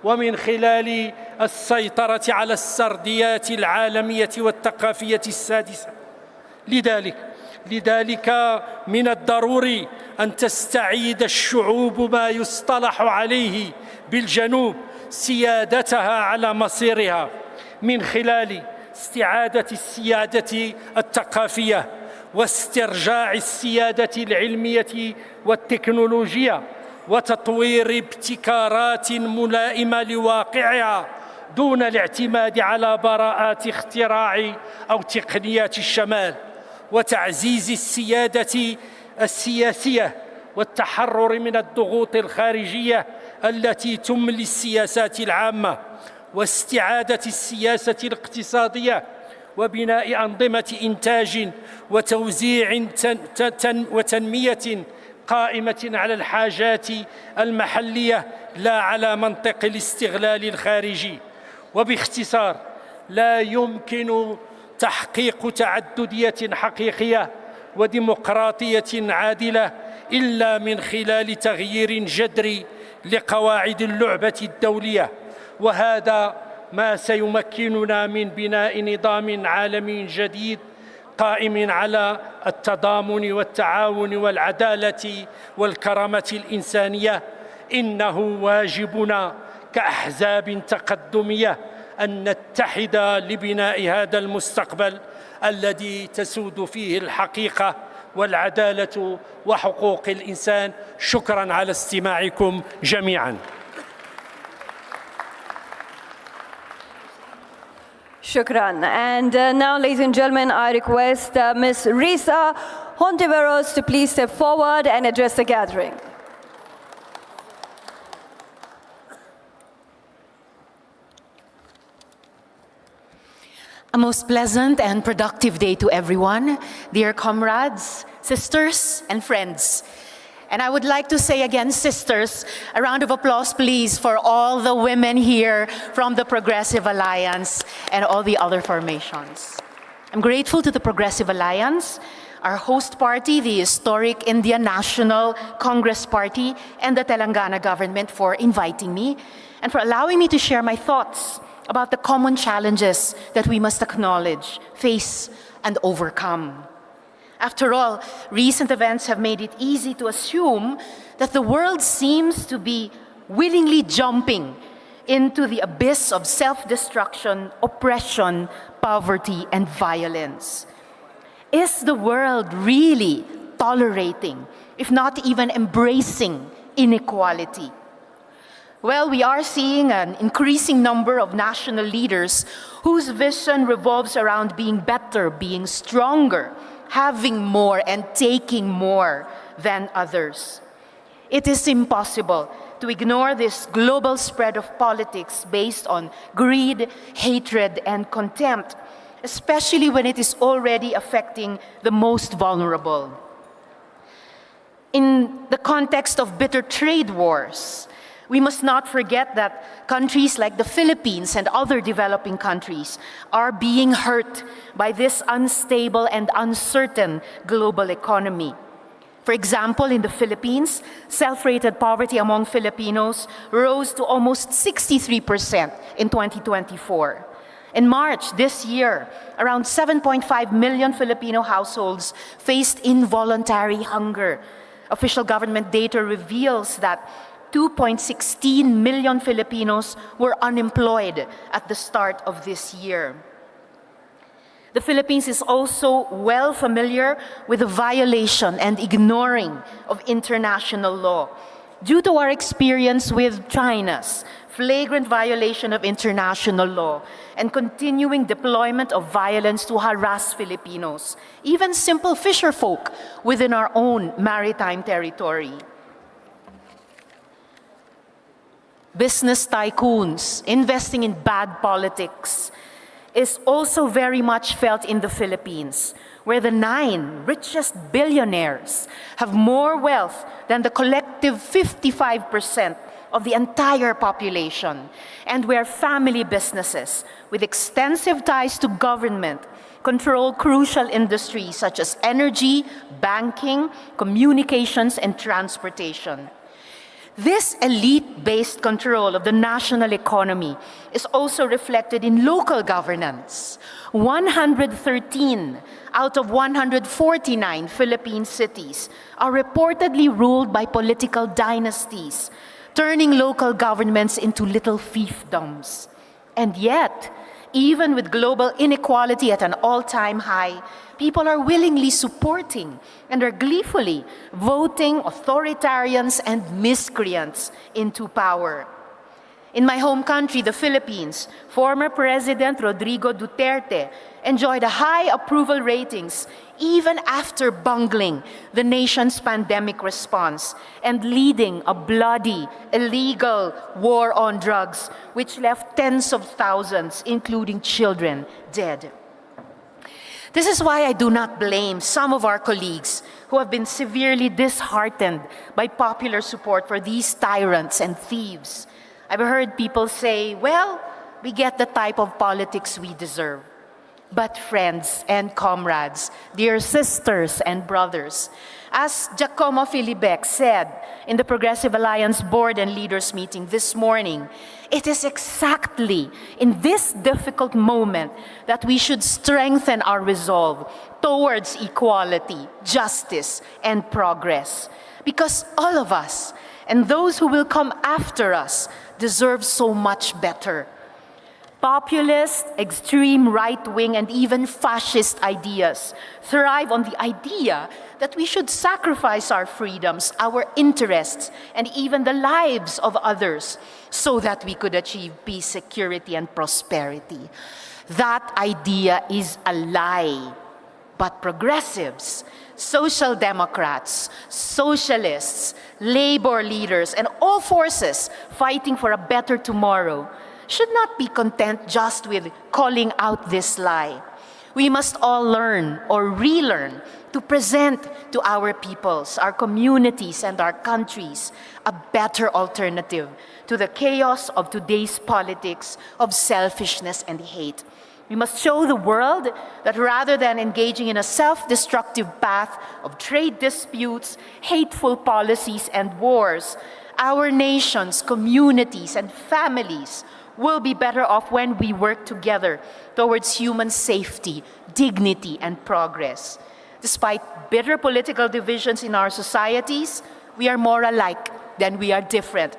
ومن خلال السيطرة على السرديات العالمية والثقافية السادسة. لذلك من الضروري أن تستعيد الشعوب ما يصطلح عليه بالجنوب سيادتها على مصيرها من خلال استعادة السيادة الثقافية واسترجاع السيادة العلمية والتكنولوجية وتطوير ابتكارات ملائمة لواقعها دون الاعتماد على براءات اختراع أو تقنيات الشمال، وتعزيز السيادة السياسية والتحرر من الضغوط الخارجية التي تملي السياسات العامة، واستعادة السياسة الاقتصادية وبناء أنظمة إنتاج وتوزيع وتنمية قائمة على الحاجات المحلية لا على منطق الاستغلال الخارجي. وباختصار، لا يمكن تحقيق تعددية حقيقية وديمقراطية عادلة إلا من خلال تغيير جذري لقواعد اللعبة الدولية، وهذا ما سيمكننا من بناء نظام عالمي جديد قائم على التضامن والتعاون والعدالة والكرامة الإنسانية. إنه واجبنا كأحزاب تقدمية أن نتحد لبناء هذا المستقبل الذي تسود فيه الحقيقة والعدالة وحقوق الإنسان. شكراً على استماعكم جميعاً. Shukran. And now, ladies and gentlemen, I request Ms. Risa Hontiveros to please step forward and address the gathering. A most pleasant and productive day to everyone, dear comrades, sisters, and friends. And I would like to say again, sisters, a round of applause, please, for all the women here from the Progressive Alliance and all the other formations. I'm grateful to the Progressive Alliance, our host party, the historic Indian National Congress Party, and the Telangana government for inviting me and for allowing me to share my thoughts about the common challenges that we must acknowledge, face, and overcome. After all, recent events have made it easy to assume that the world seems to be willingly jumping into the abyss of self-destruction, oppression, poverty, and violence. Is the world really tolerating, if not even embracing, inequality? Well, we are seeing an increasing number of national leaders whose vision revolves around being better, being stronger, having more and taking more than others. It is impossible to ignore this global spread of politics based on greed, hatred, and contempt, especially when it is already affecting the most vulnerable. In the context of bitter trade wars, we must not forget that countries like the Philippines and other developing countries are being hurt by this unstable and uncertain global economy. For example, in the Philippines, self-rated poverty among Filipinos rose to almost 63% in 2024. In March this year, around 7.5 million Filipino households faced involuntary hunger. Official government data reveals that 2.16 million Filipinos were unemployed at the start of this year. The Philippines is also well familiar with the violation and ignoring of international law due to our experience with China's flagrant violation of international law and continuing deployment of violence to harass Filipinos, even simple fisherfolk within our own maritime territory. Business tycoons investing in bad politics is also very much felt in the Philippines, where the 9 richest billionaires have more wealth than the collective 55% of the entire population, and where family businesses with extensive ties to government control crucial industries such as energy, banking, communications, and transportation. This elite-based control of the national economy is also reflected in local governance. 113 out of 149 Philippine cities are reportedly ruled by political dynasties, turning local governments into little fiefdoms. And yet, even with global inequality at an all-time high, people are willingly supporting and are gleefully voting authoritarians and miscreants into power. In my home country, the Philippines, former President Rodrigo Duterte enjoyed high approval ratings even after bungling the nation's pandemic response and leading a bloody, illegal war on drugs, which left tens of thousands, including children, dead. This is why I do not blame some of our colleagues who have been severely disheartened by popular support for these tyrants and thieves. I've heard people say, well, we get the type of politics we deserve. But friends and comrades, dear sisters and brothers, as Giacomo Filibec said in the Progressive Alliance Board and Leaders meeting this morning, it is exactly in this difficult moment that we should strengthen our resolve towards equality, justice, and progress. Because all of us, and those who will come after us, deserve so much better. Populist, extreme right-wing, and even fascist ideas thrive on the idea that we should sacrifice our freedoms, our interests, and even the lives of others so that we could achieve peace, security, and prosperity. That idea is a lie. But progressives, social democrats, socialists, labor leaders, and all forces fighting for a better tomorrow should not be content just with calling out this lie. We must all learn or relearn to present to our peoples, our communities, and our countries a better alternative to the chaos of today's politics of selfishness and hate. We must show the world that rather than engaging in a self-destructive path of trade disputes, hateful policies, and wars, our nations, communities, and families will be better off when we work together towards human safety, dignity, and progress. Despite bitter political divisions in our societies, we are more alike than we are different.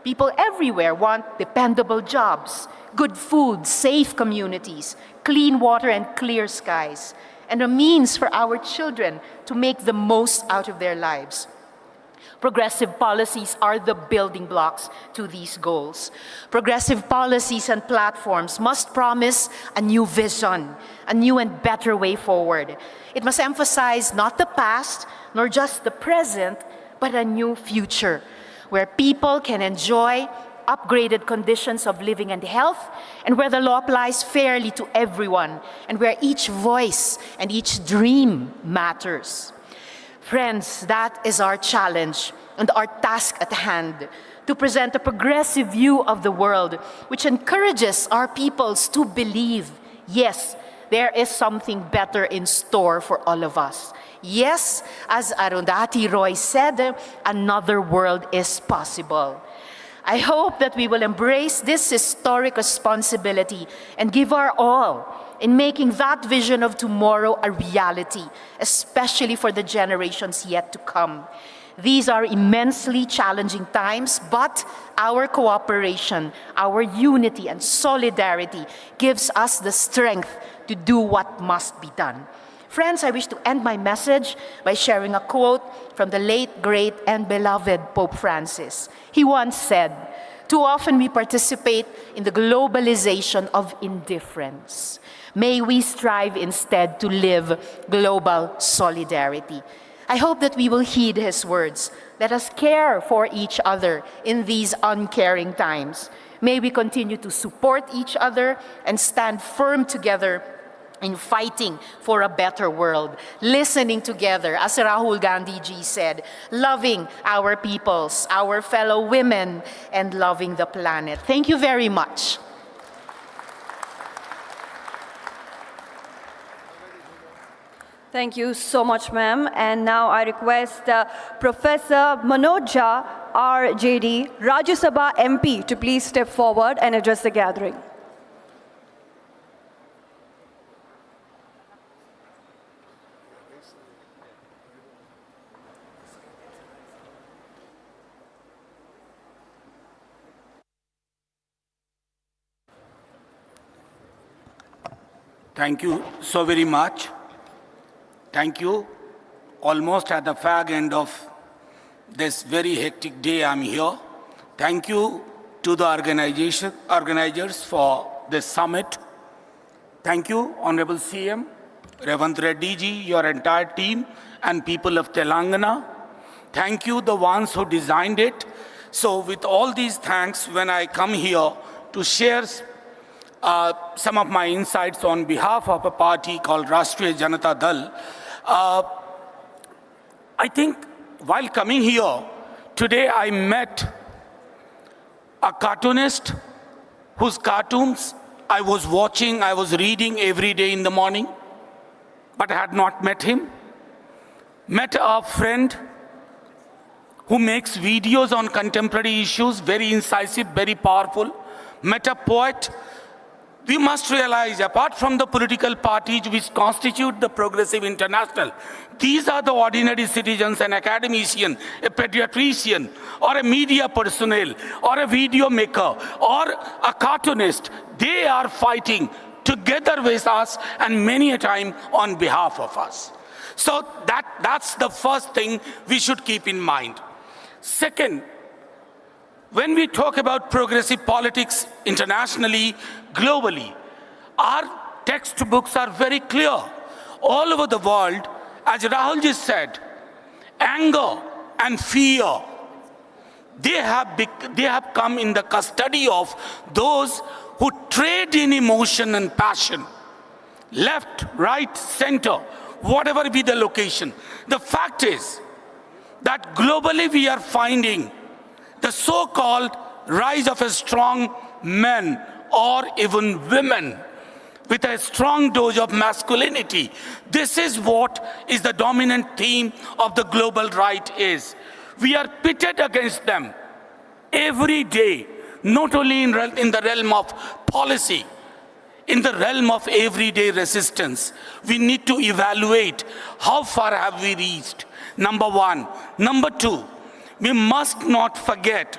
People everywhere want dependable jobs, good food, safe communities, clean water, and clear skies, and a means for our children to make the most out of their lives. Progressive policies are the building blocks to these goals. Progressive policies and platforms must promise a new vision, a new and better way forward. It must emphasize not the past, nor just the present, but a new future, where people can enjoy upgraded conditions of living and health, and where the law applies fairly to everyone, and where each voice and each dream matters. Friends, that is our challenge and our task at hand, to present a progressive view of the world which encourages our peoples to believe, yes, there is something better in store for all of us. Yes, as Arundhati Roy said, another world is possible. I hope that we will embrace this historic responsibility and give our all in making that vision of tomorrow a reality, especially for the generations yet to come. These are immensely challenging times, but our cooperation, our unity and solidarity gives us the strength to do what must be done. Friends, I wish to end my message by sharing a quote from the late, great, and beloved Pope Francis. He once said, "Too often we participate in the globalization of indifference. May we strive instead to live global solidarity." I hope that we will heed his words. Let us care for each other in these uncaring times. May we continue to support each other and stand firm together in fighting for a better world, listening together, as Rahul Gandhi ji said, loving our peoples, our fellow women, and loving the planet. Thank you very much. Thank you so much, ma'am. And now I request Professor Manoj Jha, RJD, Rajya Sabha MP, to please step forward and address the gathering. Thank you so very much. Thank you. Almost at the fag end of this very hectic day, I'm here. Thank you to the organizers for this summit. Thank you, Honorable CM, Revant Reddy ji, your entire team, and people of Telangana. Thank you, the ones who designed it. So with all these thanks, when I come here to share some of my insights on behalf of a party called Rashtriya Janata Dal, I think while coming here, today I met a cartoonist whose cartoons I was watching, I was reading every day in the morning, but I had not met him. Met a friend who makes videos on contemporary issues, very incisive, very powerful. Met a poet. We must realize, apart from the political parties which constitute the Progressive International, these are the ordinary citizens, an academician, a pediatrician, or a media personnel, or a video maker, or a cartoonist. They are fighting together with us and many a time on behalf of us. So that's the first thing we should keep in mind. Second, when we talk about progressive politics internationally, globally, our textbooks are very clear. All over the world, as Rahul just said, anger and fear, they have come in the custody of those who trade in emotion and passion. Left, right, center, whatever be the location. The fact is that globally we are finding the so-called rise of a strong men or even women with a strong dose of masculinity. This is what is the dominant theme of the global right is. We are pitted against them every day, not only in the realm of policy, in the realm of everyday resistance. We need to evaluate how far have we reached, number one. Number two, we must not forget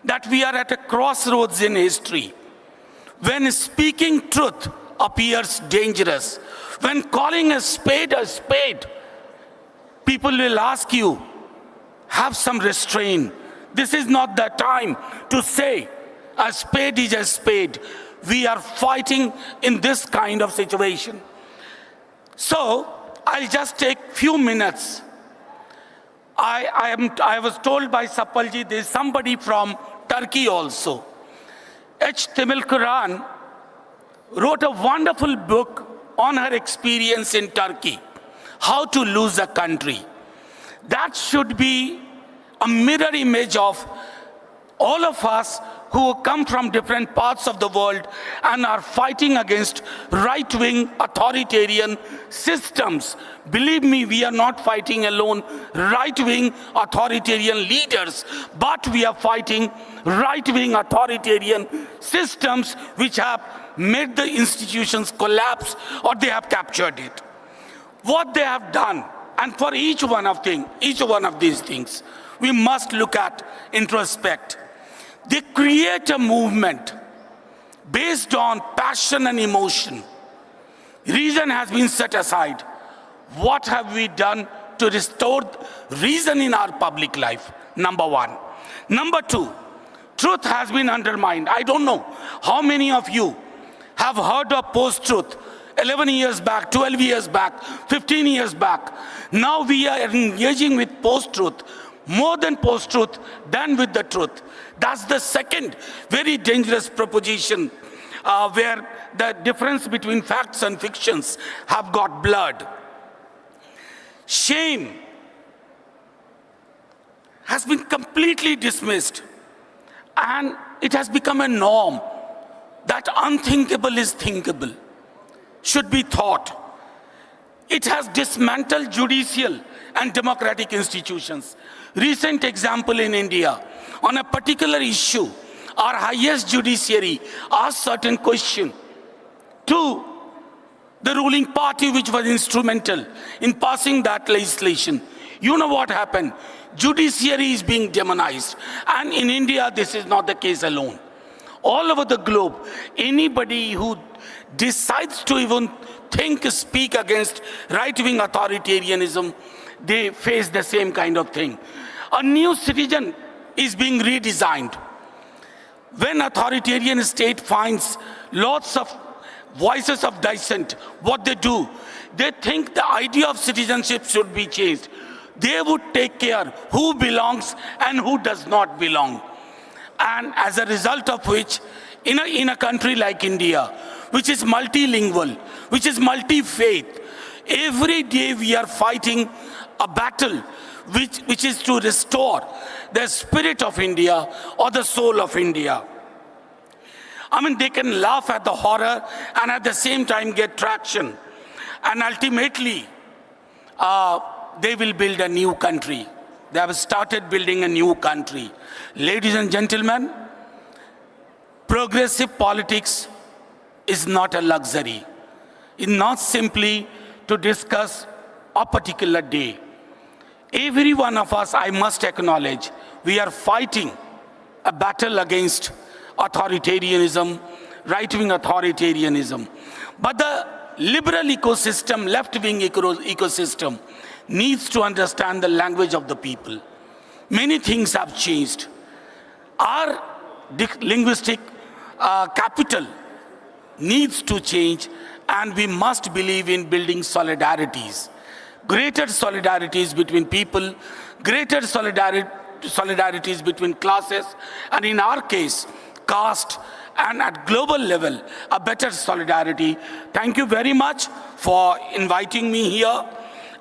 that we are at a crossroads in history. When speaking truth appears dangerous, when calling a spade, people will ask you, have some restraint. This is not the time to say a spade is a spade. We are fighting in this kind of situation. So I'll just take few minutes. I was told by Sapalji there's somebody from Turkey also. H. Timil Quran wrote a wonderful book on her experience in Turkey, how to lose a country. That should be a mirror image of all of us who come from different parts of the world and are fighting against right-wing authoritarian systems. Believe me, we are not fighting alone right-wing authoritarian leaders, but we are fighting right-wing authoritarian systems which have made the institutions collapse or they have captured it. What they have done, and for each one of these things, we must look at, introspect. They create a movement based on passion and emotion. Reason has been set aside. What have we done to restore reason in our public life? Number one. Number two, truth has been undermined. I don't know how many of you have heard of post-truth 11 years back, 12 years back, 15 years back. Now we are engaging with post-truth, more than post-truth, than with the truth. That's the second very dangerous proposition where the difference between facts and fictions have got blurred. Shame has been completely dismissed, and it has become a norm that unthinkable is thinkable, should be thought. It has dismantled judicial and democratic institutions. Recent example in India, on a particular issue, our highest judiciary asked certain question to the ruling party which was instrumental in passing that legislation. You know what happened? Judiciary is being demonized. And in India, this is not the case alone. All over the globe, anybody who decides to even speak against right-wing authoritarianism, they face the same kind of thing. A new citizen is being redesigned. When authoritarian state finds lots of voices of dissent, what they do, they think the idea of citizenship should be changed. They would take care who belongs and who does not belong. And as a result of which, in a country like India, which is multilingual, which is multi-faith, every day we are fighting a battle which is to restore the spirit of India or the soul of India. I mean, they can laugh at the horror and at the same time get traction. And ultimately, they will build a new country. They have started building a new country. Ladies and gentlemen, progressive politics is not a luxury. It's not simply to discuss a particular day. Every one of us, I must acknowledge, we are fighting a battle against authoritarianism, right-wing authoritarianism. But the liberal ecosystem, left-wing ecosystem, needs to understand the language of the people. Many things have changed. Our linguistic capital needs to change, and we must believe in building solidarities. Greater solidarities between people, greater solidarities between classes, and in our case, caste, and at global level, a better solidarity. Thank you very much for inviting me here.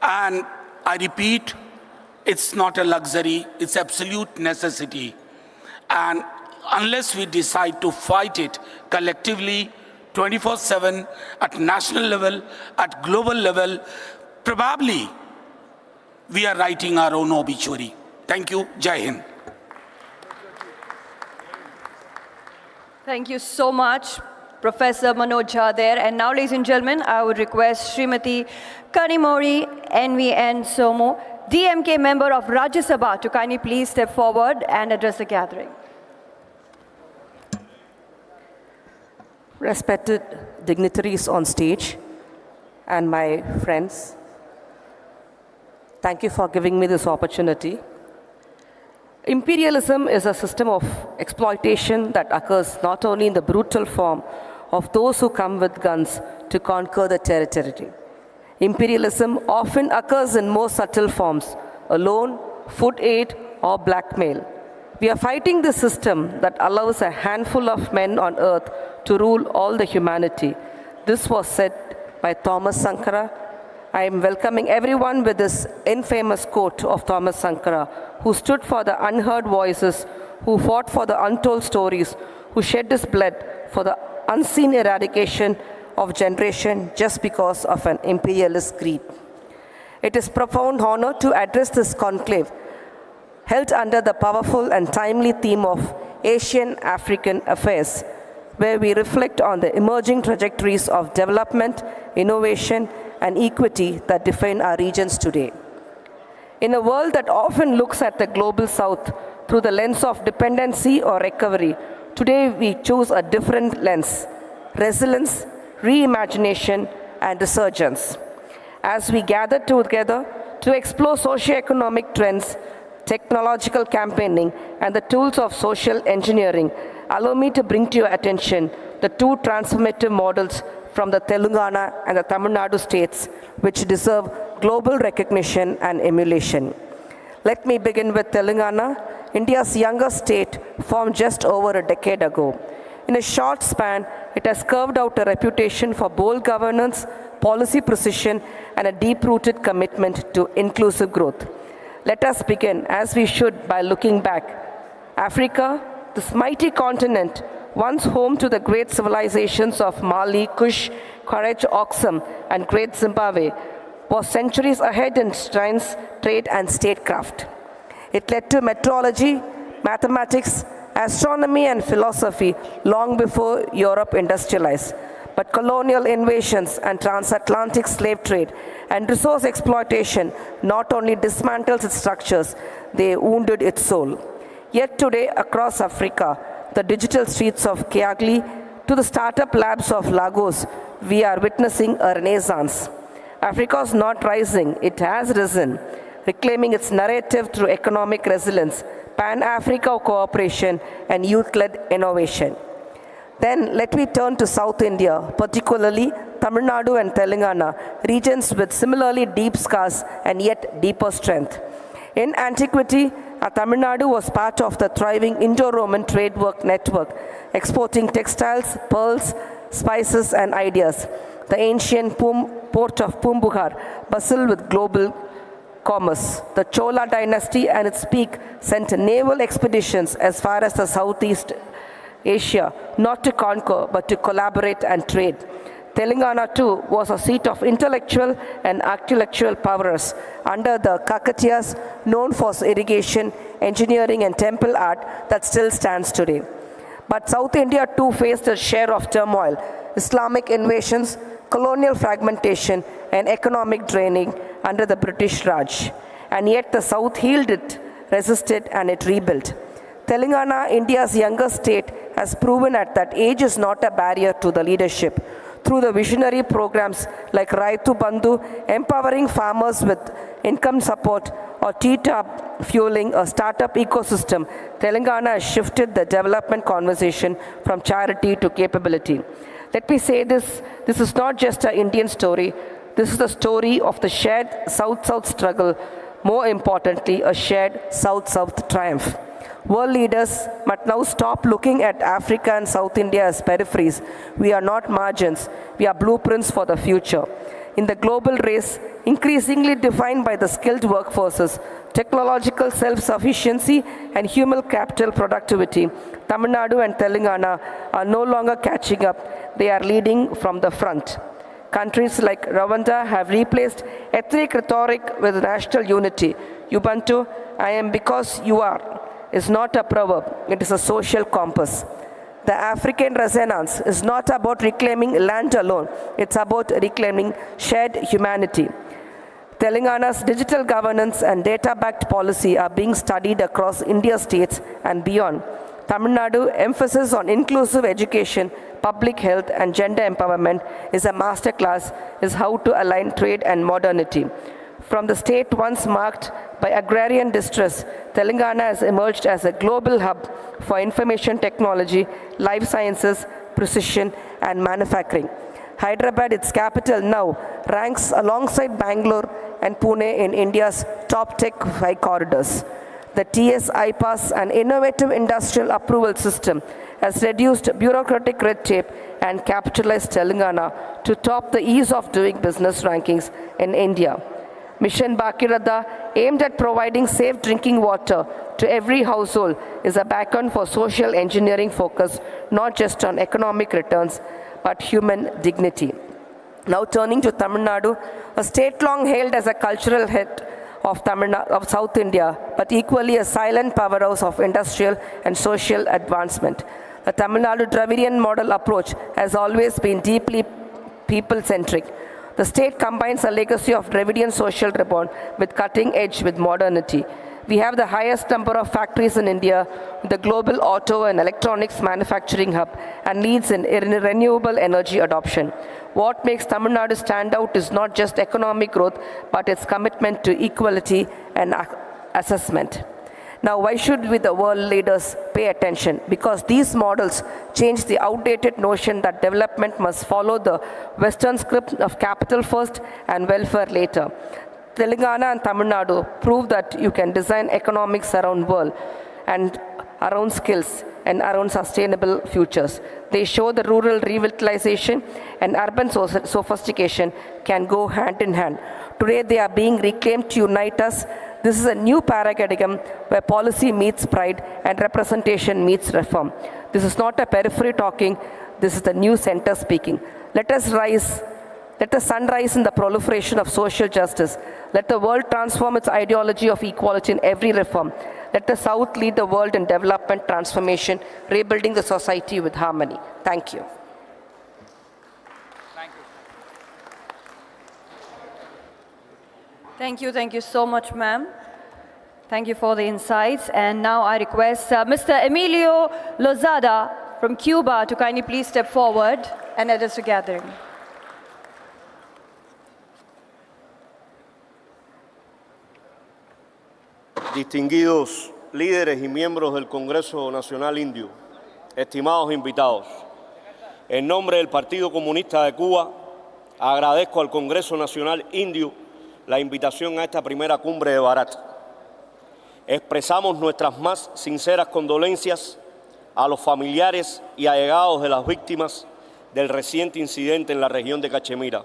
And I repeat, it's not a luxury, it's absolute necessity. And unless we decide to fight it collectively, 24/7, at national level, at global level, probably we are writing our own obituary. Thank you. Jai Hind. Thank you so much, Professor Manoj Jha there. And now, ladies and gentlemen, I would request Srimati Kanimori NVN Somo, DMK member of Rajya Sabha, to kindly please step forward and address the gathering. Respected dignitaries on stage and my friends, thank you for giving me this opportunity. Imperialism is a system of exploitation that occurs not only in the brutal form of those who come with guns to conquer the territory. Imperialism often occurs in more subtle forms: alone, food aid, or blackmail. We are fighting the system that allows a handful of men on earth to rule all the humanity. This was said by Thomas Sankara. I am welcoming everyone with this infamous quote of Thomas Sankara, who stood for the unheard voices, who fought for the untold stories, who shed his blood for the unseen eradication of generation just because of an imperialist greed. It is profound honor to address this conclave, held under the powerful and timely theme of Asian-African affairs, where we reflect on the emerging trajectories of development, innovation, and equity that define our regions today. In a world that often looks at the global south through the lens of dependency or recovery, today we choose a different lens: resilience, reimagination, and resurgence. As we gather together to explore socioeconomic trends, technological campaigning, and the tools of social engineering, allow me to bring to your attention the two transformative models from the Telangana and the Tamil Nadu states, which deserve global recognition and emulation. Let me begin with Telangana, India's youngest state, formed just over a decade ago. In a short span, it has carved out a reputation for bold governance, policy precision, and a deep-rooted commitment to inclusive growth. Let us begin, as we should, by looking back. Africa, this mighty continent, once home to the great civilizations of Mali, Kush, Courage, Oxum, and Great Zimbabwe, was centuries ahead in science, trade, and statecraft. It led to meteorology, mathematics, astronomy, and philosophy long before Europe industrialized. But colonial invasions and transatlantic slave trade and resource exploitation not only dismantled its structures, they wounded its soul. Yet today, across Africa, the digital streets of Kigali to the startup labs of Lagos, we are witnessing a renaissance. Africa is not rising, it has risen, reclaiming its narrative through economic resilience, Pan-Africa cooperation, and youth-led innovation. Then let me turn to South India, particularly Tamil Nadu and Telangana, regions with similarly deep scars and yet deeper strength. In antiquity, Tamil Nadu was part of the thriving Indo-Roman trade network, exporting textiles, pearls, spices, and ideas. The ancient port of Pumbuhar bustled with global commerce. The Chola dynasty and its peak sent naval expeditions as far as the Southeast Asia, not to conquer, but to collaborate and trade. Telangana, too, was a seat of intellectual and architectural powers under the Kakatiyas, known for irrigation, engineering, and temple art that still stands today. But South India, too, faced a share of turmoil: Islamic invasions, colonial fragmentation, and economic draining under the British Raj. And yet the South healed it, resisted, and it rebuilt. Telangana, India's younger state, has proven that age is not a barrier to the leadership. Through the visionary programs like Raitu Bandhu, empowering farmers with income support, or TTAP, fueling a startup ecosystem, Telangana has shifted the development conversation from charity to capability. Let me say this is not just an Indian story. This is the story of the shared South-South struggle, more importantly, a shared South-South triumph. World leaders must now stop looking at Africa and South India as peripheries. We are not margins. We are blueprints for the future. In the global race, increasingly defined by the skilled workforces, technological self-sufficiency, and human capital productivity, Tamil Nadu and Telangana are no longer catching up. They are leading from the front. Countries like Rwanda have replaced ethnic rhetoric with national unity. Ubuntu, I am because you are, is not a proverb, it is a social compass. The African Renaissance is not about reclaiming land alone, it's about reclaiming shared humanity. Telangana's digital governance and data-backed policy are being studied across India's states and beyond. Tamil Nadu emphasis on inclusive education, public health, and gender empowerment is a masterclass in how to align trade and modernity. From the state once marked by agrarian distress, Telangana has emerged as a global hub for information technology, life sciences, precision, and manufacturing. Hyderabad, its capital now, ranks alongside Bangalore and Pune in India's top tech 5 corridors. The TS iPass, an innovative industrial approval system, has reduced bureaucratic red tape and capitalized Telangana to top the ease of doing business rankings in India. Mission Bhagiratha, aimed at providing safe drinking water to every household, is a beacon for social engineering focus not just on economic returns but human dignity. Now turning to Tamil Nadu, a state long hailed as a cultural head of South India, but equally a silent powerhouse of industrial and social advancement. The Tamil Nadu Dravidian model approach has always been deeply people-centric. The state combines a legacy of Dravidian social reborn with cutting edge with modernity. We have the highest number of factories in India, the global auto and electronics manufacturing hub, and leads in renewable energy adoption. What makes Tamil Nadu stand out is not just economic growth, but its commitment to equality and assessment. Now, why should we, the world leaders, pay attention? Because these models change the outdated notion that development must follow the Western script of capital first and welfare later. Telangana and Tamil Nadu prove that you can design economics around world and around skills and around sustainable futures. They show the rural revitalization and urban sophistication can go hand in hand. Today they are being reclaimed to unite us. This is a new paradigm where policy meets pride and representation meets reform. This is not a periphery talking, this is the new center speaking. Let us rise. Let the sun rise in the proliferation of social justice. Let the world transform its ideology of equality in every reform. Let the South lead the world in development, transformation, rebuilding the society with harmony. Thank you. Thank you so much, ma'am. Thank you for the insights. And now I request Mr. Emilio Lozada from Cuba to kindly please step forward and address the gathering. Distinguidos líderes y miembros del Congreso Nacional Indio, estimados invitados, en nombre del Partido Comunista de Cuba, agradezco al Congreso Nacional Indio la invitación a esta primera cumbre de Bharat. Expresamos nuestras más sinceras condolencias a los familiares y allegados de las víctimas del reciente incidente en la región de Cachemira.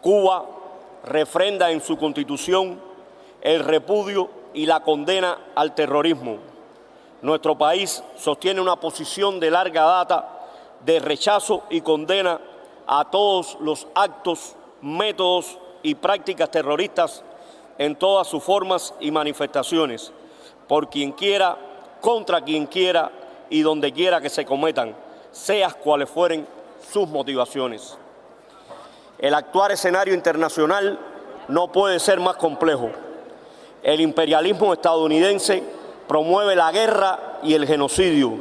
Cuba refrenda en su Constitución el repudio y la condena al terrorismo. Nuestro país sostiene una posición de larga data de rechazo y condena a todos los actos, métodos y prácticas terroristas en todas sus formas y manifestaciones, por quien quiera, contra quien quiera y donde quiera que se cometan, sean cuales fueren sus motivaciones. El actual escenario internacional no puede ser más complejo. El imperialismo estadounidense promueve la guerra y el genocidio,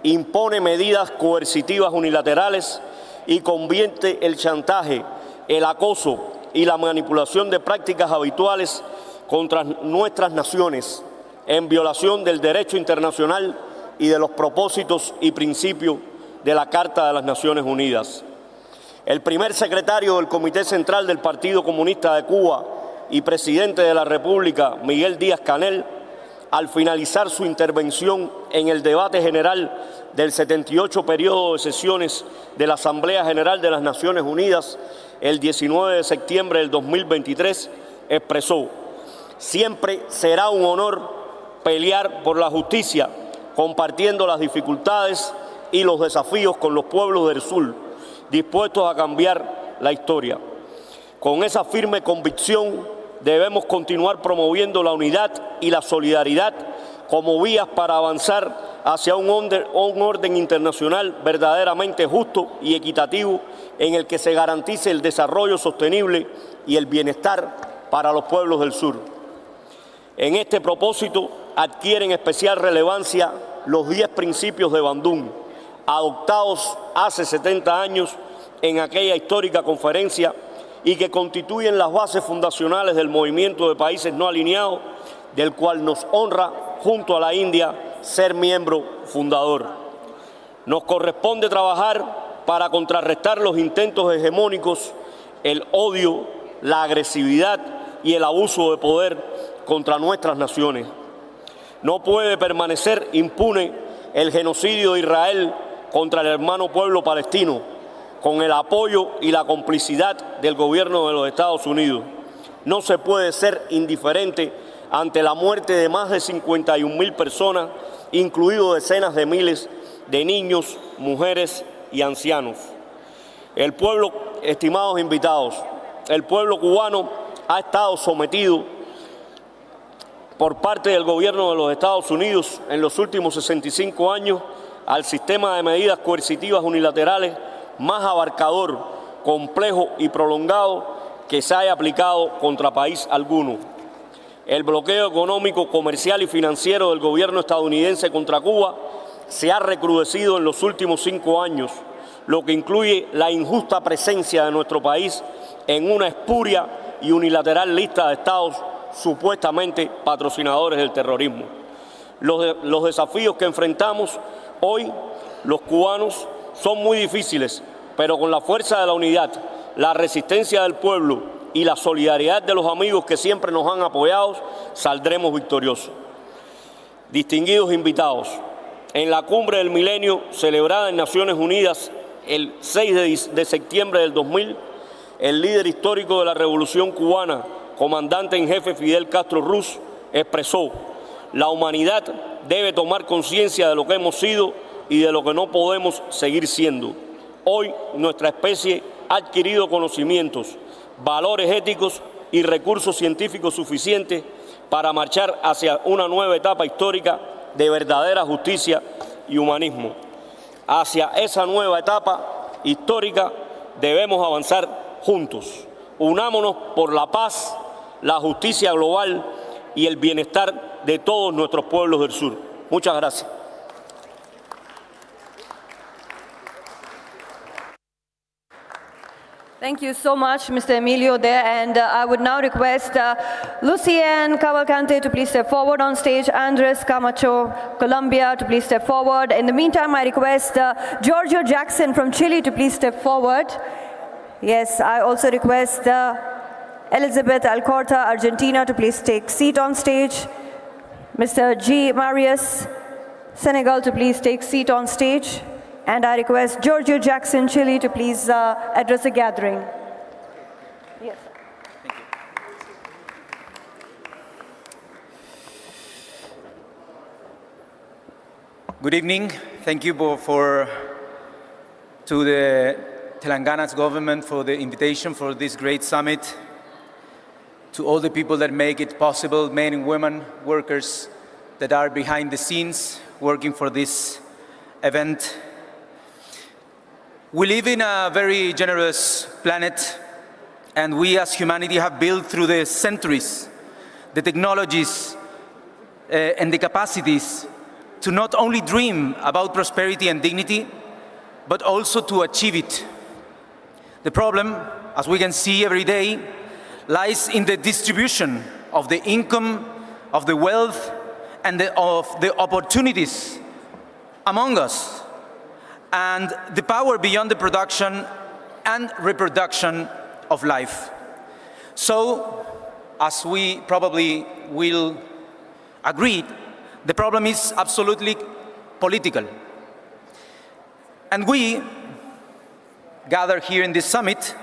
impone medidas coercitivas unilaterales y convierte el chantaje, el acoso y la manipulación de prácticas habituales contra nuestras naciones en violación del derecho internacional y de los propósitos y principios de la Carta de las Naciones Unidas. El primer secretario del Comité Central del Partido Comunista de Cuba y presidente de la República, Miguel Díaz-Canel, al finalizar su intervención en el debate general del 78 periodo de sesiones de la Asamblea General de las Naciones Unidas, el 19 de septiembre del 2023, expresó: siempre será un honor pelear por la justicia, compartiendo las dificultades y los desafíos con los pueblos del sur, dispuestos a cambiar la historia. Con esa firme convicción debemos continuar promoviendo la unidad y la solidaridad como vías para avanzar hacia un orden internacional verdaderamente justo y equitativo en el que se garantice el desarrollo sostenible y el bienestar para los pueblos del sur. En este propósito adquieren especial relevancia los 10 principios de Bandung, adoptados hace 70 años en aquella histórica conferencia y que constituyen las bases fundacionales del movimiento de países no alineados, del cual nos honra, junto a la India, ser miembro fundador. Nos corresponde trabajar para contrarrestar los intentos hegemónicos, el odio, la agresividad y el abuso de poder contra nuestras naciones. No puede permanecer impune el genocidio de Israel contra el hermano pueblo palestino, con el apoyo y la complicidad del gobierno de los Estados Unidos. No se puede ser indiferente ante la muerte de más de 51.000 personas, incluidos decenas de miles de niños, mujeres y ancianos. El pueblo, estimados invitados, el pueblo cubano ha estado sometido por parte del gobierno de los Estados Unidos en los últimos 65 años al sistema de medidas coercitivas unilaterales más abarcador, complejo y prolongado que se haya aplicado contra país alguno. El bloqueo económico, comercial y financiero del gobierno estadounidense contra Cuba se ha recrudecido en los últimos 5 años, lo que incluye la injusta presencia de nuestro país en una espuria y unilateral lista de estados supuestamente patrocinadores del terrorismo. Los desafíos que enfrentamos hoy los cubanos son muy difíciles, pero con la fuerza de la unidad, la resistencia del pueblo y la solidaridad de los amigos que siempre nos han apoyado, saldremos victoriosos. Distinguidos invitados, en la cumbre del milenio celebrada en Naciones Unidas el 6 de septiembre del 2000, el líder histórico de la Revolución Cubana, comandante en jefe Fidel Castro Ruz, expresó: la humanidad debe tomar conciencia de lo que hemos sido y de lo que no podemos seguir siendo. Hoy nuestra especie ha adquirido conocimientos, valores éticos y recursos científicos suficientes para marchar hacia una nueva etapa histórica de verdadera justicia y humanismo. Hacia esa nueva etapa histórica debemos avanzar juntos. Unámonos por la paz, la justicia global y el bienestar de todos nuestros pueblos del sur. Muchas gracias. Thank you so much, Mr. Emilio there, and I would now request Lucien Cavalcante to please step forward on stage, Andres Camacho, Colombia, to please step forward. In the meantime, I request Giorgio Jackson from Chile to please step forward. Yes, I also request Elizabeth Alcorta, Argentina, to please take seat on stage. Mr. G. Marius, Senegal, to please take seat on stage. And I request Giorgio Jackson, Chile, to please address the gathering. Yes. Thank you. Good evening. Thank you to the Telangana's government for the invitation for this great summit. To all the people that make it possible, men and women, workers that are behind the scenes working for this event. We live in a very generous planet, and we as humanity have built through the centuries the technologies and the capacities to not only dream about prosperity and dignity, but also to achieve it. The problem, as we can see every day, lies in the distribution of the income, of the wealth, and of the opportunities among us, and the power beyond the production and reproduction of life. So, as we probably will agree, the problem is absolutely political. And we, gathered here in this summit,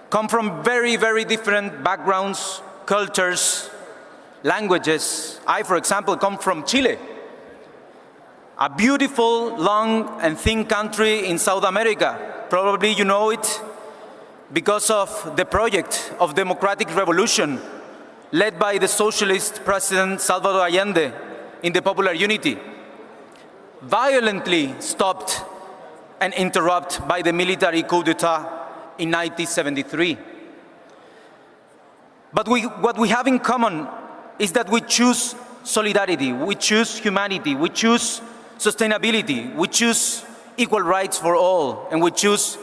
come from very, very different backgrounds, cultures, languages. I, for example, come from Chile, a beautiful, long and thin country in South America. Probably you know it because of the project of democratic revolution led by the socialist president Salvador Allende in the Popular Unity, violently stopped and interrupted by the military coup d'etat in 1973. But what we have in common is that we choose solidarity, we choose humanity, we choose sustainability, we choose equal rights for all, and we choose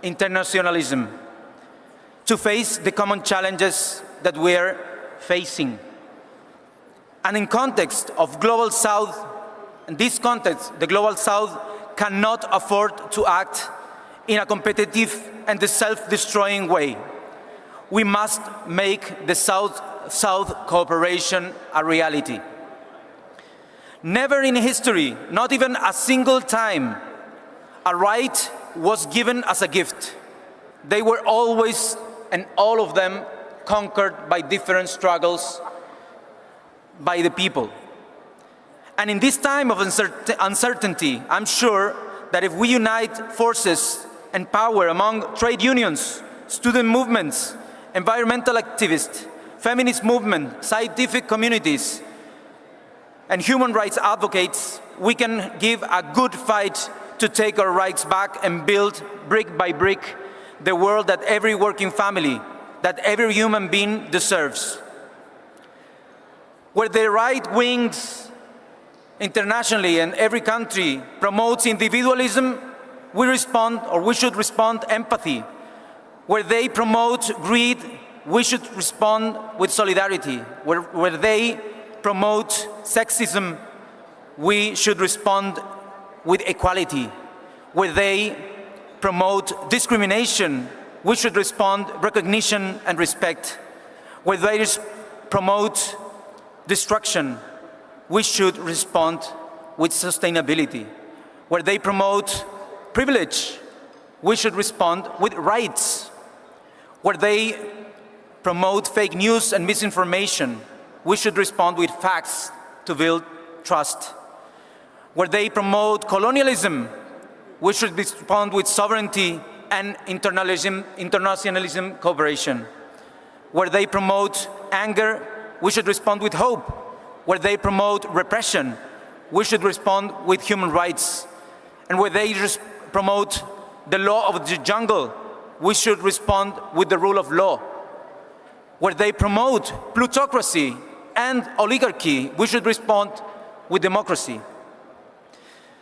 internationalism. to face the common challenges that we're facing. And in context of Global South, in this context, the Global South cannot afford to act in a competitive and self-destroying way. We must make the South-South cooperation a reality. Never in history, not even a single time, a right was given as a gift. They were always, and all of them, conquered by different struggles by the people. And in this time of uncertainty, I'm sure that if we unite forces and power among trade unions, student movements, environmental activists, feminist movement, scientific communities, and human rights advocates, we can give a good fight to take our rights back and build, brick by brick, the world that every working family, that every human being deserves. Where the right wings internationally and every country promotes individualism, we respond, or we should respond, empathy. Where they promote greed, we should respond with solidarity. Where they promote sexism, we should respond with equality. Where they promote discrimination, we should respond recognition and respect. Where they promote destruction, we should respond with sustainability. Where they promote privilege, we should respond with rights. Where they promote fake news and misinformation, we should respond with facts to build trust. Where they promote colonialism, we should respond with sovereignty and internationalism cooperation. Where they promote anger, we should respond with hope. Where they promote repression, we should respond with human rights. And where they promote the law of the jungle, we should respond with the rule of law. Where they promote plutocracy and oligarchy, we should respond with democracy.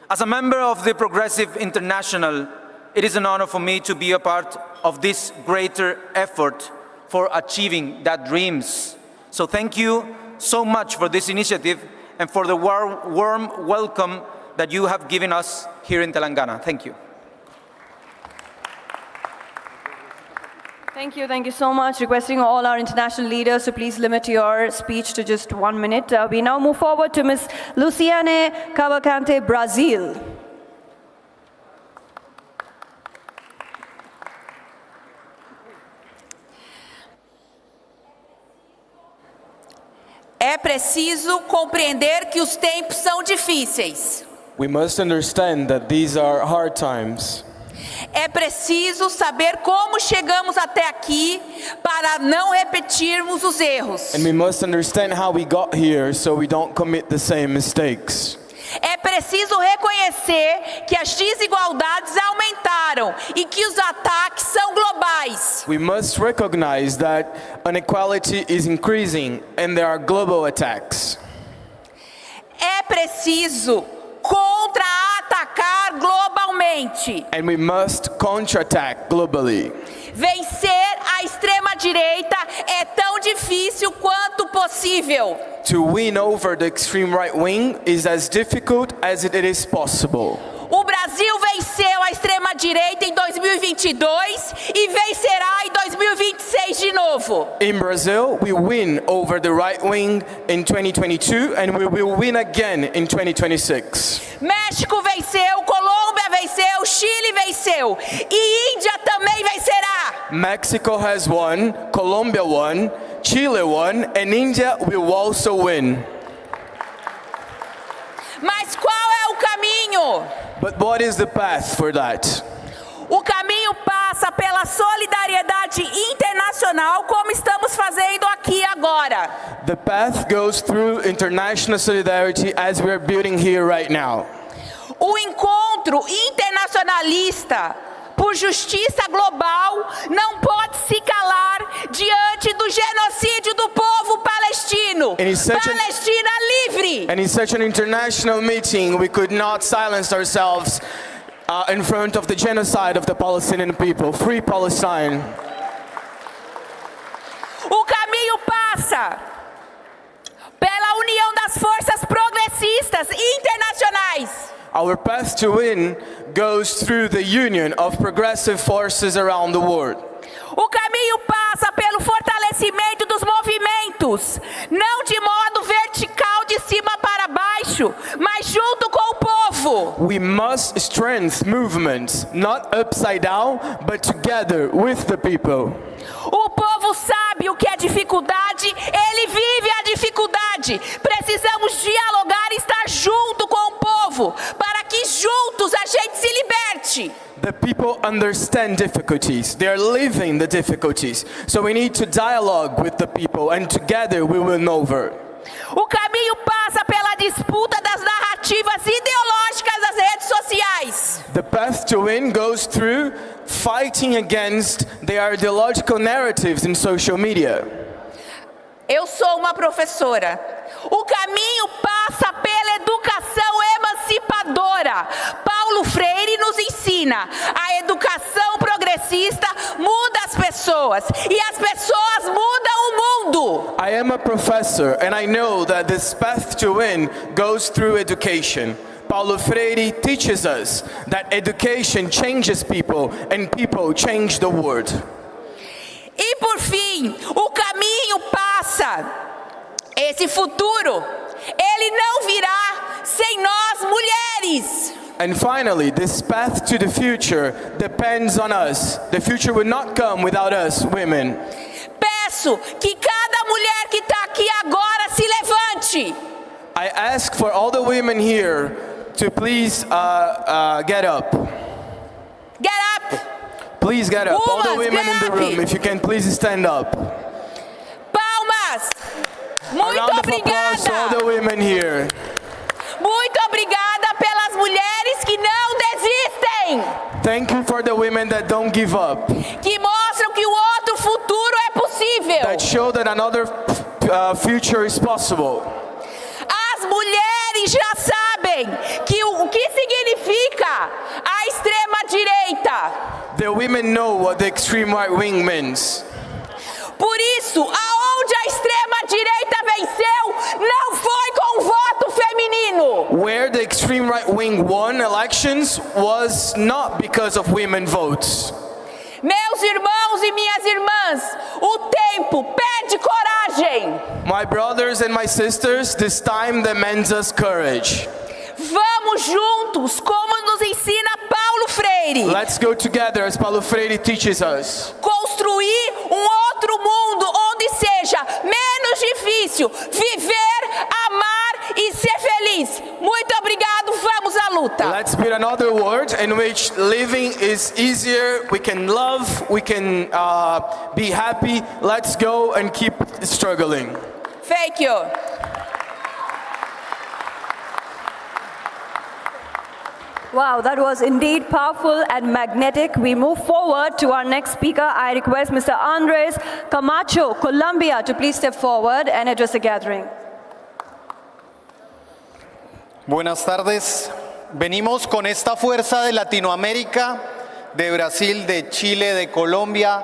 As a member of the Progressive International, it is an honor for me to be a part of this greater effort for achieving that dreams. So thank you so much for this initiative and for the warm welcome that you have given us here in Telangana. Thank you. Thank you so much. Requesting all our international leaders to please limit your speech to just 1 minute. We now move forward to Ms. Luciane Cavalcante, Brazil. É preciso compreender que os tempos são difíceis. We must understand that these are hard times. É preciso saber como chegamos até aqui para não repetirmos os erros. And we must understand how we got here so we don't commit the same mistakes. É preciso reconhecer que as desigualdades aumentaram e que os ataques são globais. We must recognize that inequality is increasing and there are global attacks. É preciso contra-atacar globalmente. And we must counterattack globally. Vencer a extrema-direita é tão difícil quanto possível. To win over the extreme right wing is as difficult as it is possible. O Brasil venceu a extrema-direita em 2022 e vencerá em 2026 de novo. In Brazil, we win over the right wing in 2022 and we will win again in 2026. México venceu, Colômbia venceu, Chile venceu e Índia também vencerá. Mexico has won, Colombia won, Chile won, and India will also win. Mas qual é o caminho? But what is the path for that? O caminho passa pela solidariedade internacional, como estamos fazendo aqui agora. The path goes through international solidarity as we are building here right now. O encontro internacionalista por justiça global não pode se calar diante do genocídio do povo palestino. Palestina livre! And in such an international meeting, we could not silence ourselves in front of the genocide of the Palestinian people. Free Palestine. passa pela união das forças progressistas internacionais. Our path to win goes through the union of progressive forces around the world. O caminho passa pelo fortalecimento dos movimentos, não de modo vertical de cima para baixo, mas junto com o povo. We must strengthen movements, not upside down, but together with the people. O povo sabe o que é dificuldade, ele vive a dificuldade. Precisamos dialogar e estar junto com o povo, para que juntos a gente se liberte. The people understand difficulties. They are living the difficulties. So we need to dialogue with the people and together we will over. O caminho passa pela disputa das narrativas ideológicas das redes sociais. The path to win goes through fighting against the ideological narratives in social media. Eu sou uma professora. O caminho passa pela educação emancipadora. Paulo Freire nos ensina: a educação progressista muda as pessoas e as pessoas mudam o mundo. I am a professor and I know that this path to win goes through education. Paulo Freire teaches us that education changes people and people change the world. E por fim, o caminho passa. Esse futuro, ele não virá sem nós mulheres. And finally, this path to the future depends on us. The future will not come without us, women. Peço que cada mulher que está aqui agora se levante. I ask for all the women here to please get up. Get up. Please get up. All the women in the room, if you can please stand up. Palmas. Muito obrigada. All the women here. Muito obrigada pelas mulheres que não desistem. Thank you for the women that don't give up. Que mostram que o outro futuro é possível. That show that another future is possible. As mulheres já sabem que o que significa a extrema direita. The women know what the extreme right wing means. Por isso, aonde a extrema direita venceu, não foi com voto feminino. Where the extreme right wing won elections was not because of women votes. Meus irmãos e minhas irmãs, o tempo pede coragem. My brothers and my sisters, this time demands us courage. Vamos juntos, como nos ensina Paulo Freire. Let's go together as Paulo Freire teaches us. Construir outro mundo onde seja menos difícil viver, amar e ser feliz. Muito obrigado, vamos à luta. Let's build another world in which living is easier, we can love, we can be happy. Let's go and keep struggling. Thank you. Wow, that was indeed powerful and magnetic. We move forward to our next speaker. I request Mr. Andres Camacho, Colombia, to please step forward and address the gathering. Buenas tardes. Venimos con esta fuerza de Latinoamérica, de Brasil, de Chile, de Colombia,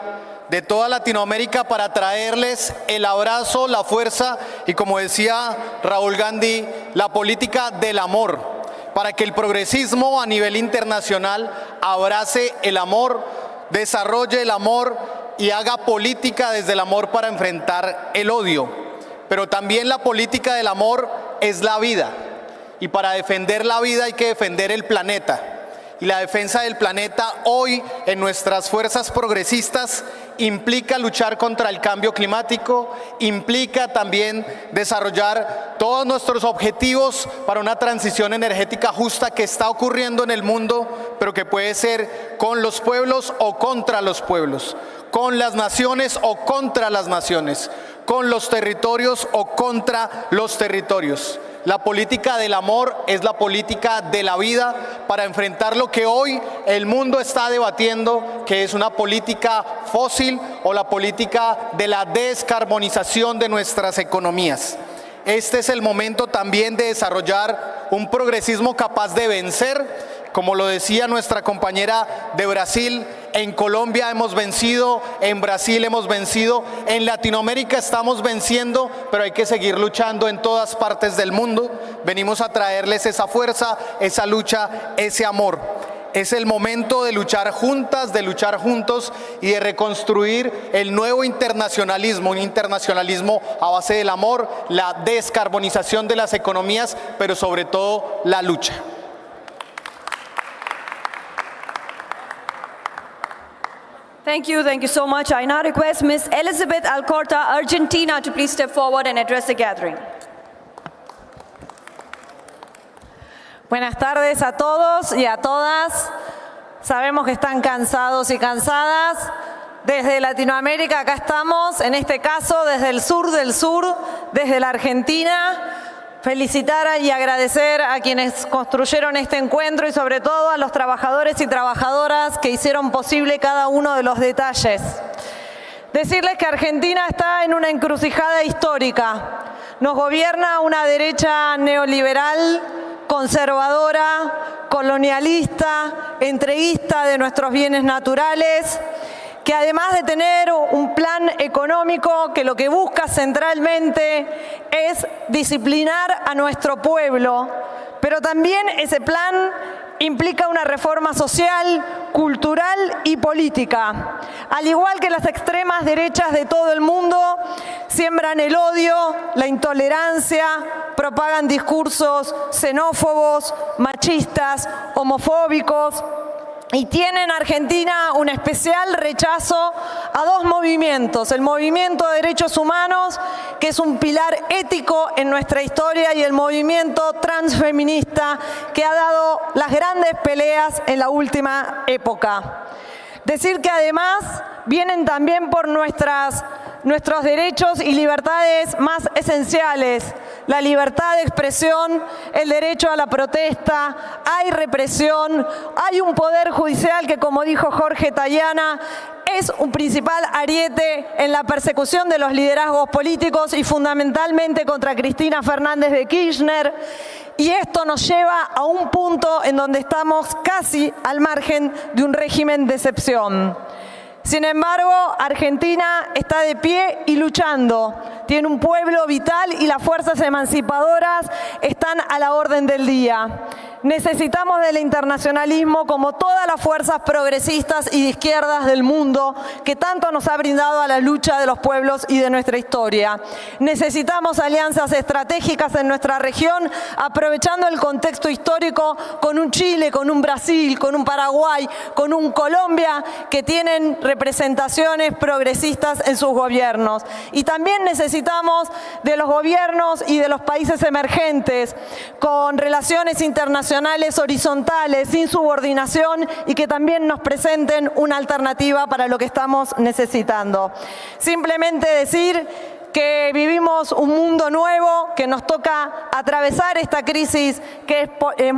de toda Latinoamérica para traerles el abrazo, la fuerza y, como decía Raúl Gandhi, la política del amor, para que el progresismo a nivel internacional abrace el amor, desarrolle el amor y haga política desde el amor para enfrentar el odio. Pero también la política del amor es la vida. Y para defender la vida hay que defender el planeta. Y la defensa del planeta hoy en nuestras fuerzas progresistas implica luchar contra el cambio climático, implica también desarrollar todos nuestros objetivos para una transición energética justa que está ocurriendo en el mundo, pero que puede ser con los pueblos o contra los pueblos, con las naciones o contra las naciones, con los territorios o contra los territorios. La política del amor es la política de la vida para enfrentar lo que hoy el mundo está debatiendo, que es una política fósil o la política de la descarbonización de nuestras economías. Este es el momento también de desarrollar un progresismo capaz de vencer, como lo decía nuestra compañera de Brasil, en Colombia hemos vencido, en Brasil hemos vencido, en Latinoamérica estamos venciendo, pero hay que seguir luchando en todas partes del mundo. Venimos a traerles esa fuerza, esa lucha, ese amor. Es el momento de luchar juntas, de luchar juntos y de reconstruir el nuevo internacionalismo, un internacionalismo a base del amor, la descarbonización de las economías, pero sobre todo la lucha. Thank you so much. I now request Ms. Elizabeth Alcorta, Argentina, to please step forward and address the gathering. Buenas tardes a todos y a todas. Sabemos que están cansados y cansadas. Desde Latinoamérica acá estamos, en este caso desde el sur del sur, desde la Argentina. Felicitar y agradecer a quienes construyeron este encuentro y sobre todo a los trabajadores y trabajadoras que hicieron posible cada uno de los detalles. Decirles que Argentina está en una encrucijada histórica. Nos gobierna una derecha neoliberal, conservadora, colonialista, entreguista de nuestros bienes naturales, que además de tener un plan económico que lo que busca centralmente es disciplinar a nuestro pueblo, pero también ese plan implica una reforma social, cultural y política. Al igual que las extremas derechas de todo el mundo, siembran el odio, la intolerancia, propagan discursos xenófobos, machistas, homofóbicos, y tiene en Argentina un especial rechazo a dos movimientos: el movimiento de derechos humanos, que es un pilar ético en nuestra historia, y el movimiento transfeminista, que ha dado las grandes peleas en la última época. Decir que además vienen también por nuestros derechos y libertades más esenciales: la libertad de expresión, el derecho a la protesta. Hay represión, hay un poder judicial que, como dijo Jorge Tayana, es un principal ariete en la persecución de los liderazgos políticos y fundamentalmente contra Cristina Fernández de Kirchner. Y esto nos lleva a un punto en donde estamos casi al margen de un régimen de excepción. Sin embargo, Argentina está de pie y luchando. Tiene un pueblo vital y las fuerzas emancipadoras están a la orden del día. Necesitamos del internacionalismo como todas las fuerzas progresistas y de izquierdas del mundo que tanto nos ha brindado a la lucha de los pueblos y de nuestra historia. Necesitamos alianzas estratégicas en nuestra región, aprovechando el contexto histórico con un Chile, con un Brasil, con un Paraguay, con un Colombia, que tienen representaciones progresistas en sus gobiernos. Y también necesitamos de los gobiernos y de los países emergentes con relaciones internacionales horizontales, sin subordinación, y que también nos presenten una alternativa para lo que estamos necesitando. Simplemente decir que vivimos un mundo nuevo, que nos toca atravesar esta crisis que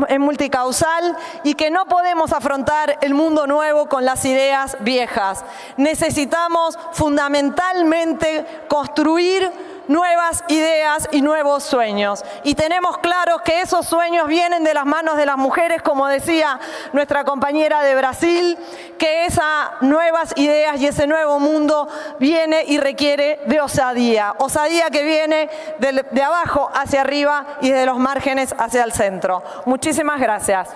es multicausal y que no podemos afrontar el mundo nuevo con las ideas viejas. Necesitamos fundamentalmente construir nuevas ideas y nuevos sueños. Y tenemos claros que esos sueños vienen de las manos de las mujeres, como decía nuestra compañera de Brasil, que esas nuevas ideas y ese nuevo mundo viene y requiere de osadía. Osadía que viene de abajo hacia arriba y de los márgenes hacia el centro. Muchísimas gracias.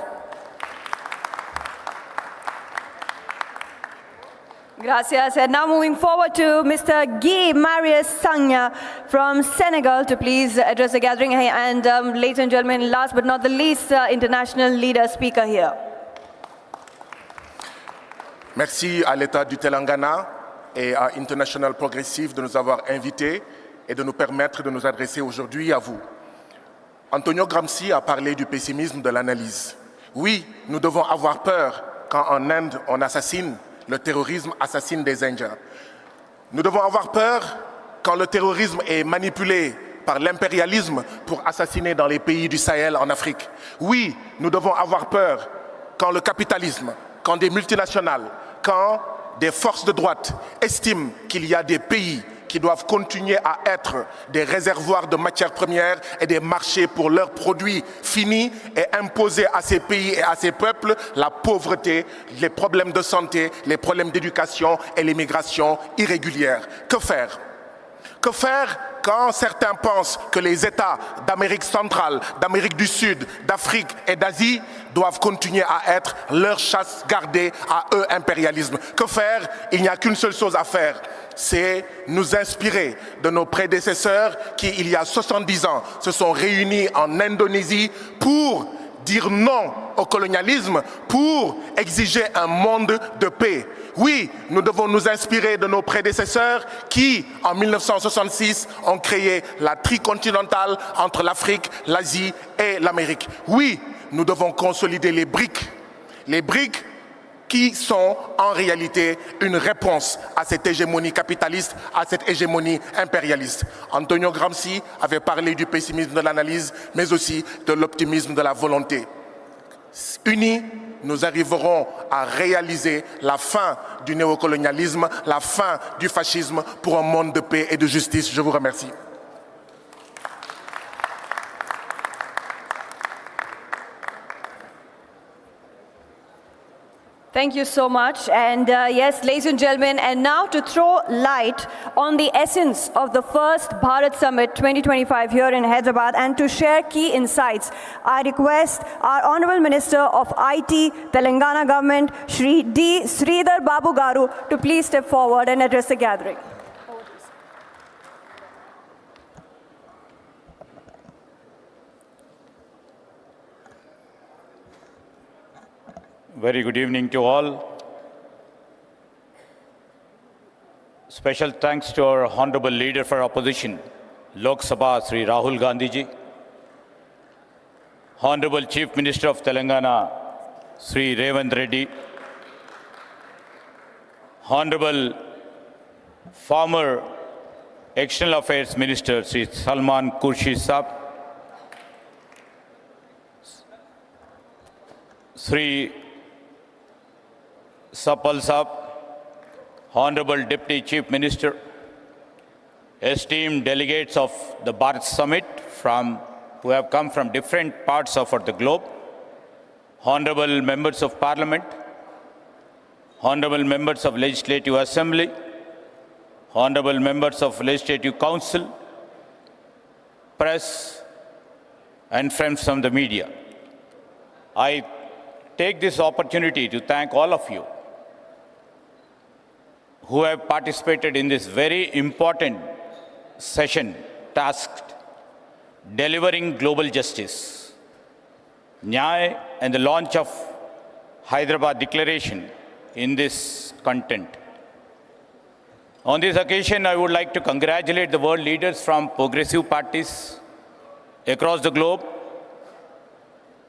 Gracias. And now moving forward to Mr. Guy Marius Sagna from Senegal to please address the gathering. And ladies and gentlemen, last but not the least, international leader speaker here. Merci à l'État du Telangana et à International Progressive de nous avoir invités et de nous permettre de nous adresser aujourd'hui à vous. Antonio Gramsci a parlé du pessimisme de l'analyse. Oui, nous devons avoir peur quand en Inde on assassine. Le terrorisme assassine des Indiens. Nous devons avoir peur quand le terrorisme est manipulé par l'impérialisme pour assassiner dans les pays du Sahel en Afrique. Oui, nous devons avoir peur quand le capitalisme, quand des multinationales, quand des forces de droite estiment qu'il y a des pays qui doivent continuer à être des réservoirs de matières premières et des marchés pour leurs produits finis et imposer à ces pays et à ces peuples la pauvreté, les problèmes de santé, les problèmes d'éducation et l'immigration irrégulière. Que faire? Que faire quand certains pensent que les États d'Amérique centrale, d'Amérique du Sud, d'Afrique et d'Asie doivent continuer à être leur chasse gardée à eux impérialisme? Que faire? Il n'y a qu'une seule chose à faire, c'est nous inspirer de nos prédécesseurs qui, il y a 70 ans, se sont réunis en Indonésie pour dire non au colonialisme, pour exiger un monde de paix. Oui, nous devons nous inspirer de nos prédécesseurs qui, en 1966, ont créé la tricontinentale entre l'Afrique, l'Asie et l'Amérique. Oui, nous devons consolider les briques qui sont en réalité une réponse à cette hégémonie capitaliste, à cette hégémonie impérialiste. Antonio Gramsci avait parlé du pessimisme de l'analyse, mais aussi de l'optimisme de la volonté. Unis, nous arriverons à réaliser la fin du néocolonialisme, la fin du fascisme pour un monde de paix et de justice. Je vous remercie. Thank you so much. And yes, ladies and gentlemen, and now to throw light on the essence of the first Bharat Summit 2025 here in Hyderabad and to share key insights, I request our Honorable Minister of IT, Telangana Government, Shri D. Sridhar Babu Garu, to please step forward and address the gathering. Very good evening to all. Special thanks to our Honorable Leader for Opposition, Lok Sabha, Sri Rahul Gandhi ji. Honorable Chief Minister of Telangana, Sri Revant Reddy. Honorable former External Affairs Minister, Sri Salman Khurshid Saab. Sri Sapal Saab, Honorable Deputy Chief Minister, esteemed delegates of the Bharat Summit who have come from different parts of the globe, Honorable Members of Parliament, Honorable Members of Legislative Assembly, Honorable Members of Legislative Council, press, and friends from the media. I take this opportunity to thank all of you who have participated in this very important session tasked delivering global justice, Nyay, and the launch of Hyderabad Declaration in this content. On this occasion, I would like to congratulate the world leaders from progressive parties across the globe,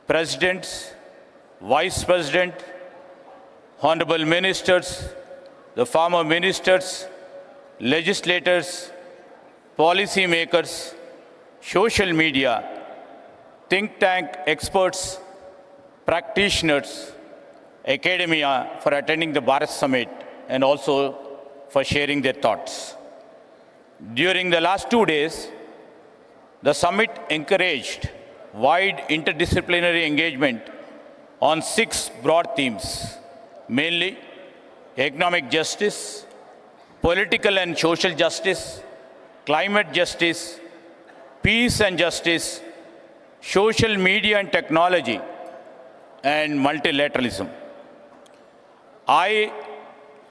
presidents, vice president, honorable ministers, the former ministers, legislators, policy makers, social media, think tank experts, practitioners, academia for attending the Bharat Summit and also for sharing their thoughts. During the last 2 days, the summit encouraged wide interdisciplinary engagement on 6 broad themes, mainly economic justice, political and social justice, climate justice, peace and justice, social media and technology, and multilateralism. I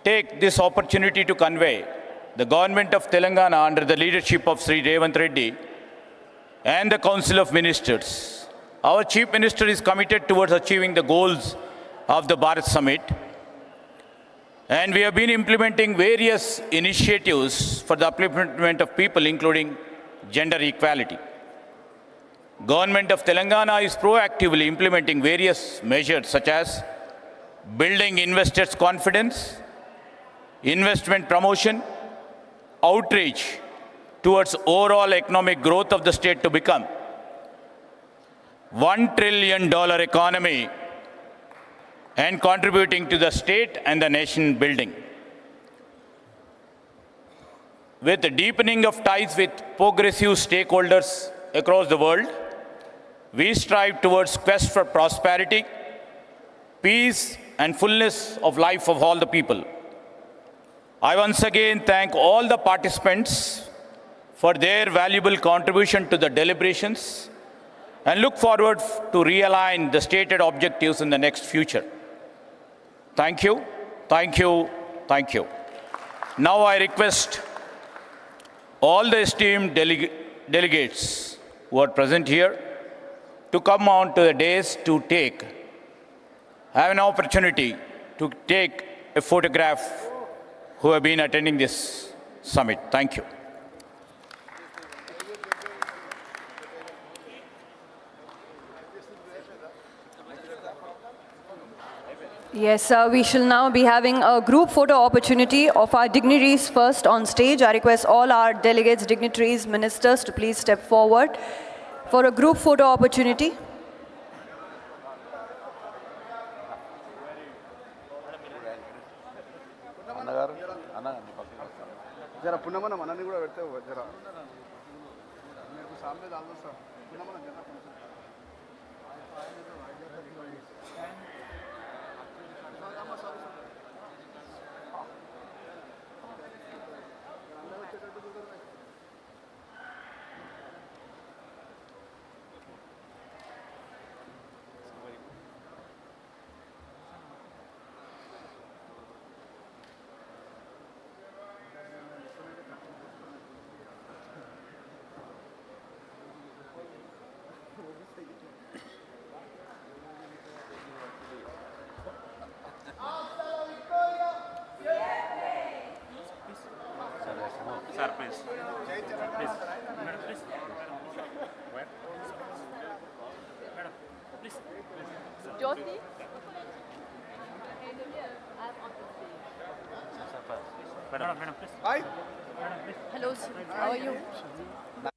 take this opportunity to convey the government of Telangana under the leadership of Sri Revant Reddy and the Council of Ministers. Our Chief Minister is committed towards achieving the goals of the Bharat Summit, and we have been implementing various initiatives for the upliftment of people, including gender equality. Government of Telangana is proactively implementing various measures such as building investors' confidence, investment promotion, outreach towards overall economic growth of the state to become $1 trillion economy and contributing to the state and the nation building. with the deepening of ties with progressive stakeholders across the world, we strive towards quest for prosperity, peace, and fullness of life of all the people. I once again thank all the participants for their valuable contribution to the deliberations and look forward to realign the stated objectives in the next future. Thank you, thank you, thank you. Now I request all the esteemed delegates who are present here to come on to the dais to have an opportunity to take a photograph who have been attending this summit. Thank you. Yes, we shall now be having a group photo opportunity of our dignitaries first on stage. I request all our delegates, dignitaries, ministers to please step forward for a group photo opportunity. Sir, please. Please. Please. Madam, please. Jyoti? Madam, please. Hi. Hello, sir. How are you?